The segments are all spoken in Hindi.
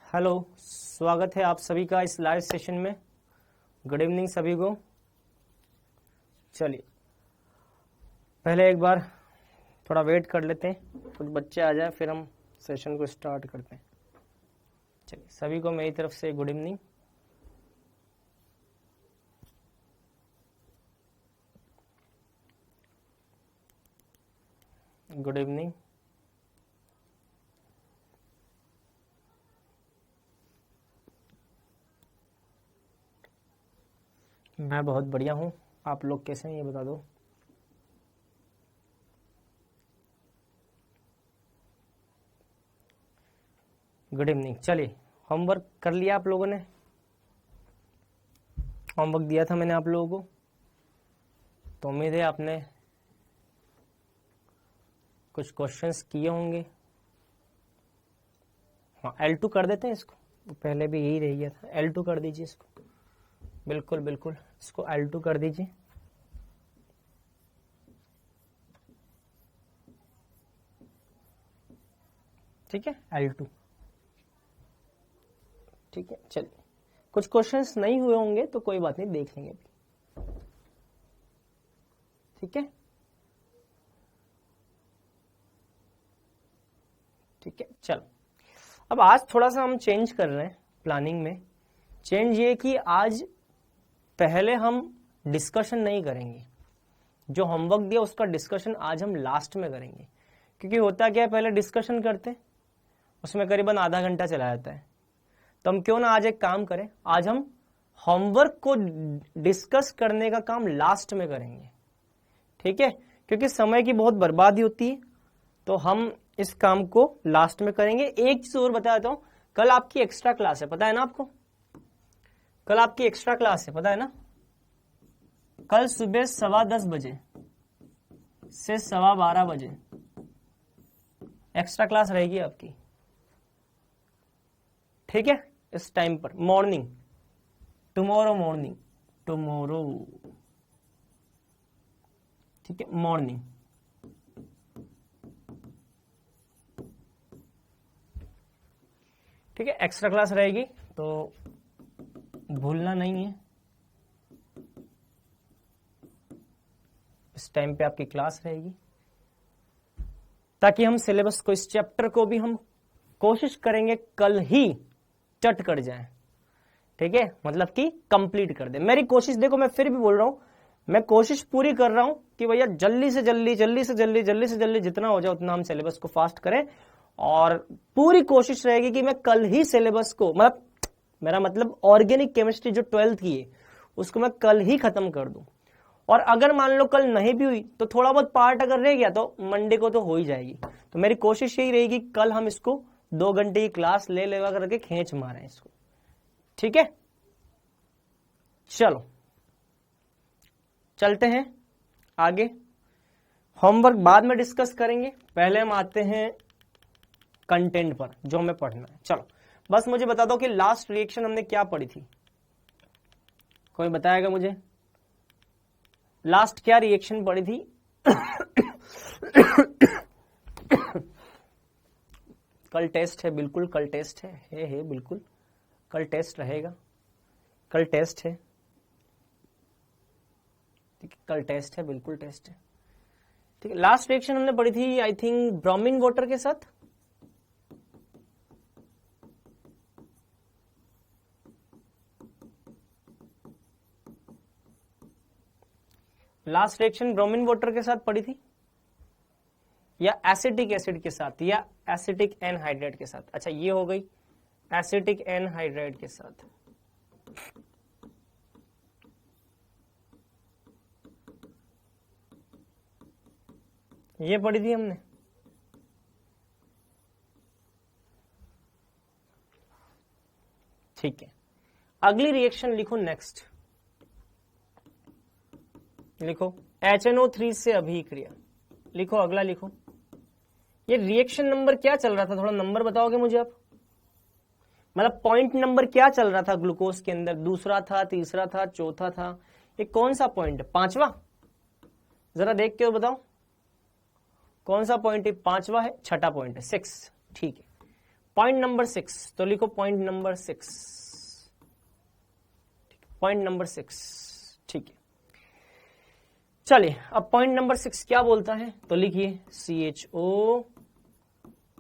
हेलो, स्वागत है आप सभी का इस लाइव सेशन में। गुड इवनिंग सभी को। चलिए पहले एक बार थोड़ा वेट कर लेते हैं, कुछ बच्चे आ जाए फिर हम सेशन को स्टार्ट करते हैं। चलिए सभी को मेरी तरफ से गुड इवनिंग। Good evening. मैं बहुत बढ़िया हूँ, आप लोग कैसे हैं ये बता दो। Good evening. चलिए होमवर्क कर लिया आप लोगों ने? होमवर्क दिया था मैंने आप लोगों को, तो उम्मीद है आपने कुछ क्वेश्चंस किए होंगे। हाँ L2 कर देते हैं इसको, पहले भी यही रह गया था। L2 कर दीजिए इसको, बिल्कुल बिल्कुल इसको L2 कर दीजिए। ठीक है L2। ठीक है चलिए, कुछ क्वेश्चंस नहीं हुए होंगे तो कोई बात नहीं, देख लेंगे अभी। ठीक है ठीक है चलो। अब आज थोड़ा सा हम चेंज कर रहे हैं प्लानिंग में। चेंज ये कि आज पहले हम डिस्कशन नहीं करेंगे, जो होमवर्क दिया उसका डिस्कशन आज हम लास्ट में करेंगे। क्योंकि होता क्या है, पहले डिस्कशन करते हैं उसमें करीबन आधा घंटा चला जाता है। तो हम क्यों ना आज एक काम करें, आज हम होमवर्क को डिस्कस करने का काम लास्ट में करेंगे। ठीक है, क्योंकि समय की बहुत बर्बादी होती है, तो हम इस काम को लास्ट में करेंगे। एक चीज और बता देता हूं, कल आपकी एक्स्ट्रा क्लास है, पता है ना आपको? कल आपकी एक्स्ट्रा क्लास है, पता है ना? कल सुबह 10:15 बजे से 12:15 बजे एक्स्ट्रा क्लास रहेगी आपकी। ठीक है, इस टाइम पर मॉर्निंग, टुमारो मॉर्निंग, टुमारो। ठीक है मॉर्निंग। ठीक है, एक्स्ट्रा क्लास रहेगी तो भूलना नहीं है। इस टाइम पे आपकी क्लास रहेगी, ताकि हम सिलेबस को, इस चैप्टर को भी हम कोशिश करेंगे कल ही चट कर जाए। ठीक है, मतलब कि कंप्लीट कर दे। मेरी कोशिश, देखो मैं फिर भी बोल रहा हूं, मैं कोशिश पूरी कर रहा हूं कि भैया जल्दी से जल्दी जितना हो जाए उतना हम सिलेबस को फास्ट करें। और पूरी कोशिश रहेगी कि मैं कल ही सिलेबस को, मतलब मेरा मतलब ऑर्गेनिक केमिस्ट्री जो 12th की है उसको मैं कल ही खत्म कर दूं। और अगर मान लो कल नहीं भी हुई तो थोड़ा बहुत पार्ट अगर रह गया तो मंडे को तो हो ही जाएगी। तो मेरी कोशिश यही रहेगी कल हम इसको 2 घंटे की क्लास ले लेवा करके खींच मारें इसको। ठीक है चलो चलते हैं आगे। होमवर्क बाद में डिस्कस करेंगे, पहले हम आते हैं कंटेंट पर जो हमें पढ़ना है। चलो बस मुझे बता दो कि लास्ट रिएक्शन हमने क्या पढ़ी थी, कोई बताएगा मुझे? लास्ट क्या रिएक्शन पढ़ी थी? कल टेस्ट है, बिल्कुल कल टेस्ट है बिल्कुल कल टेस्ट रहेगा, कल टेस्ट है। ठीक है कल टेस्ट है, बिल्कुल टेस्ट है। ठीक है, लास्ट रिएक्शन हमने पढ़ी थी आई थिंक ब्रोमीन वाटर के साथ। लास्ट रिएक्शन ब्रोमीन वाटर के साथ पढ़ी थी, या एसिटिक एसिड के साथ, या एसिटिक एनहाइड्राइड के साथ? अच्छा ये हो गई एसिटिक एनहाइड्राइड के साथ। ये पढ़ी थी हमने। ठीक है, अगली रिएक्शन लिखो, नेक्स्ट लिखो HNO3 से अभिक्रिया। लिखो अगला लिखो। ये रिएक्शन नंबर क्या चल रहा था, थोड़ा नंबर बताओगे मुझे आप? मतलब पॉइंट नंबर क्या चल रहा था ग्लूकोज के अंदर? दूसरा था, तीसरा था, चौथा था, ये कौन सा पॉइंट? 5वां? जरा देख के बताओ कौन सा पॉइंट है? 5वां है, छठा पॉइंट है, 6। ठीक है पॉइंट नंबर 6, तो लिखो पॉइंट नंबर 6, पॉइंट नंबर 6, ठीक है। चलिए अब पॉइंट नंबर 6 क्या बोलता है, तो लिखिए CHO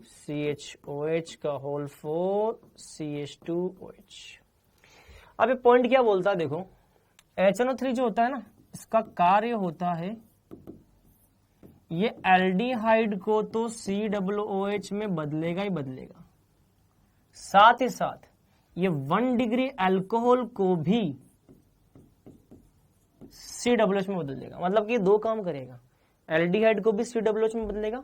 CHOH का होल 4 CH2OH। अब ये पॉइंट क्या बोलता है, देखो HNO3 जो होता है ना, इसका कार्य होता है ये एल्डिहाइड को तो COOH में बदलेगा ही बदलेगा, साथ ही साथ ये 1 डिग्री अल्कोहल को भी COOH में बदल देगा। मतलब कि दो काम करेगा, एल्डिहाइड को भी COOH में बदलेगा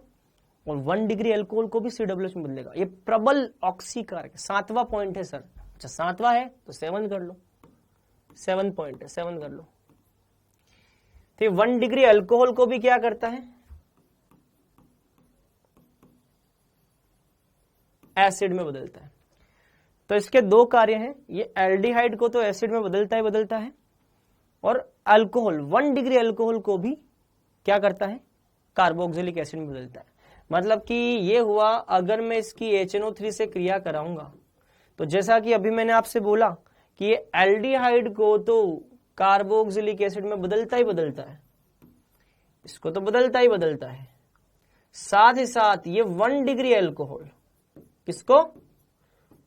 और 1 डिग्री अल्कोहल को भी COOH में बदलेगा। ये प्रबल ऑक्सीकारक, 7वां पॉइंट है सर। अच्छा 7वां है तो 7 कर लो, 7 पॉइंट है, 7 कर लो। तो 1 डिग्री अल्कोहल को भी क्या करता है, एसिड में बदलता है। तो इसके दो कार्य हैं, ये एल्डिहाइड को तो एसिड में बदलता है और अल्कोहल 1 डिग्री अल्कोहल को भी क्या करता है, कार्बोक्सिलिक एसिड में बदलता है। मतलब कि ये हुआ, अगर मैं इसकी HNO3 से क्रिया कराऊंगा तो जैसा कि अभी मैंने आपसे बोला कि ये एल्डिहाइड को तो कार्बोक्सिलिक एसिड में बदलता ही बदलता है, इसको तो बदलता ही बदलता है, साथ ही साथ ये 1 डिग्री अल्कोहल, किसको,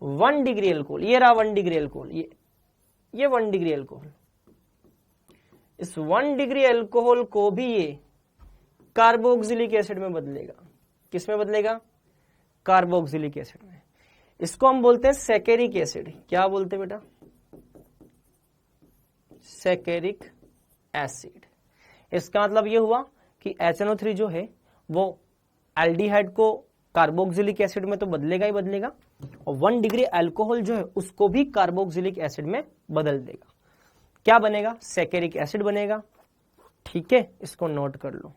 1 डिग्री अल्कोहल, ये रहा 1 डिग्री अल्कोहल, ये 1 डिग्री अल्कोहल, इस 1 डिग्री अल्कोहल को भी ये कार्बोक्सिलिक एसिड में बदलेगा। किस में बदलेगा, कार्बोक्सिलिक एसिड में। इसको हम बोलते हैं सैकेरिक एसिड। क्या बोलते हैं बेटा, सैकेरिक एसिड। इसका मतलब ये हुआ कि HNO3 जो है वो एल्डिहाइड को कार्बोक्सिलिक एसिड में तो बदलेगा ही बदलेगा और 1 डिग्री अल्कोहल जो है उसको भी कार्बोक्सिलिक एसिड में बदल देगा। क्या बनेगा, सैकेरिक एसिड बनेगा। ठीक है, इसको नोट कर लो।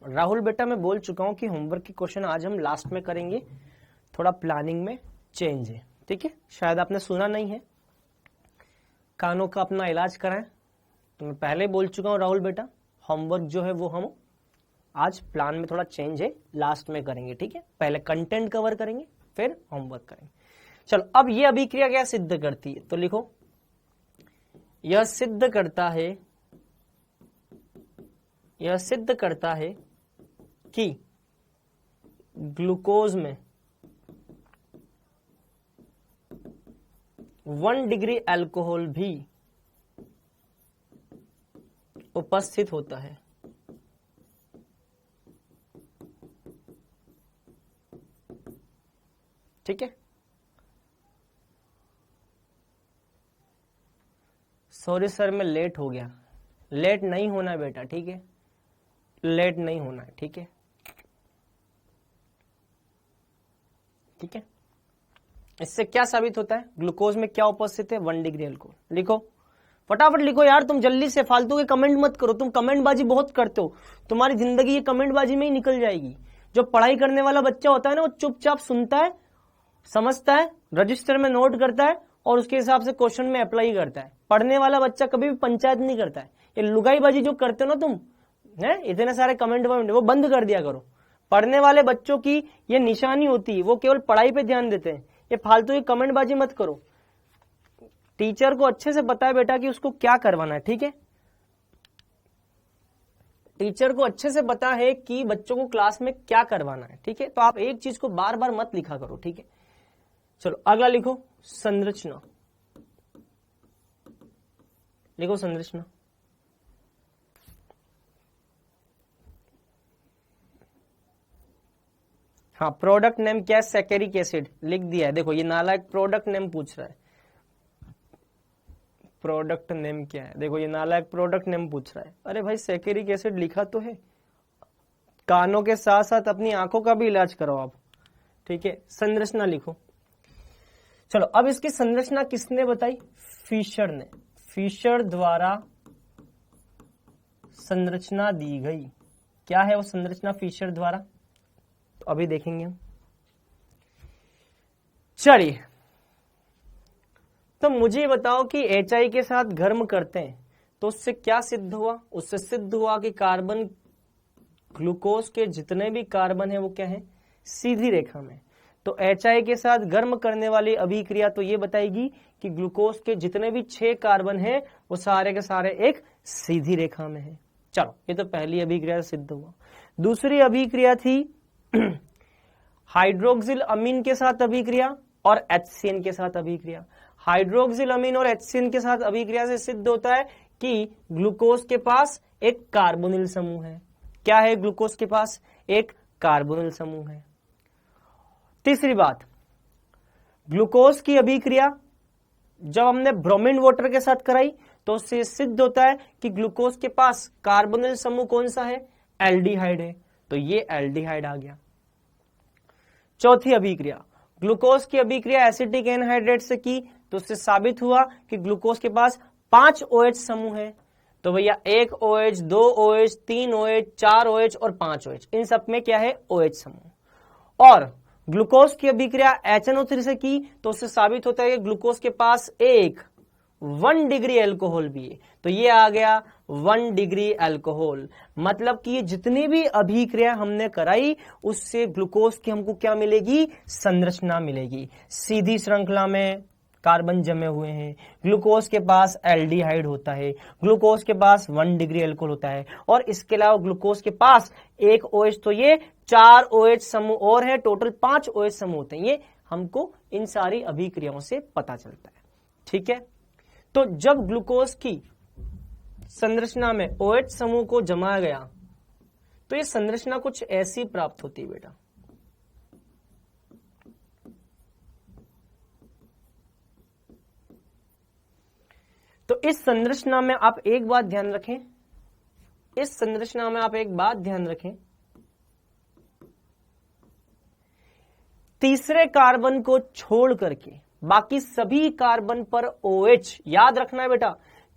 राहुल बेटा मैं बोल चुका हूं कि होमवर्क के क्वेश्चन आज हम लास्ट में करेंगे, थोड़ा प्लानिंग में चेंज है। ठीक है, शायद आपने सुना नहीं है, कानों का अपना इलाज कराएं। तो मैं पहले बोल चुका हूं राहुल बेटा, होमवर्क जो है वो हम आज प्लान में थोड़ा चेंज है, लास्ट में करेंगे। ठीक है, पहले कंटेंट कवर करेंगे फिर होमवर्क करेंगे। चलो, अब ये अभिक्रिया क्या सिद्ध करती है, तो लिखो यह सिद्ध करता है कि ग्लूकोज में 1 डिग्री अल्कोहल भी उपस्थित होता है। ठीक है, सॉरी सर मैं लेट हो गया। लेट नहीं होना है बेटा, ठीक है, लेट नहीं होना है। ठीक है, ठीक है। इससे क्या साबित होता है, ग्लूकोज में क्या उपस्थित है, 1 डिग्री अल्कोहल। लिखो फटाफट लिखो यार, तुम जल्दी से, फालतू के कमेंट मत करो। तुम कमेंट बाजी बहुत करते हो, तुम्हारी जिंदगी ये कमेंट बाजी में ही निकल जाएगी। जो पढ़ाई करने वाला बच्चा होता है ना, वो चुपचाप सुनता है, समझता है, रजिस्टर में नोट करता है और उसके हिसाब से क्वेश्चन में अप्लाई करता है। पढ़ने वाला बच्चा कभी भी पंचायत नहीं करता है। ये लुगाईबाजी जो करते हो ना तुम, है इतने सारे कमेंट वो बंद कर दिया करो। पढ़ने वाले बच्चों की ये निशानी होती है, वो केवल पढ़ाई पे ध्यान देते हैं। ये फालतू की कमेंटबाजी मत करो। टीचर को अच्छे से बताए बेटा कि उसको क्या करवाना है। ठीक है, टीचर को अच्छे से पता है कि बच्चों को क्लास में क्या करवाना है। ठीक है, तो आप एक चीज को बार बार मत लिखा करो। ठीक है, चलो अगला लिखो संरचना। लिखो संरचना। हाँ, प्रोडक्ट नेम क्या है, सैकेरिक एसिड लिख दिया है। देखो ये नालायक प्रोडक्ट नेम पूछ रहा है। प्रोडक्ट नेम क्या है, देखो ये नालायक प्रोडक्ट नेम पूछ रहा है। अरे भाई सैकेरिक एसिड लिखा तो है। कानों के साथ साथ अपनी आंखों का भी इलाज करो आप। ठीक है, संरचना लिखो। चलो अब इसकी संरचना किसने बताई, फिशर ने। फिशर द्वारा संरचना दी गई। क्या है वो संरचना फिशर द्वारा, तो अभी देखेंगे हम। चलिए, तो मुझे बताओ कि HI के साथ गर्म करते हैं तो उससे क्या सिद्ध हुआ? उससे सिद्ध हुआ कि कार्बन, ग्लूकोज के जितने भी कार्बन है वो क्या है? सीधी रेखा में। तो HI के साथ गर्म करने वाली अभिक्रिया तो ये बताएगी कि ग्लूकोज के जितने भी 6 कार्बन हैं वो सारे के सारे एक सीधी रेखा में है। चलो, ये तो पहली अभिक्रिया सिद्ध हुआ। दूसरी अभिक्रिया थी हाइड्रोक्सिल अमीन के साथ अभिक्रिया और HCN के साथ अभिक्रिया। हाइड्रोक्सिल अमीन और HCN के साथ अभिक्रिया से सिद्ध होता है कि ग्लूकोज के पास एक कार्बोनिल समूह है। क्या है ग्लूकोज के पास? एक कार्बोनिल समूह है। तीसरी बात, ग्लूकोज की अभिक्रिया जब हमने ब्रोमीन वाटर के साथ कराई तो उससे सिद्ध होता है कि ग्लूकोज के पास कार्बोनिल समूह कौन सा है? एल्डिहाइड है। तो ये एल्डिहाइड आ गया। चौथी अभिक्रिया, ग्लूकोज की अभिक्रिया एसिटिक एनहाइड्रेट से की तो उससे साबित हुआ कि ग्लूकोज के पास 5 OH समूह है। तो भैया 1 OH, 2 OH, 3 OH, 4 OH और 5 OH, इन सब में क्या है? OH समूह। और ग्लूकोज की अभिक्रिया HNO3 से की तो उससे साबित होता है कि ग्लूकोज के पास एक 1 डिग्री एल्कोहल भी है। तो ये आ गया 1 डिग्री एल्कोहल। मतलब कि ये जितनी भी अभिक्रिया हमने कराई उससे ग्लूकोज की हमको क्या मिलेगी? संरचना मिलेगी। सीधी श्रृंखला में कार्बन जमे हुए हैं, ग्लूकोज के पास एल्डिहाइड होता है, ग्लूकोज के पास 1 डिग्री एल्कोहल होता है, और इसके अलावा ग्लूकोज के पास एक OH, तो ये 4 OH समूह और है, टोटल 5 OH समूह होते हैं। ये हमको इन सारी अभिक्रियाओं से पता चलता है। ठीक है, तो जब ग्लूकोज की संरचना में OH समूह को जमाया गया तो ये संरचना कुछ ऐसी प्राप्त होती है बेटा। तो इस संरचना में आप एक बात ध्यान रखें, इस संरचना में आप एक बात ध्यान रखें, तीसरे कार्बन को छोड़ करके बाकी सभी कार्बन पर OH, याद रखना है बेटा,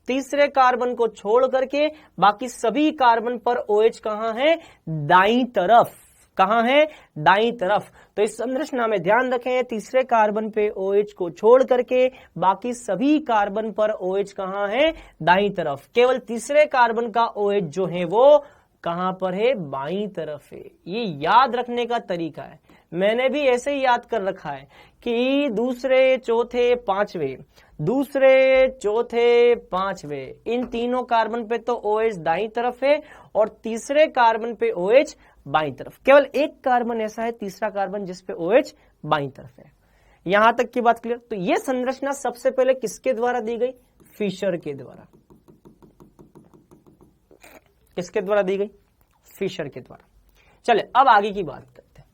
तीसरे कार्बन को छोड़ करके बाकी सभी कार्बन पर OH कहां है? दाईं तरफ। कहां है? दाईं तरफ। तो इस संरचना में ध्यान रखें, तीसरे कार्बन पे OH को छोड़ करके बाकी सभी कार्बन पर OH कहां है? दाईं तरफ। केवल तीसरे कार्बन का OH जो है वो कहां पर है? बाईं तरफ है। ये याद रखने का तरीका है। मैंने भी ऐसे ही याद कर रखा है कि दूसरे, चौथे, पांचवे, दूसरे, चौथे, पांचवे, इन तीनों कार्बन पे तो OH दाईं तरफ है और तीसरे कार्बन पे OH बाईं तरफ। केवल एक कार्बन ऐसा है, तीसरा कार्बन, जिस पे OH बाईं तरफ है। यहां तक की बात क्लियर? तो ये संरचना सबसे पहले किसके द्वारा दी गई? फिशर के द्वारा। किसके द्वारा दी गई? फिशर के द्वारा। चले अब आगे की बात करते हैं।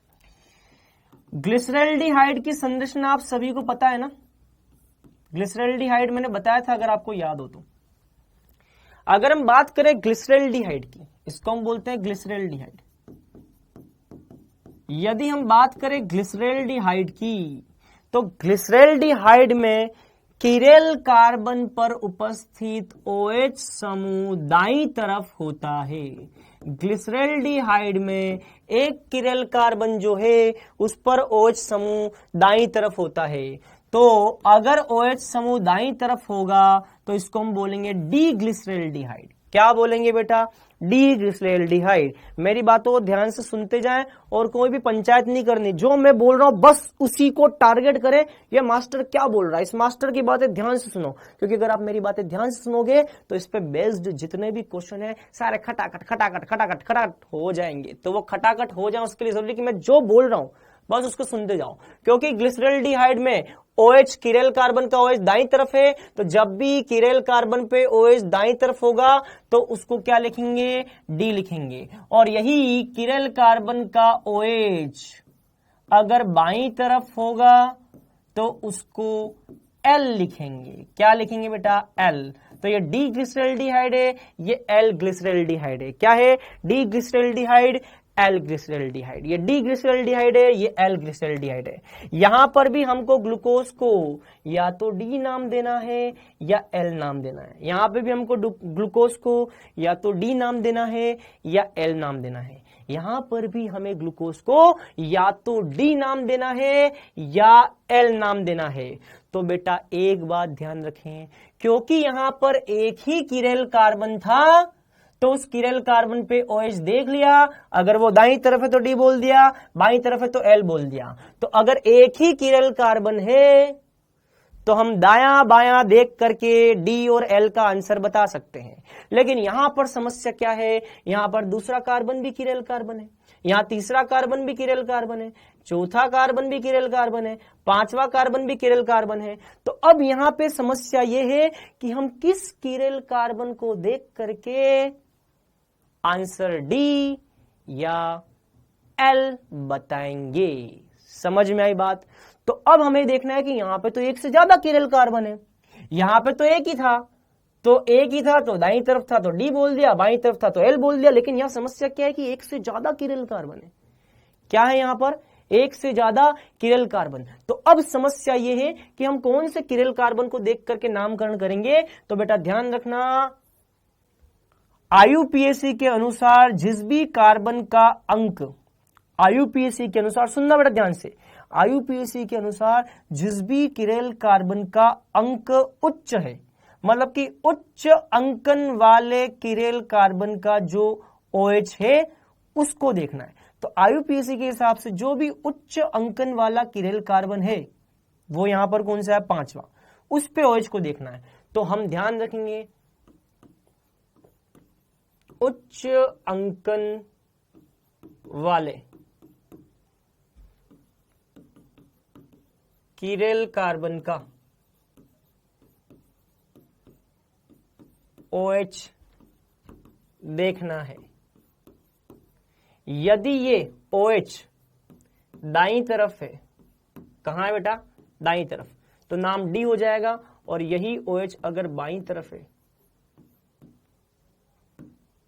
ग्लिसरैल्डिहाइड की संरचना आप सभी को पता है ना? ग्लिसरैल्डिहाइड मैंने बताया था, अगर आपको याद हो तो। अगर हम बात करें ग्लिसरैल्डिहाइड की, इसको हम बोलते हैं ग्लिसरैल्डिहाइड। यदि हम बात करें ग्लिसरैल्डिहाइड की तो ग्लिसरैल्डिहाइड में किरेल कार्बन पर उपस्थित OH समूह दाईं तरफ होता है। ग्लिसरैल्डिहाइड में एक किरेल कार्बन जो है उस पर OH समूह दाईं तरफ होता है। तो अगर OH समूह दाईं तरफ होगा तो इसको हम बोलेंगे डीग्लिसरैल्डिहाइड। क्या बोलेंगे बेटा? डीग्लिसरैल्डिहाइड। मेरी बातों को ध्यान से सुनते जाएं और कोई भी पंचायत नहीं करनी, जो मैं बोल रहा हूं बस उसी को टारगेट करें। ये मास्टर क्या बोल रहा है, इस मास्टर की बातें ध्यान से सुनो, क्योंकि अगर आप मेरी बातें ध्यान से सुनोगे तो इस पे बेस्ड जितने भी क्वेश्चन है सारे खटाखट खटाखट खटाखट खटाखट हो जाएंगे। तो वो खटाखट हो जाए उसके लिए जरूरी कि मैं जो बोल रहा हूं बस उसको सुनते जाओ, क्योंकि ग्लिसरैल्डिहाइड में OH, किरेल कार्बन का OH दाईं तरफ है। तो जब भी किरेल कार्बन पे OH दाईं तरफ होगा तो उसको क्या लिखेंगे? D लिखेंगे। और यही किरेल कार्बन का OH अगर बाईं तरफ होगा तो उसको L लिखेंगे। क्या लिखेंगे बेटा? L। तो ये D ग्लिसरैल्डिहाइड है, ये L ग्लिसरैल्डिहाइड है। क्या है? D glyceraldehyde L glyceraldehyde. ये डी ग्लिसरॉल्डिहाइड है, ये एल ग्लिसरॉल्डिहाइड है। यहां पर भी हमको ग्लूकोज को या तो डी नाम देना है या एल नाम देना है। यहां पे भी हमको ग्लूकोज को या तो डी नाम देना है या एल नाम देना है। यहां पर भी हमें ग्लूकोज को या तो डी नाम देना है या एल नाम देना है। तो बेटा एक बात ध्यान रखें, क्योंकि यहां पर एक ही किरेल कार्बन था तो उस किरेल कार्बन पे OH देख लिया, अगर वो दाईं तरफ है तो डी बोल दिया, बाईं तरफ है तो एल बोल दिया। तो अगर एक ही किरेल कार्बन है तो हम दायां बायां देख करके डी और एल का आंसर बता सकते हैं। लेकिन यहां पर समस्या क्या है, यहां पर दूसरा कार्बन भी किरेल कार्बन है, यहां तीसरा कार्बन भी किरेल कार्बन है, चौथा कार्बन भी किरेल कार्बन है, पांचवा कार्बन भी किरेल कार्बन है। तो अब यहां पे समस्या यह है कि हम किस किरेल कार्बन को देख करके आंसर डी या एल बताएंगे। समझ में आई बात? तो अब हमें देखना है कि यहां पे तो एक से ज्यादा किरेल कार्बन है, यहां पे तो एक ही था, तो दाईं तरफ था तो डी बोल दिया, बाईं तरफ था तो एल बोल दिया। लेकिन यहां समस्या क्या है कि एक से ज्यादा किरेल कार्बन है। क्या है यहां पर? एक से ज्यादा किरेल कार्बन। तो अब समस्या यह है कि हम कौन से किरेल कार्बन को देख करके नामकरण करेंगे। तो बेटा ध्यान रखना, IUPAC के अनुसार जिस भी कार्बन का अंक, IUPAC के अनुसार, सुनना बेटा ध्यान से, IUPAC के अनुसार जिस भी किरेल कार्बन का अंक उच्च है, मतलब कि उच्च अंकन वाले किरेल कार्बन का जो OH है उसको देखना है। तो IUPAC के हिसाब से जो भी उच्च अंकन वाला किरेल कार्बन है वो यहां पर कौन सा है? पांचवा, उस पे OH को देखना है। तो हम ध्यान रखेंगे उच्च अंकन वाले किरेल कार्बन का OH देखना है। यदि ये OH दाईं तरफ है, कहां है बेटा? दाईं तरफ, तो नाम डी हो जाएगा। और यही OH अगर बाईं तरफ है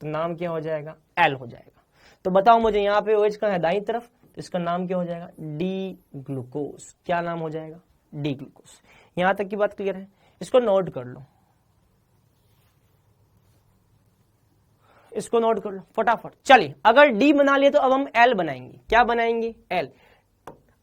तो नाम क्या हो जाएगा? एल हो जाएगा। तो बताओ मुझे, यहां पे OH का है दाईं तरफ, तो इसका नाम क्या हो जाएगा? D glucose. क्या नाम हो जाएगा? D glucose. यहां तक की बात क्लियर है? इसको नोट कर लो, इसको नोट कर लो फटाफट। चलिए, अगर डी बना लिया तो अब हम एल बनाएंगे। क्या बनाएंगे? एल।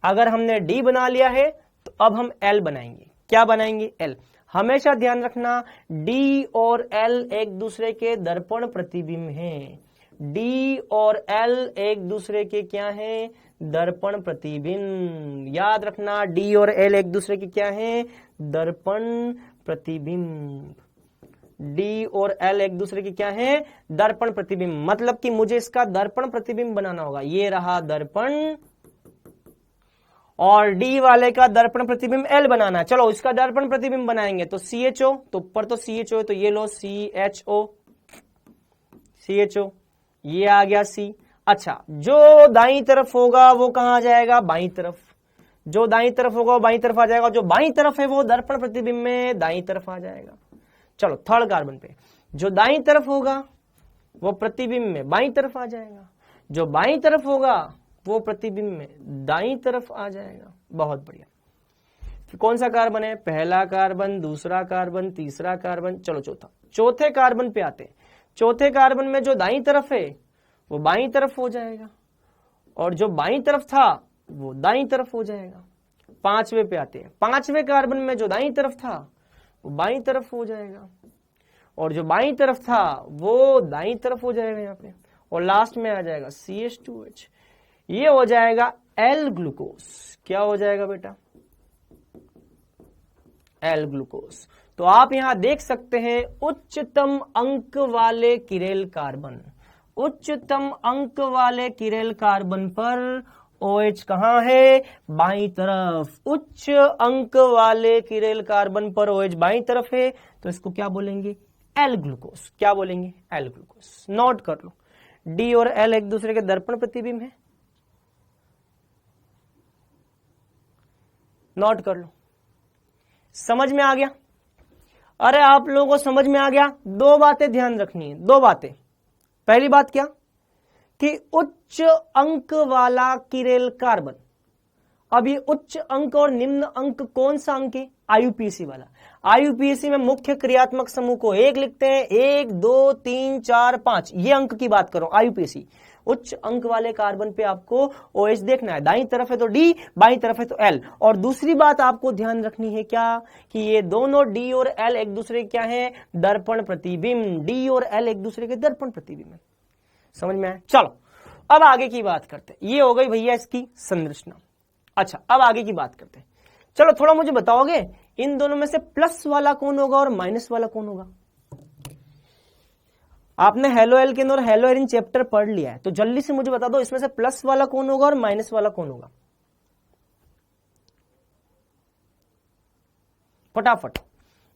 अगर हमने डी बना लिया है तो अब हम एल बनाएंगे। क्या बनाएंगे? एल। हमेशा ध्यान रखना, डी और एल एक दूसरे के दर्पण प्रतिबिंब हैं। डी और एल एक दूसरे के क्या हैं? दर्पण प्रतिबिंब। याद रखना, डी और एल एक दूसरे के क्या हैं? दर्पण प्रतिबिंब। डी और एल एक दूसरे के क्या हैं? दर्पण प्रतिबिंब। मतलब कि मुझे इसका दर्पण प्रतिबिंब बनाना होगा। ये रहा दर्पण, और डी वाले का दर्पण प्रतिबिंब एल बनाना। चलो इसका दर्पण प्रतिबिंब बनाएंगे। तो CHO, तो ऊपर तो CHO है, तो ये लो CHO, ये आ गया C। अच्छा, जो दाईं तरफ होगा वो कहां जाएगा? बाईं तरफ। जो दाईं तरफ होगा वो बाईं तरफ आ जाएगा, जो बाईं तरफ है वो दर्पण प्रतिबिंब में दाईं तरफ आ जाएगा। चलो थर्ड कार्बन पे, जो दाईं तरफ होगा वो प्रतिबिंब में बाईं तरफ आ जाएगा, जो बाईं तरफ होगा वो प्रतिबिंब में दाईं तरफ आ जाएगा। बहुत बढ़िया। फिर कौन सा कार्बन है? पहला कार्बन, दूसरा कार्बन, तीसरा कार्बन, चलो चौथा। चौथे कार्बन पे आते हैं। चौथे कार्बन में जो दाईं तरफ है वो बाईं तरफ हो जाएगा, और जो बाईं तरफ था वो दाईं तरफ हो जाएगा। पांचवे पे आते हैं। पांचवे कार्बन में जो दाईं तरफ था वो बाईं तरफ हो जाएगा, और जो बाईं तरफ था वो दाईं तरफ हो जाएगा यहाँ पे, और लास्ट में आ जाएगा CH2H। ये हो जाएगा एल ग्लूकोज। क्या हो जाएगा बेटा? L glucose. तो आप यहां देख सकते हैं उच्चतम अंक वाले किरेल कार्बन, उच्चतम अंक वाले किरेल कार्बन पर OH कहां है? बाईं तरफ। उच्च अंक वाले किरेल कार्बन पर OH बाईं तरफ है, तो इसको क्या बोलेंगे? L glucose. क्या बोलेंगे? L glucose. नोट कर लो, डी और एल एक दूसरे के दर्पण प्रतिबिंब है। नोट कर लो। समझ में आ गया? अरे आप लोगों को समझ में आ गया? दो बातें ध्यान रखनी है, दो बातें। पहली बात क्या कि उच्च अंक वाला किरेल कार्बन, अब ये उच्च अंक और निम्न अंक कौन सा अंक है? आईयूपीएसी वाला। आईयूपीएसी में मुख्य क्रियात्मक समूह को 1 लिखते हैं, 1 2 3 4 5, ये अंक की बात करो। आईयूपीएसी उच्च अंक वाले कार्बन पे आपको OH देखना है, दाईं तरफ है तो D, बाईं तरफ है तो L। और दूसरी बात आपको ध्यान रखनी है क्या, कि ये दोनों D और L एक दूसरे के क्या है? दर्पण प्रतिबिंब। D और L एक दूसरे के दर्पण प्रतिबिंब है। समझ में आया? चलो अब आगे की बात करते हैं। ये हो गई भैया इसकी संरचना। अच्छा, अब आगे की बात करते हैं। चलो थोड़ा मुझे बताओगे इन दोनों में से प्लस वाला कौन होगा और माइनस वाला कौन होगा? आपने हेलो एल्केन और हेलो एरिन चैप्टर पढ़ लिया है, तो जल्दी से मुझे बता दो इसमें से प्लस वाला कौन होगा और माइनस वाला कौन होगा? फटाफट।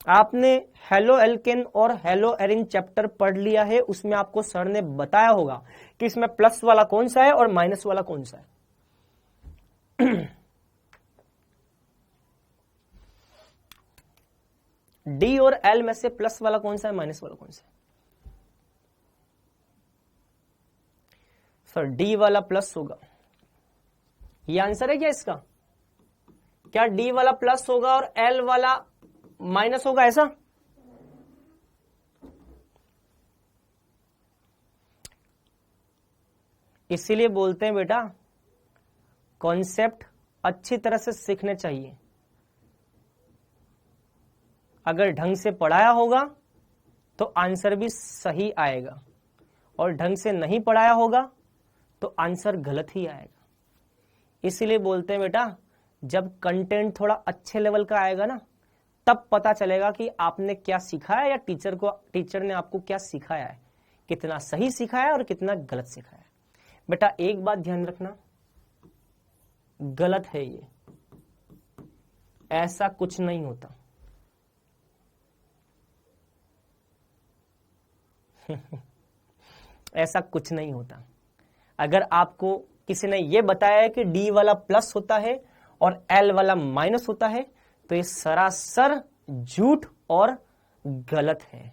आपने हेलो एल्केन और हेलो एरिन चैप्टर पढ़ लिया है, उसमें आपको सर ने बताया होगा कि इसमें प्लस वाला कौन सा है और माइनस वाला कौन सा है। डी और एल में से प्लस वाला कौन सा है, माइनस वाला कौन सा है? सर डी वाला प्लस होगा, ये आंसर है क्या इसका? क्या डी वाला प्लस होगा और एल वाला माइनस होगा, ऐसा? इसीलिए बोलते हैं बेटा कॉन्सेप्ट अच्छी तरह से सीखने चाहिए। अगर ढंग से पढ़ाया होगा तो आंसर भी सही आएगा, और ढंग से नहीं पढ़ाया होगा तो आंसर गलत ही आएगा। इसीलिए बोलते हैं बेटा जब कंटेंट थोड़ा अच्छे लेवल का आएगा ना, तब पता चलेगा कि आपने क्या सीखा है या टीचर ने आपको क्या सिखाया है, कितना सही सिखाया है और कितना गलत सिखाया है। बेटा एक बात ध्यान रखना, गलत है ये, ऐसा कुछ नहीं होता। ऐसा कुछ नहीं होता। अगर आपको किसी ने यह बताया है कि डी वाला प्लस होता है और एल वाला माइनस होता है, तो ये सरासर झूठ और गलत है।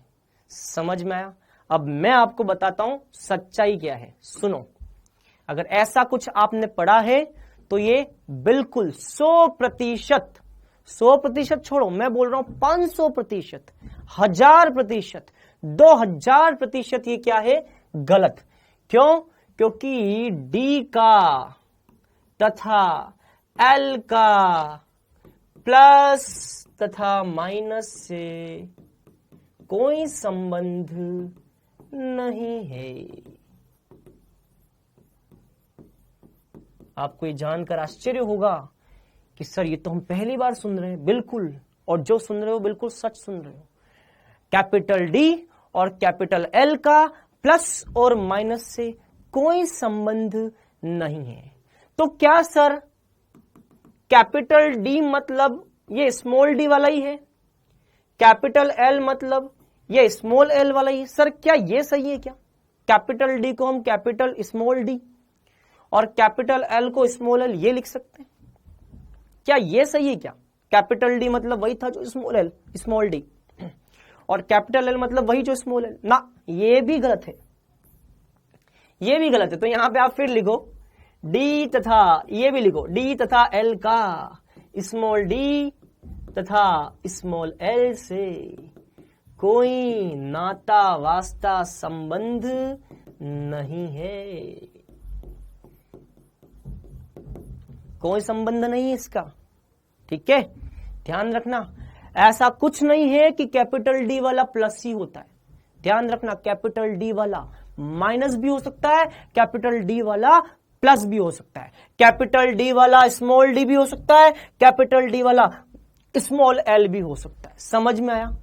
समझ में आया? अब मैं आपको बताता हूं सच्चाई क्या है। सुनो, अगर ऐसा कुछ आपने पढ़ा है तो ये बिल्कुल 100%, 100% छोड़ो, मैं बोल रहा हूं 500%, 1000%, 2000% ये क्या है? गलत। क्यों? क्योंकि डी का तथा एल का प्लस तथा माइनस से कोई संबंध नहीं है। आपको ये जानकर आश्चर्य होगा कि सर ये तो हम पहली बार सुन रहे हैं। बिल्कुल, और जो सुन रहे हो बिल्कुल सच सुन रहे हो। कैपिटल डी और कैपिटल एल का प्लस और माइनस से कोई संबंध नहीं है। तो क्या सर कैपिटल डी मतलब ये स्मॉल डी वाला ही है, कैपिटल एल मतलब ये स्मॉल एल वाला ही है? सर क्या ये सही है क्या? कैपिटल डी को हम कैपिटल स्मॉल डी और कैपिटल एल को स्मॉल एल ये लिख सकते हैं? क्या ये सही है क्या? कैपिटल डी मतलब वही था जो स्मॉल एल, स्मॉल डी, और कैपिटल एल मतलब वही जो स्मॉल एल ना, ये भी गलत है, ये भी गलत है। तो यहां पे आप फिर लिखो डी तथा, ये भी लिखो डी तथा एल का स्मॉल डी तथा स्मॉल एल से कोई नाता वास्ता संबंध नहीं है। कोई संबंध नहीं है इसका, ठीक है? ध्यान रखना, ऐसा कुछ नहीं है कि कैपिटल डी वाला प्लस ही होता है। ध्यान रखना, कैपिटल डी वाला माइनस भी हो सकता है, कैपिटल डी वाला प्लस भी हो सकता है, कैपिटल डी वाला स्मॉल डी भी हो सकता है, कैपिटल डी वाला स्मॉल एल भी हो सकता है। समझ में आया?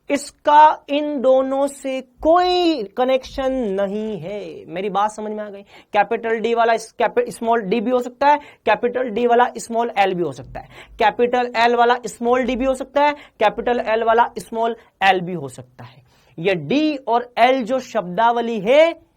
इसका इन दोनों से कोई कनेक्शन नहीं है। मेरी बात समझ में आ गई? कैपिटल डी वाला स्मॉल डी भी हो सकता है, कैपिटल डी वाला स्मॉल एल भी हो सकता है, कैपिटल एल वाला स्मॉल डी भी हो सकता है, कैपिटल एल वाला स्मॉल एल भी हो सकता है। ये डी और एल जो शब्दावली है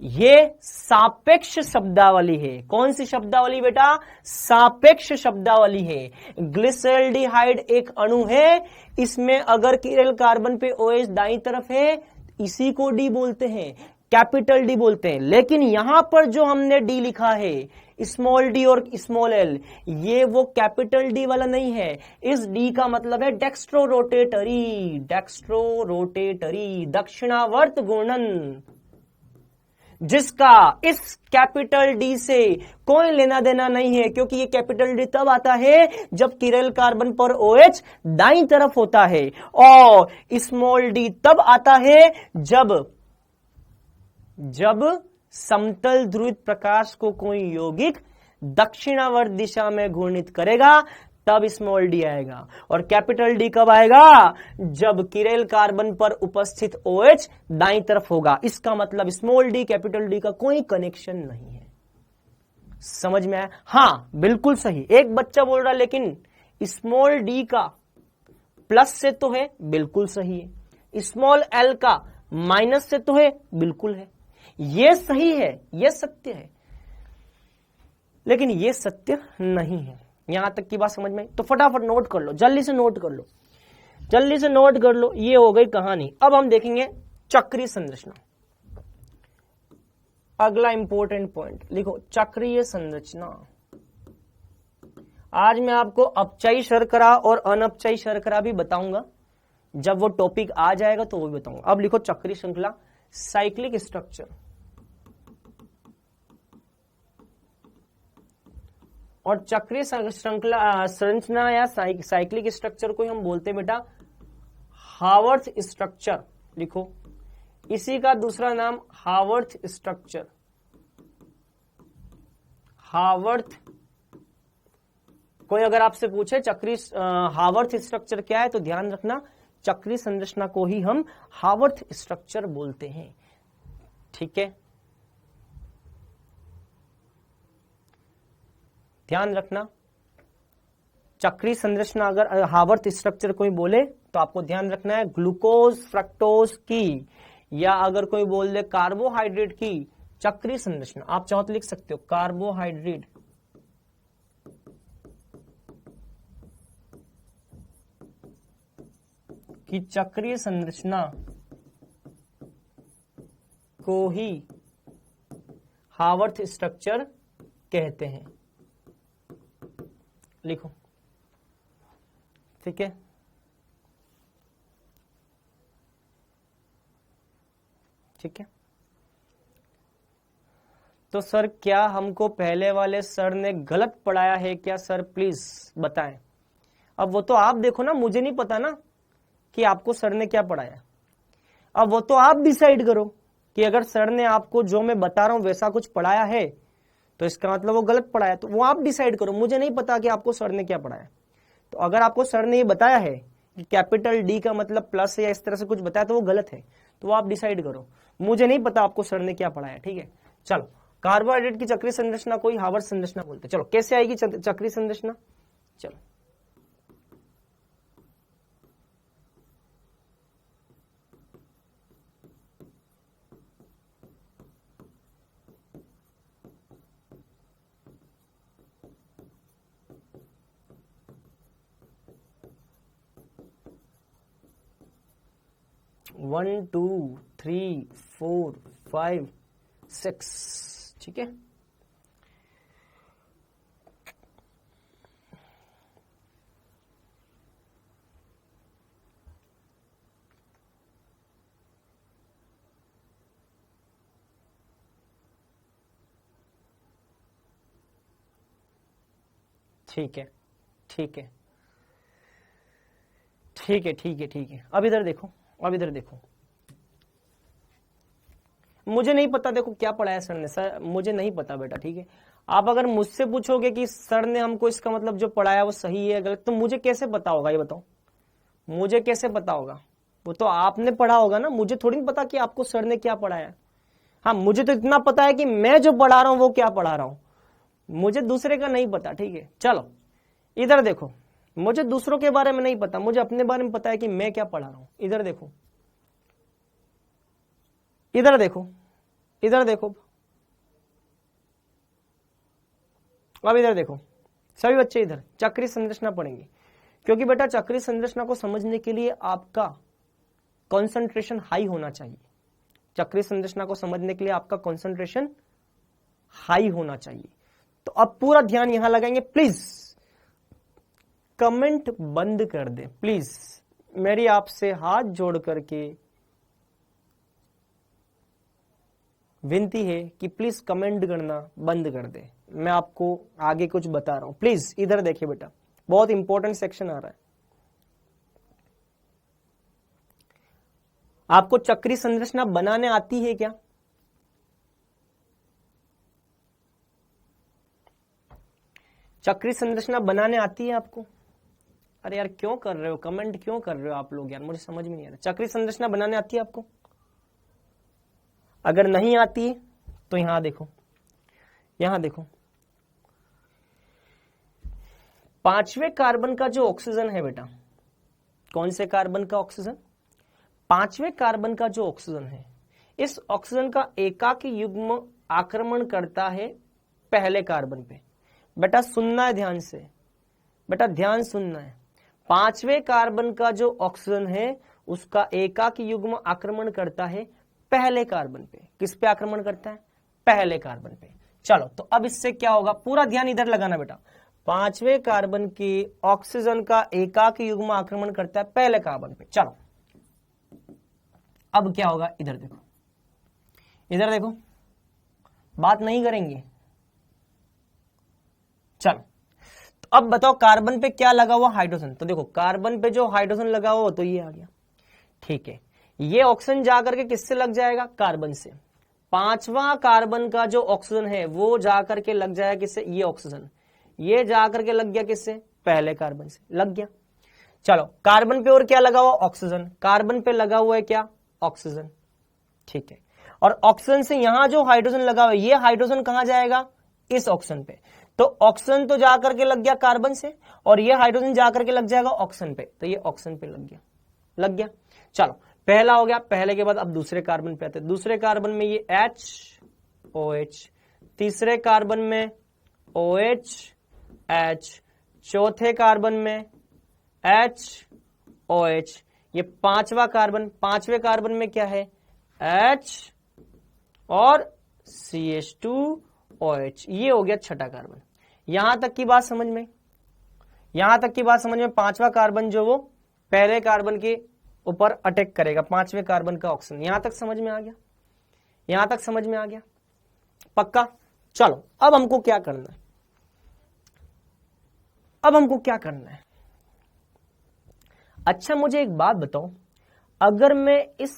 ये सापेक्ष शब्दावली है। कौन सी शब्दावली बेटा? सापेक्ष शब्दावली है। ग्लिसरॉल्डिहाइड एक अणु है, इसमें अगर किरल कार्बन पे OH दाईं तरफ है इसी को डी बोलते हैं। कैपिटल डी बोलते हैं। लेकिन यहां पर जो हमने डी लिखा है, स्मॉल डी और स्मॉल एल, ये वो कैपिटल डी वाला नहीं है। इस डी का मतलब है डेक्स्ट्रो रोटेटरी, डेक्स्ट्रो रोटेटरी, दक्षिणावर्त घूर्णन, जिसका इस कैपिटल डी से कोई लेना देना नहीं है, क्योंकि ये कैपिटल डी तब आता है जब किरल कार्बन पर OH दाईं तरफ होता है, और स्मॉल डी तब आता है जब समतल ध्रुवित प्रकाश को कोई यौगिक दक्षिणावर्त दिशा में घूर्णित करेगा, तब स्मॉल डी आएगा। और कैपिटल डी कब आएगा? जब किरेल कार्बन पर उपस्थित OH दाईं तरफ होगा। इसका मतलब स्मॉल डी कैपिटल डी का कोई कनेक्शन नहीं है। समझ में आया? हाँ बिल्कुल सही। एक बच्चा बोल रहा लेकिन स्मॉल डी का प्लस से तो है, बिल्कुल सही है। स्मॉल एल का माइनस से तो है, बिल्कुल है। ये सही है, ये सत्य है, लेकिन ये सत्य नहीं है। यहां तक की बात समझ में? तो फटाफट नोट कर लो, जल्दी से नोट कर लो, जल्दी से नोट कर लो। ये हो गई कहानी। अब हम देखेंगे चक्रीय संरचना। अगला इंपॉर्टेंट पॉइंट लिखो, चक्रीय संरचना। आज मैं आपको अपचयी शर्करा और अनअपचयी शर्करा भी बताऊंगा, जब वो टॉपिक आ जाएगा तो वो भी बताऊंगा। अब लिखो चक्रीय श्रृंखला, साइक्लिक स्ट्रक्चर। और चक्रीय श्रृंखला संरचना या साइक्लिक स्ट्रक्चर को हम बोलते हैं बेटा हावर्थ स्ट्रक्चर। लिखो, इसी का दूसरा नाम हावर्थ स्ट्रक्चर। हावर्थ, कोई अगर आपसे पूछे चक्रीय हावर्थ स्ट्रक्चर क्या है, तो ध्यान रखना चक्रीय संरचना को ही हम हावर्थ स्ट्रक्चर बोलते हैं। ठीक है, ध्यान रखना। चक्रीय संरचना अगर हावर्थ स्ट्रक्चर कोई बोले तो आपको ध्यान रखना है ग्लूकोज फ्रक्टोज की, या अगर कोई बोल दे कार्बोहाइड्रेट की चक्रीय संरचना, आप चाहो तो लिख सकते हो कार्बोहाइड्रेट की चक्रीय संरचना को ही हावर्थ स्ट्रक्चर कहते हैं। लिखो, ठीक है। ठीक है, तो सर क्या हमको पहले वाले सर ने गलत पढ़ाया है क्या? सर प्लीज बताएं। अब वो तो आप देखो ना, मुझे नहीं पता ना कि आपको सर ने क्या पढ़ाया। अब वो तो आप डिसाइड करो कि अगर सर ने आपको जो मैं बता रहा हूं वैसा कुछ पढ़ाया है तो इसका मतलब वो गलत पढ़ाया, तो वो आप डिसाइड करो। मुझे नहीं पता कि आपको सर ने क्या पढ़ाया। तो अगर आपको सर ने ये बताया है कि कैपिटल डी का मतलब प्लस है या इस तरह से कुछ बताया तो वो गलत है, तो वो आप डिसाइड करो। मुझे नहीं पता आपको सर ने क्या पढ़ाया। ठीक है, चलो। कार्बोहाइड्रेट की चक्रीय संरचना को ही हावर्थ संरचना बोलते हैं। चलो, कैसे आएगी चक्रीय संरचना? चलो, one two three four five six. ठीक है, ठीक है, ठीक है, ठीक है, ठीक है, ठीक है। अब इधर देखो, अब इधर देखो, मुझे नहीं पता देखो क्या पढ़ाया सर ने। सर मुझे नहीं पता बेटा। ठीक है, आप अगर मुझसे पूछोगे कि सर ने हमको इसका मतलब जो पढ़ाया वो सही है गलत, तो मुझे कैसे पता होगा? ये बताओ, मुझे कैसे पता होगा? वो तो आपने पढ़ा होगा ना, मुझे थोड़ी नहीं पता कि आपको सर ने क्या पढ़ाया। हाँ, मुझे तो इतना पता है कि मैं जो पढ़ा रहा हूं वो क्या पढ़ा रहा हूं, मुझे दूसरे का नहीं पता। ठीक है, चलो इधर देखो, मुझे दूसरों के बारे में नहीं पता, मुझे अपने बारे में पता है कि मैं क्या पढ़ा रहा हूं। इधर देखो, इधर देखो, इधर देखो, अब इधर देखो सभी बच्चे, इधर चक्रीय संरचना पढ़ेंगे, क्योंकि बेटा चक्रीय संरचना को समझने के लिए आपका कंसंट्रेशन हाई होना चाहिए। चक्रीय संरचना को समझने के लिए आपका कंसंट्रेशन हाई होना चाहिए। तो अब पूरा ध्यान यहां लगाएंगे। प्लीज कमेंट बंद कर दे, प्लीज मेरी आपसे हाथ जोड़ करके विनती है कि प्लीज कमेंट करना बंद कर दे। मैं आपको आगे कुछ बता रहा हूं, प्लीज इधर देखिए बेटा, बहुत इंपॉर्टेंट सेक्शन आ रहा है। आपको चक्रीय संरचना बनाने आती है क्या? चक्रीय संरचना बनाने आती है आपको? अरे यार क्यों कर रहे हो, कमेंट क्यों कर रहे हो आप लोग यार, मुझे समझ में नहीं आ रहा। चक्रीय संरचना बनाने आती है आपको? अगर नहीं आती है तो यहां देखो, यहां देखो, पांचवें कार्बन का जो ऑक्सीजन है बेटा, कौन से कार्बन का ऑक्सीजन? पांचवें कार्बन का जो ऑक्सीजन है, इस ऑक्सीजन का एकाकी युग्म आक्रमण करता है पहले कार्बन पे। बेटा सुनना है ध्यान से, बेटा ध्यान सुनना है। पांचवें कार्बन का जो ऑक्सीजन है उसका एकाकी युग्म आक्रमण करता है पहले कार्बन पे। किस पे आक्रमण करता है? पहले कार्बन पे। चलो तो अब इससे क्या होगा, पूरा ध्यान इधर लगाना बेटा। पांचवें कार्बन की ऑक्सीजन का एकाकी युग्म आक्रमण करता है पहले कार्बन पे। चलो अब क्या होगा, इधर देखो, इधर देखो, बात नहीं करेंगे। चलो तो अब बताओ कार्बन पे क्या लगा हुआ? हाइड्रोजन। तो देखो कार्बन पे जो हाइड्रोजन लगा हुआ तो ये आ गया, ठीक है। ये ऑक्सीजन जाकर के किससे लग जाएगा? कार्बन से। पांचवा कार्बन का जो ऑक्सीजन है वो जाकर के लग जाएगा किससे? ये ऑक्सीजन। ये जाकर के लग गया किससे? पहले कार्बन से लग गया। चलो कार्बन पे और क्या लगा हुआ? ऑक्सीजन। कार्बन पे लगा हुआ है क्या? ऑक्सीजन, ठीक है। और ऑक्सीजन से यहां जो हाइड्रोजन लगा हुआ है, ये हाइड्रोजन कहां जाएगा? इस ऑक्सीजन पे। तो ऑक्सीजन तो जाकर के लग गया कार्बन से, और ये हाइड्रोजन जाकर के लग जाएगा ऑक्सीजन पे। तो ये ऑक्सीजन पे लग गया, लग गया। चलो पहला हो गया। पहले के बाद अब दूसरे कार्बन पे आते हैं। दूसरे कार्बन में ये HOH, तीसरे कार्बन में OH, चौथे कार्बन में HOH, ये पांचवा कार्बन। पांचवें कार्बन में क्या है? H और CH2OH, ये हो गया छठा कार्बन। यहां तक की बात समझ में? यहां तक की बात समझ में? पांचवा कार्बन जो वो पहले कार्बन के ऊपर अटैक करेगा, पांचवें कार्बन का ऑक्सीजन। यहां तक समझ में आ गया? यहां तक समझ में आ गया? पक्का? चलो अब हमको क्या करना है, अब हमको क्या करना है? अच्छा मुझे एक बात बताओ, अगर मैं इस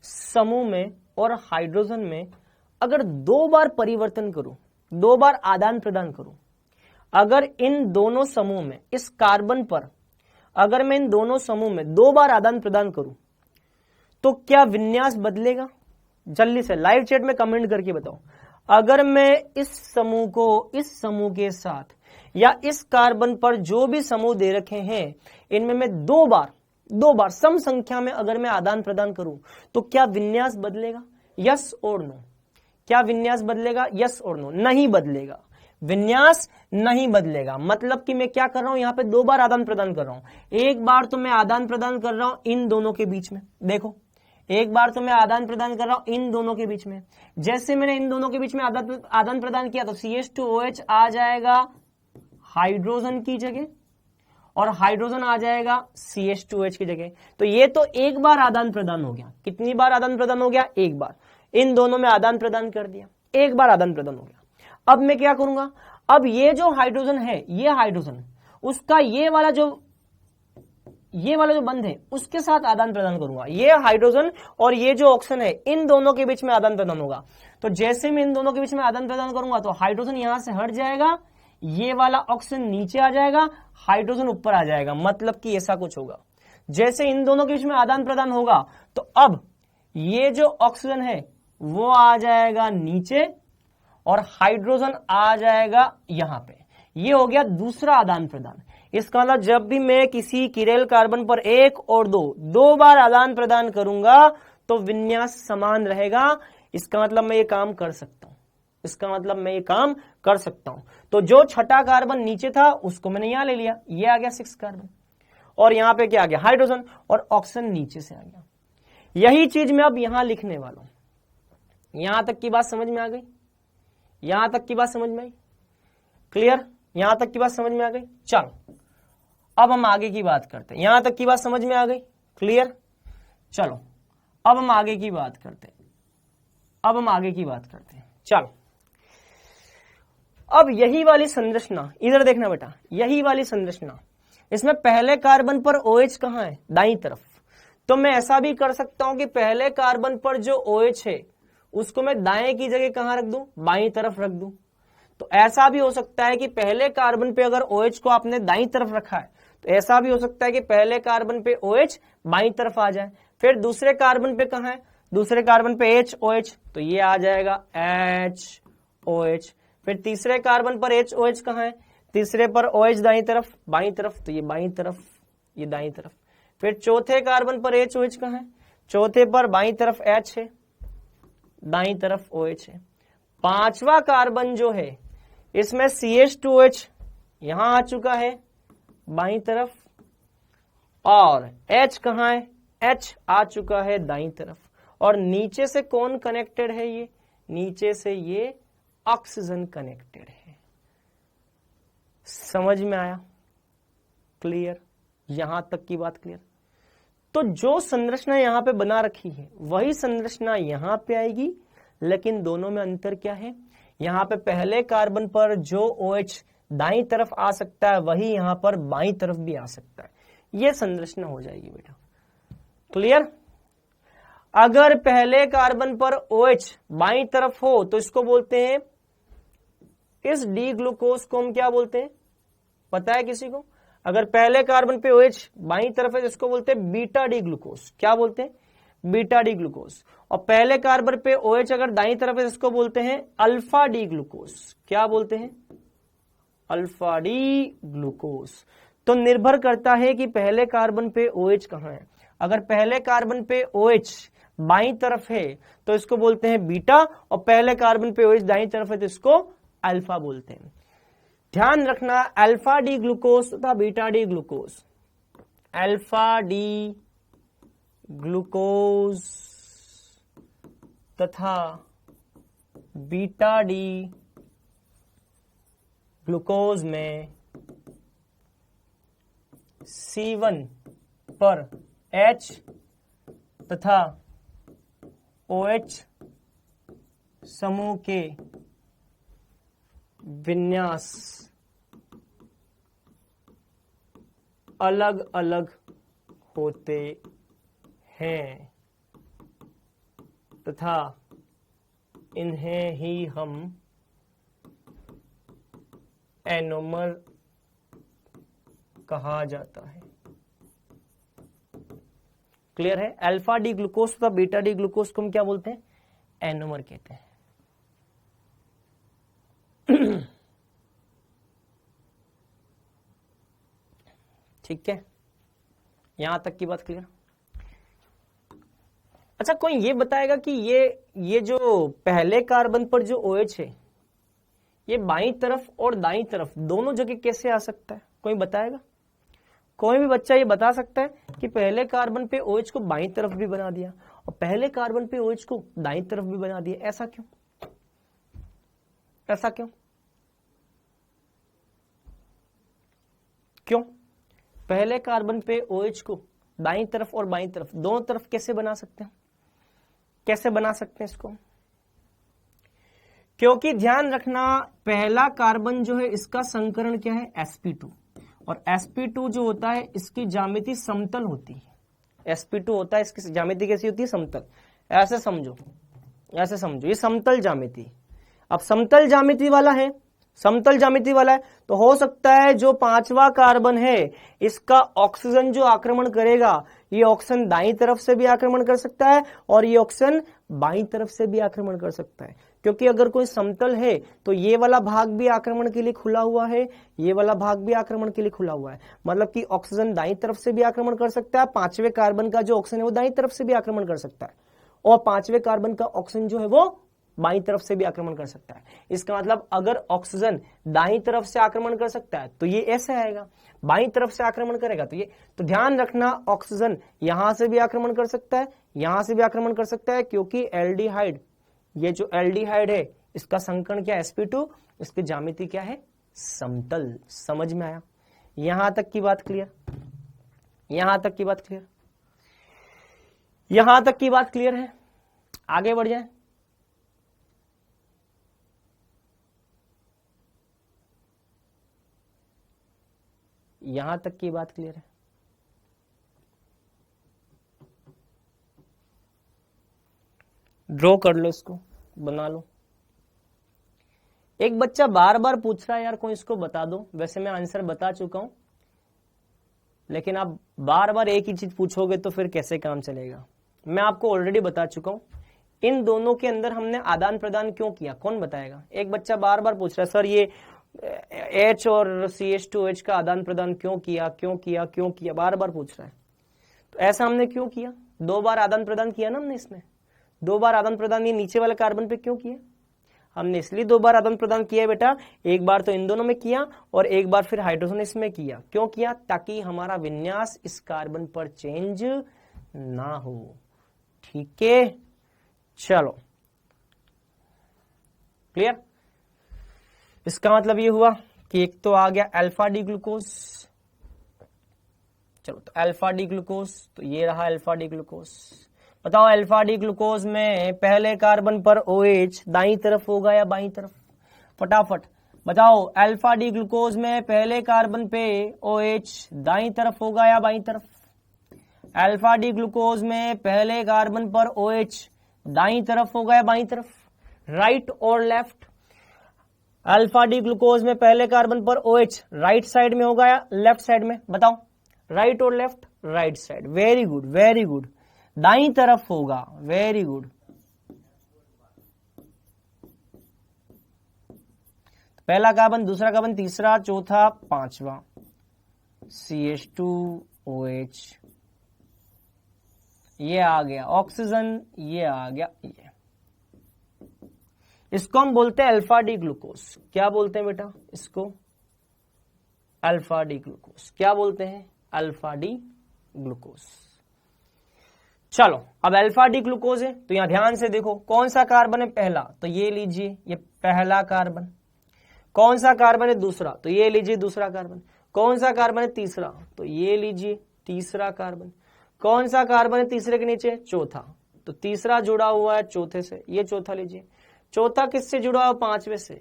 समूह में और हाइड्रोजन में अगर दो बार परिवर्तन करूं, दो बार आदान प्रदान करूं, अगर इन दोनों समूह में इस कार्बन पर अगर मैं इन दोनों समूह में दो बार आदान प्रदान करूं तो क्या विन्यास बदलेगा? जल्दी से लाइव चैट में कमेंट करके बताओ। अगर मैं इस समूह को इस समूह के साथ या इस कार्बन पर जो भी समूह दे रखे हैं इनमें मैं दो बार सम संख्या में अगर मैं आदान प्रदान करूं तो क्या विन्यास बदलेगा? यस और नो? क्या विन्यास बदलेगा? यस और नो? नहीं बदलेगा, विन्यास नहीं बदलेगा। मतलब कि मैं क्या कर रहा हूं, यहां पे दो बार आदान प्रदान कर रहा हूं। एक बार तो मैं आदान प्रदान कर रहा हूं इन दोनों के बीच में, देखो एक बार तो मैं आदान प्रदान कर रहा हूं इन दोनों के बीच में। जैसे मैंने इन दोनों के बीच में आदान प्रदान किया तो CH2OH आ जाएगा हाइड्रोजन की जगह और हाइड्रोजन आ जाएगा CH2OH की जगह। तो ये तो एक बार आदान प्रदान हो गया। कितनी बार आदान प्रदान हो गया? एक बार। इन दोनों में आदान प्रदान कर दिया, एक बार आदान प्रदान हो गया। अब मैं क्या करूंगा, अब ये जो हाइड्रोजन है, ये हाइड्रोजन उसका ये वाला जो बंध है उसके साथ आदान प्रदान करूंगा। ये हाइड्रोजन और ये जो ऑक्सीजन है इन दोनों के बीच में आदान प्रदान होगा। तो जैसे मैं इन दोनों के बीच में आदान प्रदान करूंगा तो हाइड्रोजन यहां से हट जाएगा, ये वाला ऑक्सीजन नीचे आ जाएगा, हाइड्रोजन ऊपर आ जाएगा। मतलब कि ऐसा कुछ होगा, जैसे इन दोनों के बीच में आदान प्रदान होगा तो अब ये जो ऑक्सीजन है वो आ जाएगा नीचे और हाइड्रोजन आ जाएगा यहां पे। ये हो गया दूसरा आदान प्रदान। इसका मतलब जब भी मैं किसी किरेल कार्बन पर एक और दो बार आदान प्रदान करूंगा तो विन्यास समान रहेगा। इसका मतलब मैं ये काम कर सकता हूं, इसका मतलब मैं ये काम कर सकता हूं। तो जो छठा कार्बन नीचे था उसको मैंने यहां ले लिया, ये आ गया 6 कार्बन और यहां पे क्या आ गया? हाइड्रोजन, और ऑक्सीजन नीचे से आ गया। यही चीज मैं अब यहां लिखने वाला हूं। यहां तक की बात समझ में आ गई? यहां तक की बात समझ में आई? क्लियर? यहां तक की बात समझ में आ गई? चलो अब हम आगे की बात करते हैं। यहां तक की बात समझ में आ गई? क्लियर? चलो अब हम आगे की बात करते हैं। अब हम आगे की बात करते हैं। चलो अब यही वाली संरचना इधर देखना बेटा, यही वाली संरचना, इसमें पहले कार्बन पर OH कहां है? दाईं तरफ। तो मैं ऐसा भी कर सकता हूं कि पहले कार्बन पर जो OH है उसको मैं दाएं की जगह कहां रख दूं? बाईं तरफ रख दूं। तो ऐसा भी हो सकता है कि पहले कार्बन पे अगर OH को आपने दाईं तरफ रखा है तो ऐसा भी हो सकता है कि पहले कार्बन पे OH बाईं तरफ आ जाए। फिर दूसरे कार्बन पे कहां है? दूसरे कार्बन पे HOH, तो ये आ जाएगा HOH। फिर तीसरे कार्बन पर HOH कहां है? तीसरे पर OH दाईं तरफ, बाईं तरफ, तो ये बाईं तरफ, ये दाईं तरफ। फिर चौथे कार्बन पर HOH कहां है? चौथे पर बाईं तरफ H है, दाईं तरफ OH है। पांचवा कार्बन जो है इसमें CH2OH यहां आ चुका है बाईं तरफ, और H कहां है? H आ चुका है दाईं तरफ। और नीचे से कौन कनेक्टेड है? ये नीचे से ये ऑक्सीजन कनेक्टेड है। समझ में आया? क्लियर? यहां तक की बात क्लियर? तो जो संरचना यहां पे बना रखी है वही संरचना यहां पे आएगी, लेकिन दोनों में अंतर क्या है? यहां पे पहले कार्बन पर जो OH दाईं तरफ आ सकता है वही यहां पर बाईं तरफ भी आ सकता है। यह संरचना हो जाएगी बेटा। क्लियर? अगर पहले कार्बन पर OH बाईं तरफ हो तो इसको बोलते हैं, इस डी ग्लूकोज को हम क्या बोलते हैं? पता है किसी को? अगर पहले कार्बन पे OH बाईं तरफ है तो इसको बोलते हैं बीटा डी ग्लूकोज। क्या बोलते हैं? Beta D glucose. और पहले कार्बन पे OH अगर दाईं तरफ है तो इसको बोलते हैं अल्फा डी ग्लूकोज। क्या बोलते हैं? Alpha D glucose. तो निर्भर करता है कि पहले कार्बन पे OH कहां है। अगर पहले कार्बन पे OH बाईं तरफ है तो इसको बोलते हैं बीटा, और पहले कार्बन पे OH दाईं तरफ है तो इसको अल्फा बोलते हैं। ध्यान रखना, अल्फा डी ग्लूकोज तथा beta D glucose, alpha D glucose तथा बीटा डी ग्लूकोज में C1 पर H तथा OH समूह के विन्यास अलग अलग होते हैं तथा इन्हें ही हम एनोमर कहा जाता है। क्लियर है? अल्फा डी ग्लूकोज तथा बीटा डी ग्लूकोज को हम क्या बोलते हैं? एनोमर कहते हैं। ठीक है, यहां तक की बात क्लियर? अच्छा, कोई ये बताएगा कि ये जो पहले कार्बन पर जो OH है ये बाईं तरफ और दाईं तरफ दोनों जगह कैसे आ सकता है? कोई बताएगा? कोई भी बच्चा ये बता सकता है कि पहले कार्बन पे OH को बाईं तरफ भी बना दिया और पहले कार्बन पे OH को दाईं तरफ भी बना दिया? ऐसा क्यों? ऐसा क्यों? क्यों पहले कार्बन पे OH को दाईं तरफ और बाईं तरफ दोनों तरफ कैसे बना सकते हैं? कैसे बना सकते हैं इसको? क्योंकि ध्यान रखना, पहला कार्बन जो है इसका संकरण क्या है? sp2, और sp2 जो होता है इसकी ज्यामिति समतल होती है। sp2 होता है, इसकी ज्यामिति कैसी होती है? समतल। ऐसे समझो, ऐसे समझो, ये समतल ज्यामिति। अब समतल ज्यामिति वाला है, समतल ज्यामिति वाला है तो हो सकता है जो पांचवा कार्बन है इसका ऑक्सीजन जो आक्रमण करेगा ये ऑक्सीजन दाईं तरफ से भी आक्रमण कर सकता है और ये ऑक्सीजन बाईं तरफ से भी आक्रमण कर सकता है। क्योंकि अगर कोई समतल है तो ये वाला भाग भी आक्रमण के लिए खुला हुआ है, ये वाला भाग भी आक्रमण के लिए खुला हुआ है। मतलब कि ऑक्सीजन दाईं तरफ से भी आक्रमण कर सकता है, पांचवें कार्बन का जो ऑक्सीजन है वो दाईं तरफ से भी आक्रमण कर सकता है, और पांचवें कार्बन का ऑक्सीजन जो है वो बाईं तरफ से भी आक्रमण कर सकता है। इसका मतलब अगर ऑक्सीजन दाईं तरफ से आक्रमण कर सकता है तो ये ऐसे आएगा, बाईं तरफ से आक्रमण करेगा तो ये। तो ध्यान रखना, ऑक्सीजन यहां से भी आक्रमण कर सकता है, यहां से भी आक्रमण कर सकता है, क्योंकि एल्डिहाइड ये जो एल्डिहाइड है इसका संकरण क्या है sp2, इसकी ज्यामिति क्या है समतल। समझ में आया? यहां तक की बात क्लियर? यहां तक की बात क्लियर? यहां तक की बात क्लियर है? आगे बढ़ जाए। यहां तक की बात क्लियर है? ड्रॉ कर लो, इसको बना लो। एक बच्चा बार बार पूछ रहा है यार कोई इसको बता दो। वैसे मैं आंसर बता चुका हूं, लेकिन आप बार बार एक ही चीज पूछोगे तो फिर कैसे काम चलेगा। मैं आपको ऑलरेडी बता चुका हूं। इन दोनों के अंदर हमने आदान प्रदान क्यों किया, कौन बताएगा? एक बच्चा बार बार पूछ रहा है सर ये H और CH2H का आदान प्रदान क्यों किया, क्यों किया, क्यों किया, बार बार पूछ रहा है। तो ऐसा हमने क्यों किया? 2 बार आदान प्रदान किया ना हमने इसमें। 2 बार आदान प्रदान ये नीचे वाले कार्बन पे क्यों किया? हमने इसलिए 2 बार आदान प्रदान किया है बेटा। एक बार तो इन दोनों में किया और एक बार फिर हाइड्रोजन इसमें किया। क्यों किया? ताकि हमारा विन्यास इस कार्बन पर चेंज ना हो। ठीक है, चलो क्लियर? इसका मतलब ये हुआ कि एक तो आ गया अल्फा डी ग्लूकोज। चलो तो अल्फा डी ग्लूकोज, तो ये रहा अल्फा डी ग्लूकोज। बताओ अल्फा डी ग्लूकोज में पहले कार्बन पर OH दाईं तरफ होगा या बाईं तरफ? फटाफट बताओ, अल्फा डी ग्लूकोज में पहले कार्बन पे OH दाईं तरफ होगा या बाईं तरफ? अल्फा डी ग्लूकोज में पहले कार्बन पर OH दाईं तरफ होगा या बाईं तरफ? राइट और लेफ्ट? अल्फा डी ग्लूकोज में पहले कार्बन पर OH राइट साइड में होगा या लेफ्ट साइड में? बताओ, राइट और left? Right side. Very good, very good. दाईं तरफ होगा। Very good. पहला कार्बन, दूसरा कार्बन, तीसरा, चौथा, पांचवा, CH2OH, ये आ गया ऑक्सीजन, ये आ गया ये। इसको हम बोलते हैं अल्फा डी ग्लूकोज। क्या बोलते हैं बेटा इसको? Alpha D glucose. क्या बोलते हैं? Alpha D glucose. चलो अब अल्फा डी ग्लूकोज है तो यहां ध्यान से देखो कौन सा कार्बन है पहला, तो ये लीजिए ये पहला कार्बन। कौन सा कार्बन है दूसरा, तो ये लीजिए दूसरा कार्बन। कौन सा कार्बन है तीसरा, तो ये लीजिए तीसरा कार्बन। कौन सा कार्बन है तीसरे के नीचे? चौथा। तो तीसरा जुड़ा हुआ है चौथे से, ये चौथा लीजिए। चौथा किससे जुड़ा हुआ? पांचवे से।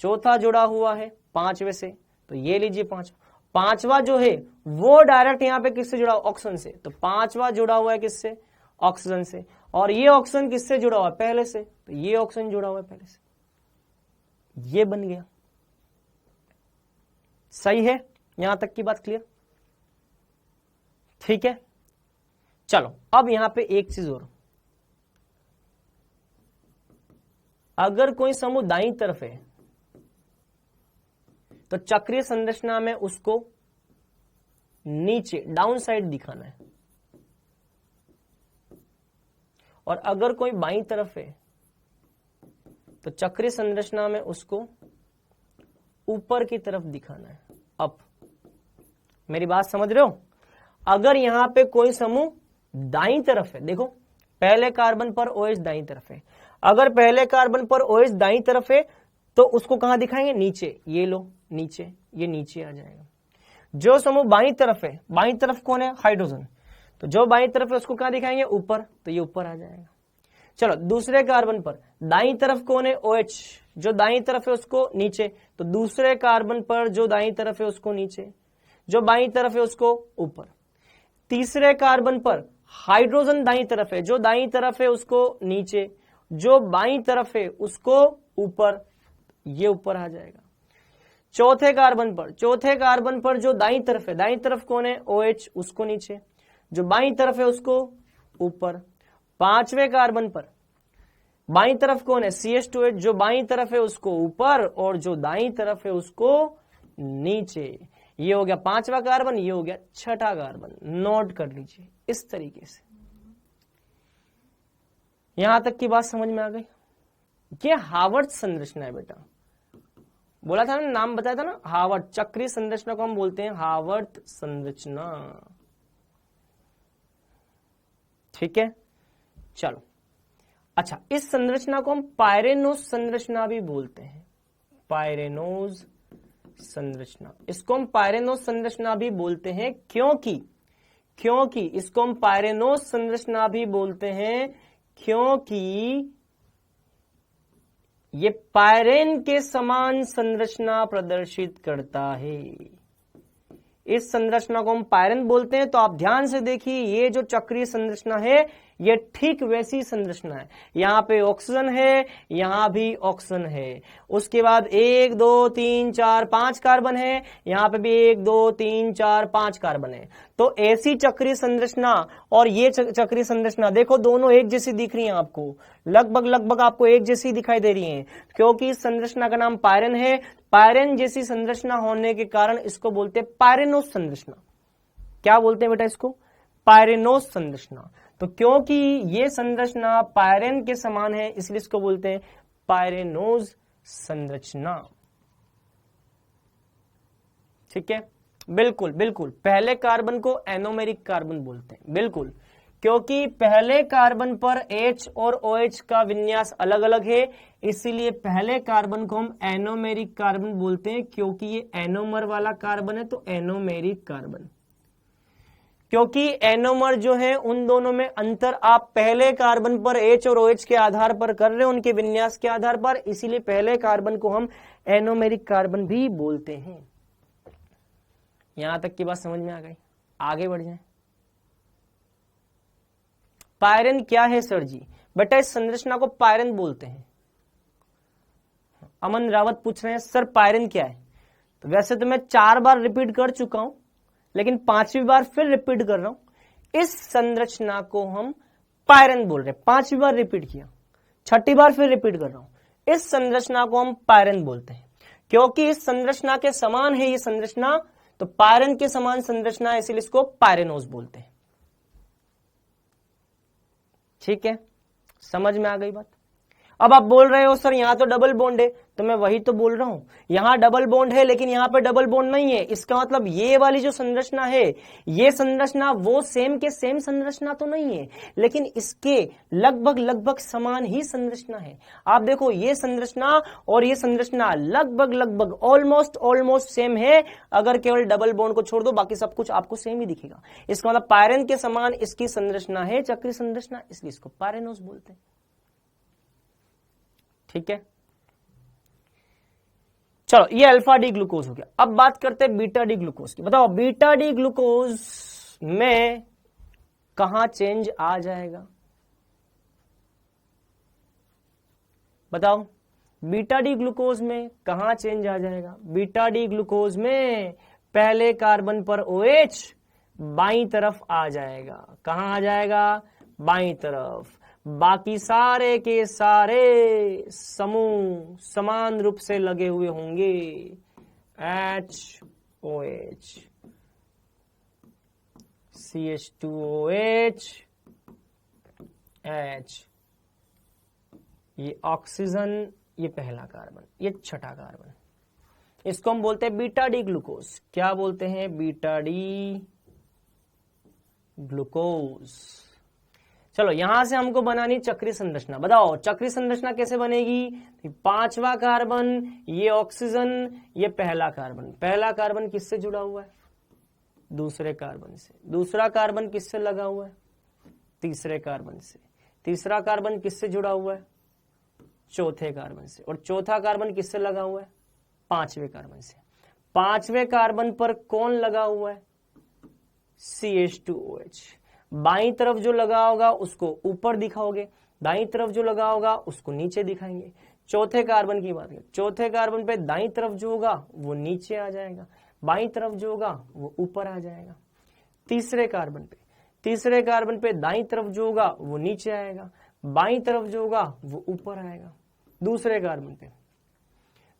चौथा जुड़ा हुआ है पांचवे से, तो ये लीजिए पांचवा। पांचवा जो है वो डायरेक्ट यहां पे किससे जुड़ा हुआ? ऑक्सीजन से। तो पांचवा जुड़ा हुआ है किससे? ऑक्सीजन से। और ये ऑक्सीजन किससे जुड़ा हुआ है? पहले से। तो ये ऑक्सीजन जुड़ा हुआ है पहले से। ये बन गया। सही है? यहां तक की बात क्लियर? ठीक है, चलो अब यहां पे एक चीज और। अगर कोई समूह दाईं तरफ है तो चक्रीय संरचना में उसको नीचे डाउन साइड दिखाना है, और अगर कोई बाईं तरफ है तो चक्रीय संरचना में उसको ऊपर की तरफ दिखाना है, अप। मेरी बात समझ रहे हो? अगर यहां पे कोई समूह दाईं तरफ है, देखो पहले कार्बन पर OH दाईं तरफ है। अगर पहले कार्बन पर OH दाईं तरफ है तो उसको कहां दिखाएंगे? नीचे। ये लो नीचे, ये नीचे आ जाएगा। जो समूह बाईं तरफ है, बाईं तरफ कौन है? हाइड्रोजन। तो जो बाईं तरफ है उसको कहां दिखाएंगे? ऊपर। तो ये ऊपर आ जाएगा। चलो दूसरे कार्बन पर दाईं तरफ कौन है? OH। जो दाईं तरफ है उसको नीचे। तो दूसरे कार्बन पर जो दाईं तरफ है उसको नीचे, जो बाईं तरफ है उसको ऊपर। तीसरे कार्बन पर हाइड्रोजन दाईं तरफ है, जो दाईं तरफ है उसको नीचे, जो बाईं तरफ है उसको ऊपर। ये ऊपर आ जाएगा। चौथे कार्बन पर जो दाईं तरफ है, दाईं तरफ कौन है? OH, उसको नीचे, जो बाईं तरफ है उसको ऊपर। पांचवें कार्बन पर बाईं तरफ कौन है? CH2H, जो बाईं तरफ है उसको ऊपर और जो दाईं तरफ है उसको नीचे। ये हो गया पांचवा कार्बन, ये हो गया छठा कार्बन। नोट कर लीजिए इस तरीके से। यहां तक की बात समझ में आ गई? ये हार्वर्ड संरचना है बेटा। बोला था ना, नाम बताया था ना, हार्वर्ड। चक्रीय संरचना को हम बोलते हैं हार्वर्ड संरचना। ठीक है, चलो अच्छा, इस संरचना को हम पायरेनोज संरचना भी बोलते हैं, पायरेनोज संरचना। इसको हम पायरेनोज संरचना भी बोलते हैं क्योंकि इसको हम पायरेनोज संरचना भी बोलते हैं क्योंकि ये पायरेन के समान संरचना प्रदर्शित करता है। इस संरचना को हम पायरेन बोलते हैं। तो आप ध्यान से देखिए, ये जो चक्रीय संरचना है ये ठीक वैसी संरचना है। यहां पे ऑक्सीजन है, यहां भी ऑक्सीजन है, उसके बाद 1 2 3 4 5 कार्बन है, यहां पे भी 1 2 3 4 5 कार्बन है। तो ऐसी चक्रीय संरचना और ये चक्रीय संरचना देखो, दोनों एक जैसी दिख रही है आपको, लगभग आपको एक जैसी दिखाई दे रही है, क्योंकि इस संरचना का नाम पायरेन है। पायरेन जैसी संरचना होने के कारण इसको बोलते हैं पायरेनोज संरचना। क्या बोलते हैं बेटा इसको? पायरेनोज संरचना। तो क्योंकि ये संरचना पायरेन के समान है इसलिए इसको बोलते हैं पायरेनोज संरचना। ठीक है, बिल्कुल बिल्कुल। पहले कार्बन को एनोमेरिक कार्बन बोलते हैं, बिल्कुल, क्योंकि पहले कार्बन पर H और OH का विन्यास अलग अलग है, इसीलिए पहले कार्बन को हम एनोमेरिक कार्बन बोलते हैं। क्योंकि ये एनोमर वाला कार्बन है तो एनोमेरिक कार्बन। क्योंकि एनोमर जो है उन दोनों में अंतर आप पहले कार्बन पर H और OH के आधार पर कर रहे हैं, उनके विन्यास के आधार पर, इसीलिए पहले कार्बन को हम एनोमेरिक कार्बन भी बोलते हैं। यहां तक की बात समझ में आ गई? आगे बढ़ जाए। पायरेन क्या है सर जी? बेटा इस संरचना को पायरेन बोलते हैं। अमन रावत पूछ रहे हैं सर पायरेन क्या है? तो वैसे तो मैं 4 बार रिपीट कर चुका हूं, लेकिन 5वीं बार फिर रिपीट कर रहा हूं। इस संरचना को हम पायरेन बोल रहे हैं। 5वीं बार रिपीट किया, 6ठी बार फिर रिपीट कर रहा हूं। इस संरचना को हम पायरेन बोलते हैं क्योंकि इस संरचना के समान है ये संरचना, तो पायरेन के समान संरचना है, इसलिए इसको पायरेनोज बोलते हैं। ठीक है, समझ में आ गई बात? अब आप बोल रहे हो सर यहां तो डबल बॉन्ड है, तो मैं वही तो बोल रहा हूं, यहां डबल बॉन्ड है लेकिन यहां पे डबल बॉन्ड नहीं है। इसका मतलब ये वाली जो संरचना है, ये संरचना वो सेम के सेम संरचना तो नहीं है, लेकिन इसके लगभग समान ही संरचना है। आप देखो ये संरचना और ये संरचना लगभग ऑलमोस्ट सेम है, अगर केवल डबल बॉन्ड को छोड़ दो, बाकी सब कुछ आपको सेम ही दिखेगा। इसका मतलब पायरेन के समान इसकी संरचना है, चक्रीय संरचना, इसलिए इसको पायरेनोज बोलते हैं। ठीक है, चलो ये अल्फा डी ग्लूकोज हो गया। अब बात करते हैं बीटा डी ग्लूकोज की। बताओ बीटा डी ग्लूकोज में कहां चेंज आ जाएगा? बताओ बीटा डी ग्लूकोज में कहां चेंज आ जाएगा? बीटा डी ग्लूकोज में पहले कार्बन पर OH बाईं तरफ आ जाएगा। कहां आ जाएगा? बाईं तरफ। बाकी सारे के सारे समूह समान रूप से लगे हुए होंगे, HOH, CH2OH, H, ये ऑक्सीजन, ये पहला कार्बन, ये छठा कार्बन। इसको हम बोलते हैं बीटा डी ग्लूकोज। क्या बोलते हैं? Beta D glucose. चलो यहां से हमको बनानी चक्रीय संरचना। बताओ चक्रीय संरचना कैसे बनेगी? 5वां कार्बन, ये ऑक्सीजन, ये पहला कार्बन। पहला कार्बन किससे जुड़ा हुआ है? दूसरे कार्बन से। दूसरा कार्बन किससे लगा हुआ है? तीसरे कार्बन से। तीसरा कार्बन किससे जुड़ा हुआ है? चौथे कार्बन से। और चौथा कार्बन किससे लगा हुआ है? 5वें कार्बन से। 5वें कार्बन पर कौन लगा हुआ है? CH2OH। बाईं तरफ जो लगा होगा उसको ऊपर दिखाओगे, दाईं तरफ जो लगा होगा उसको नीचे दिखाएंगे। चौथे कार्बन की बात करें, चौथे कार्बन पे दाईं तरफ जो होगा वो नीचे आ जाएगा, बाईं तरफ जो होगा वो ऊपर आ जाएगा। तीसरे कार्बन पे दाईं तरफ जो होगा वो नीचे आएगा, बाईं तरफ जो होगा वो ऊपर आएगा। दूसरे कार्बन पे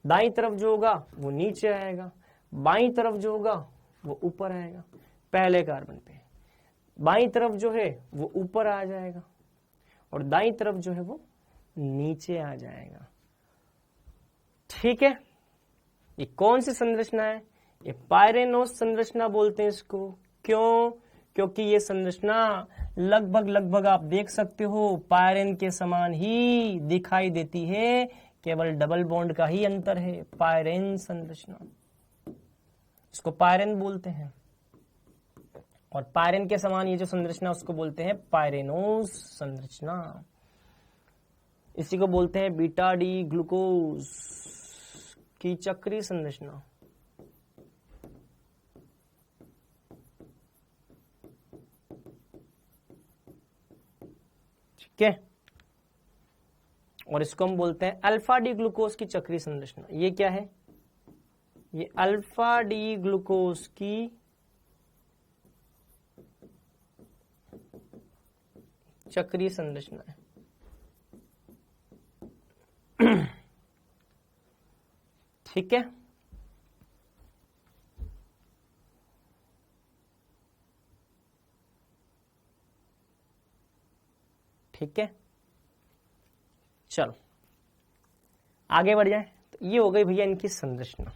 दाईं तरफ जो होगा वो नीचे आएगा, बाईं तरफ जो होगा वो ऊपर आएगा। पहले कार्बन पे बाईं तरफ जो है वो ऊपर आ जाएगा और दाईं तरफ जो है वो नीचे आ जाएगा। ठीक है, ये कौन सी संरचना है? ये पायरेनोज संरचना बोलते हैं इसको। क्यों? क्योंकि ये संरचना लगभग आप देख सकते हो पायरेन के समान ही दिखाई देती है, केवल डबल बॉन्ड का ही अंतर है। पायरेन संरचना, इसको पायरेन बोलते हैं, और पायरेन के समान ये जो संरचना उसको बोलते हैं पायरेनोज संरचना। इसी को बोलते हैं बीटा डी ग्लूकोज की चक्रीय संरचना। ठीक है, और इसको हम बोलते हैं अल्फा डी ग्लूकोज की चक्रीय संरचना। ये क्या है? ये अल्फा डी ग्लूकोज की चक्रीय संरचना है। ठीक है, ठीक है, चलो आगे बढ़ जाए। तो ये हो गई भैया इनकी संरचना।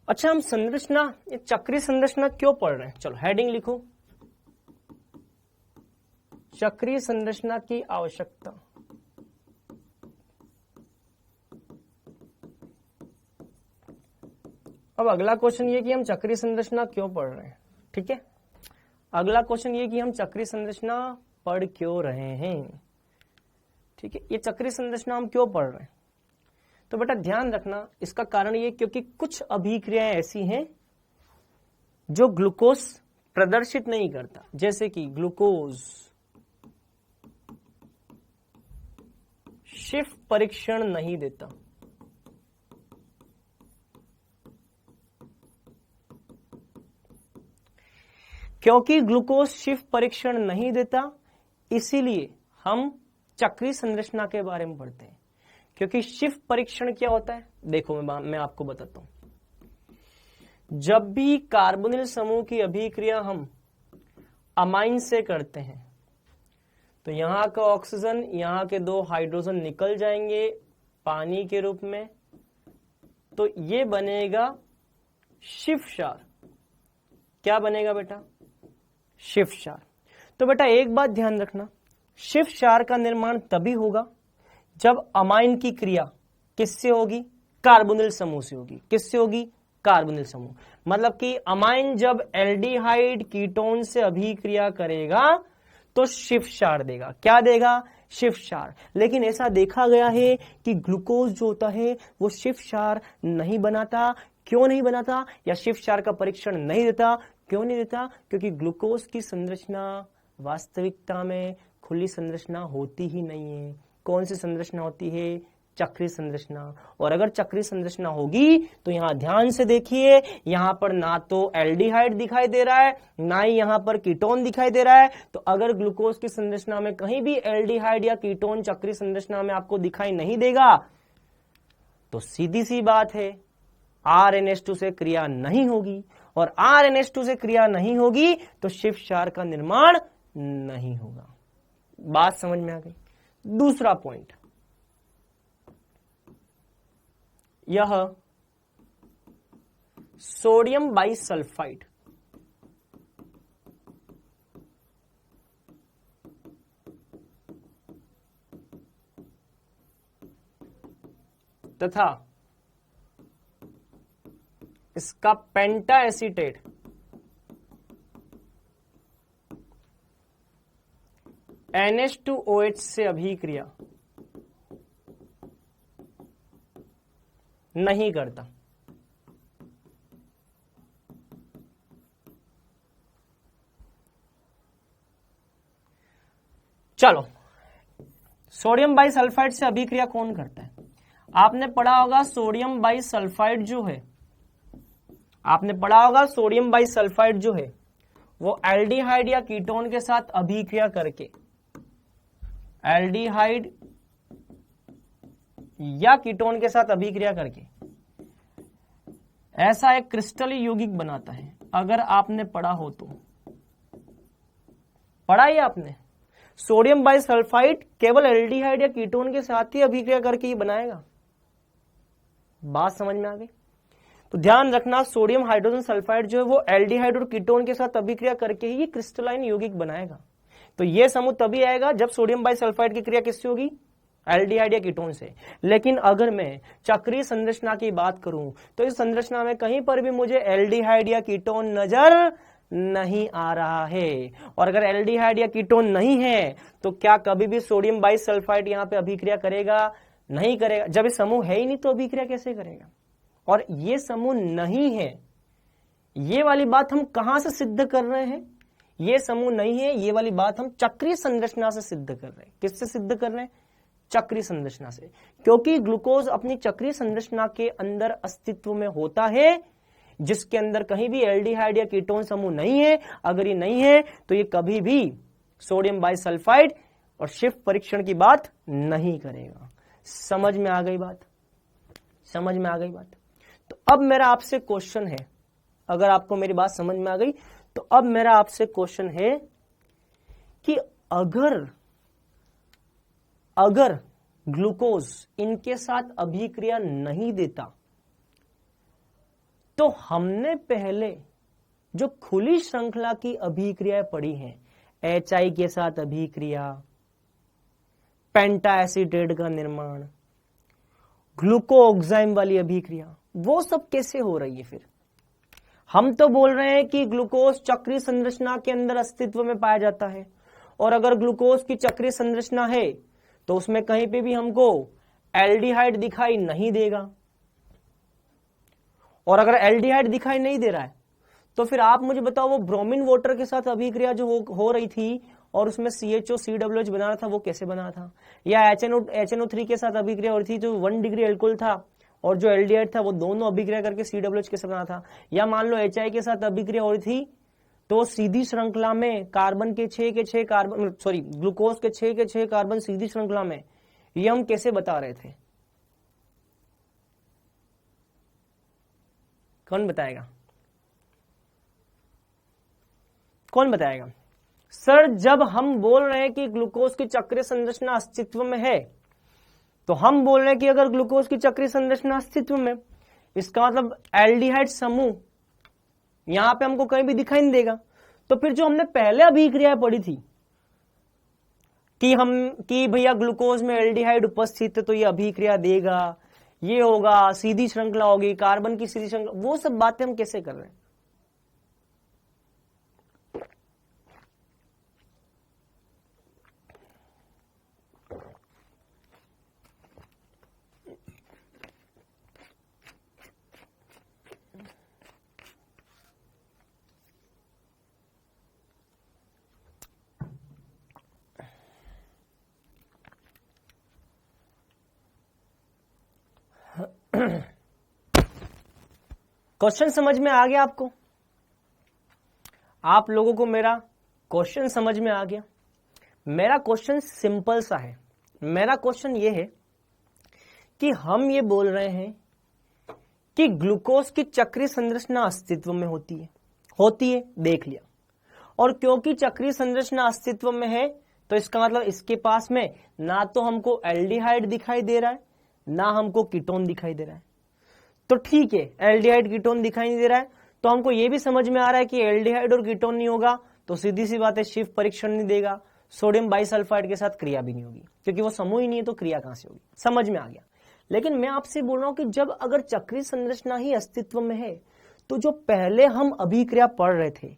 अच्छा, हम संरचना, ये चक्रीय संरचना क्यों पढ़ रहे हैं? चलो हेडिंग लिखो, चक्रीय संरचना की आवश्यकता। अब अगला क्वेश्चन ये कि हम चक्रीय संरचना क्यों पढ़ रहे हैं। ठीक है, अगला क्वेश्चन ये कि हम चक्रीय संरचना पढ़ क्यों रहे हैं। ठीक है, ये चक्रीय संरचना हम क्यों पढ़ रहे हैं? तो बेटा ध्यान रखना, इसका कारण ये क्योंकि कुछ अभिक्रियाएं ऐसी हैं जो ग्लूकोज प्रदर्शित नहीं करता, जैसे कि ग्लूकोज शिफ्ट परीक्षण नहीं देता। क्योंकि ग्लूकोज शिफ्ट परीक्षण नहीं देता, इसीलिए हम चक्रीय संरचना के बारे में पढ़ते हैं। क्योंकि शिफ्ट परीक्षण क्या होता है, देखो मैं आपको बताता हूं। जब भी कार्बोनिल समूह की अभिक्रिया हम अमाइन से करते हैं तो यहां का ऑक्सीजन, यहां के 2 हाइड्रोजन निकल जाएंगे पानी के रूप में, तो ये बनेगा शिफ्ट क्षार। क्या बनेगा बेटा? शिफ्ट क्षार। तो बेटा एक बात ध्यान रखना, शिफ्ट क्षार का निर्माण तभी होगा जब अमाइन की क्रिया किससे होगी? कार्बोनिल समूह से होगी। किससे होगी? कार्बोनिल समूह। मतलब कि अमाइन जब एल्डिहाइड कीटोन से अभिक्रिया करेगा तो शिफ्ट क्षार देगा। क्या देगा? शिफ्ट क्षार। लेकिन ऐसा देखा गया है कि ग्लूकोज जो होता है वो शिफ्ट क्षार नहीं बनाता। क्यों नहीं बनाता? या शिफ्ट क्षार का परीक्षण नहीं देता। क्यों नहीं देता? क्योंकि ग्लूकोज की संरचना वास्तविकता में खुली संरचना होती ही नहीं है। कौन सी संरचना होती है? चक्रीय संरचना। और अगर चक्रीय संरचना होगी तो यहां ध्यान से देखिए, यहां पर ना तो एल्डिहाइड दिखाई दे रहा है, ना ही यहां पर कीटोन दिखाई दे रहा है। तो अगर ग्लूकोज की संरचना में कहीं भी एल्डिहाइड या कीटोन चक्रीय संरचना में आपको दिखाई नहीं देगा तो सीधी सी बात है RNH2 से क्रिया नहीं होगी, और RNH2 से क्रिया नहीं होगी तो शिफ्ट क्षार का निर्माण नहीं होगा। बात समझ में आ गई? दूसरा पॉइंट, यह सोडियम बाइसल्फाइड तथा इसका पेंटा एसीटेट NH2OH से अभिक्रिया नहीं करता। चलो, सोडियम बाइसल्फाइड से अभिक्रिया कौन करता है? आपने पढ़ा होगा सोडियम बाइसल्फाइड जो है, आपने पढ़ा होगा सोडियम बाइसल्फाइड जो है वो एल्डिहाइड या कीटोन के साथ अभिक्रिया करके, एल्डिहाइड या कीटोन के साथ अभिक्रिया करके ऐसा एक क्रिस्टलीय यौगिक बनाता है। अगर आपने पढ़ा हो तो पढ़ा ही आपने, सोडियम बाइसल्फाइड केवल एल्डिहाइड या कीटोन के साथ ही अभिक्रिया करके ही बनाएगा। बात समझ में आ गई? तो ध्यान रखना, सोडियम हाइड्रोजन सल्फाइड जो है वो एल्डिहाइड और कीटोन के साथ अभिक्रिया करके ही ये क्रिस्टलाइन यौगिक बनाएगा। तो ये समूह तभी आएगा जब सोडियम बाइसल्फाइड की क्रिया किससे होगी, एल्डिहाइड या कीटोन से। लेकिन अगर मैं चक्रीय संरचना की बात करूं तो इस संरचना में कहीं पर भी मुझे एल्डिहाइड या कीटोन नजर नहीं आ रहा है। और अगर एल्डिहाइड या कीटोन नहीं है तो क्या कभी भी सोडियम बाइसल्फाइड यहां पे अभिक्रिया करेगा, नहीं करेगा। जब ये समूह है ही नहीं तो अभिक्रिया कैसे करेगा। और ये समूह नहीं है, ये वाली बात हम कहां से सिद्ध कर रहे हैं, ये समूह नहीं है, ये वाली बात हम चक्रीय संरचना से सिद्ध कर रहे हैं। किससे सिद्ध कर रहे हैं, चक्रीय संरचना से। क्योंकि ग्लूकोज अपनी चक्रीय संरचना के अंदर अस्तित्व में होता है, जिसके अंदर कहीं भी एल्डिहाइड या कीटोन समूह नहीं है। अगर ये नहीं है तो ये कभी भी सोडियम बाइसल्फाइड और शिफ्ट परीक्षण की बात नहीं करेगा। समझ में आ गई बात, समझ में आ गई बात। तो अब मेरा आपसे क्वेश्चन है, अगर आपको मेरी बात समझ में आ गई तो अब मेरा आपसे क्वेश्चन है कि अगर ग्लूकोज इनके साथ अभिक्रिया नहीं देता तो हमने पहले जो खुली श्रृंखला की अभिक्रियाएं पढ़ी हैं, HI के साथ अभिक्रिया, पेंटा एसीटेट का निर्माण, ग्लूकोऑक्साइम वाली अभिक्रिया, वो सब कैसे हो रही है। फिर हम तो बोल रहे हैं कि ग्लूकोज चक्रीय संरचना के अंदर अस्तित्व में पाया जाता है, और अगर ग्लूकोज की चक्रीय संरचना है तो उसमें कहीं पे भी हमको एल्डिहाइड दिखाई नहीं देगा। और अगर एल्डिहाइड दिखाई नहीं दे रहा है तो फिर आप मुझे बताओ वो ब्रोमीन वाटर के साथ अभिक्रिया जो हो रही थी और उसमें CHO COH बना रहा था, वो कैसे बना था। या HNO3 के साथ अभिक्रिया हो रही थी जो 1 डिग्री एल्कोहल था, और जो एल्डिहाइड था वो दोनों अभिक्रिया करके COH कैसे बना था। या मान लो HI के साथ अभिक्रिया हो रही थी तो सीधी श्रृंखला में कार्बन के 6 कार्बन, सॉरी ग्लूकोज के 6 कार्बन सीधी श्रृंखला में, ये हम कैसे बता रहे थे। कौन बताएगा, कौन बताएगा। सर जब हम बोल रहे हैं कि ग्लूकोज की चक्रीय संरचना अस्तित्व में है तो हम बोल रहे हैं कि अगर ग्लूकोज की चक्रीय संरचना अस्तित्व में, इसका मतलब एल्डिहाइड समूह यहां पे हमको कहीं भी दिखाई नहीं देगा। तो फिर जो हमने पहले अभिक्रिया पढ़ी थी कि भैया ग्लूकोज में एल्डिहाइड उपस्थित है तो ये अभिक्रिया देगा, ये होगा, सीधी श्रृंखला होगी, कार्बन की सीधी श्रृंखला, वो सब बातें हम कैसे कर रहे हैं। क्वेश्चन समझ में आ गया आपको, आप लोगों को मेरा क्वेश्चन समझ में आ गया। मेरा क्वेश्चन सिंपल सा है। मेरा क्वेश्चन ये है कि हम ये बोल रहे हैं कि ग्लूकोज की चक्रीय संरचना अस्तित्व में होती है, देख लिया। और क्योंकि चक्रीय संरचना अस्तित्व में है तो इसका मतलब इसके पास में ना तो हमको एल्डिहाइड दिखाई दे रहा है ना हमको कीटोन दिखाई दे रहा है। तो ठीक है, एल्डिहाइड कीटोन दिखाई नहीं दे रहा है तो हमको ये भी समझ में आ रहा है कि एल्डिहाइड और कीटोन नहीं होगा तो सीधी सी बात है शिफ्ट परीक्षण नहीं देगा, सोडियम बाइसल्फाइड के साथ क्रिया भी नहीं होगी क्योंकि वो समूह ही नहीं है तो क्रिया कहां से होगी। समझ में आ गया। लेकिन मैं आपसे बोल रहा हूं कि जब अगर चक्रीय संरचना ही अस्तित्व में है तो जो पहले हम अभिक्रिया पढ़ रहे थे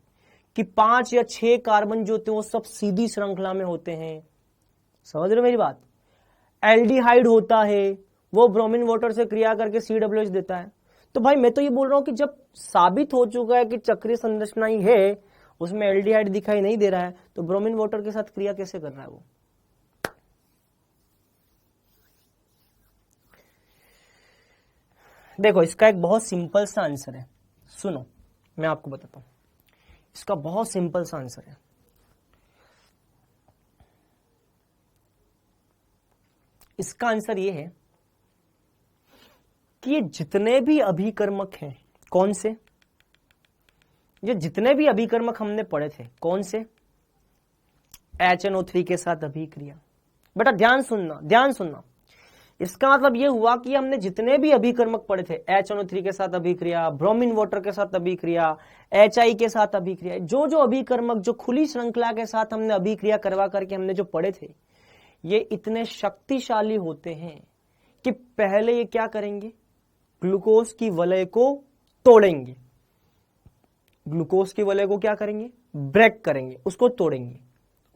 कि 5 या 6 कार्बन जो होते हैं वो सब सीधी श्रृंखला में होते हैं, समझ रहे हो मेरी बात। एल्डिहाइड होता है वो ब्रोमीन वाटर से क्रिया करके COH देता है। तो भाई मैं तो ये बोल रहा हूं कि जब साबित हो चुका है कि चक्रीय संरचना ही है, उसमें एल्डिहाइड दिखाई नहीं दे रहा है, तो ब्रोमीन वाटर के साथ क्रिया कैसे कर रहा है वो। देखो इसका एक बहुत सिंपल सा आंसर है, सुनो मैं आपको बताता हूं। इसका बहुत सिंपल सा आंसर है। इसका आंसर ये है कि ये जितने भी अभिकर्मक हैं, कौन से, ये जितने भी अभिकर्मक हमने पढ़े थे, कौन से, HNO3 के साथ अभिक्रिया। बेटा ध्यान सुनना, ध्यान सुनना। इसका मतलब ये हुआ कि हमने जितने भी अभिकर्मक पढ़े थे, HNO3 के साथ अभिक्रिया, ब्रोमीन वाटर के साथ अभिक्रिया, HI के साथ अभिक्रिया, जो जो अभिकर्मक जो खुली श्रृंखला के साथ हमने अभिक्रिया करवा करके हमने जो पढ़े थे, ये इतने शक्तिशाली होते हैं कि पहले ये क्या करेंगे, ग्लूकोज की वलय को तोड़ेंगे। ग्लूकोज की वलय को क्या करेंगे, ब्रेक करेंगे, उसको तोड़ेंगे।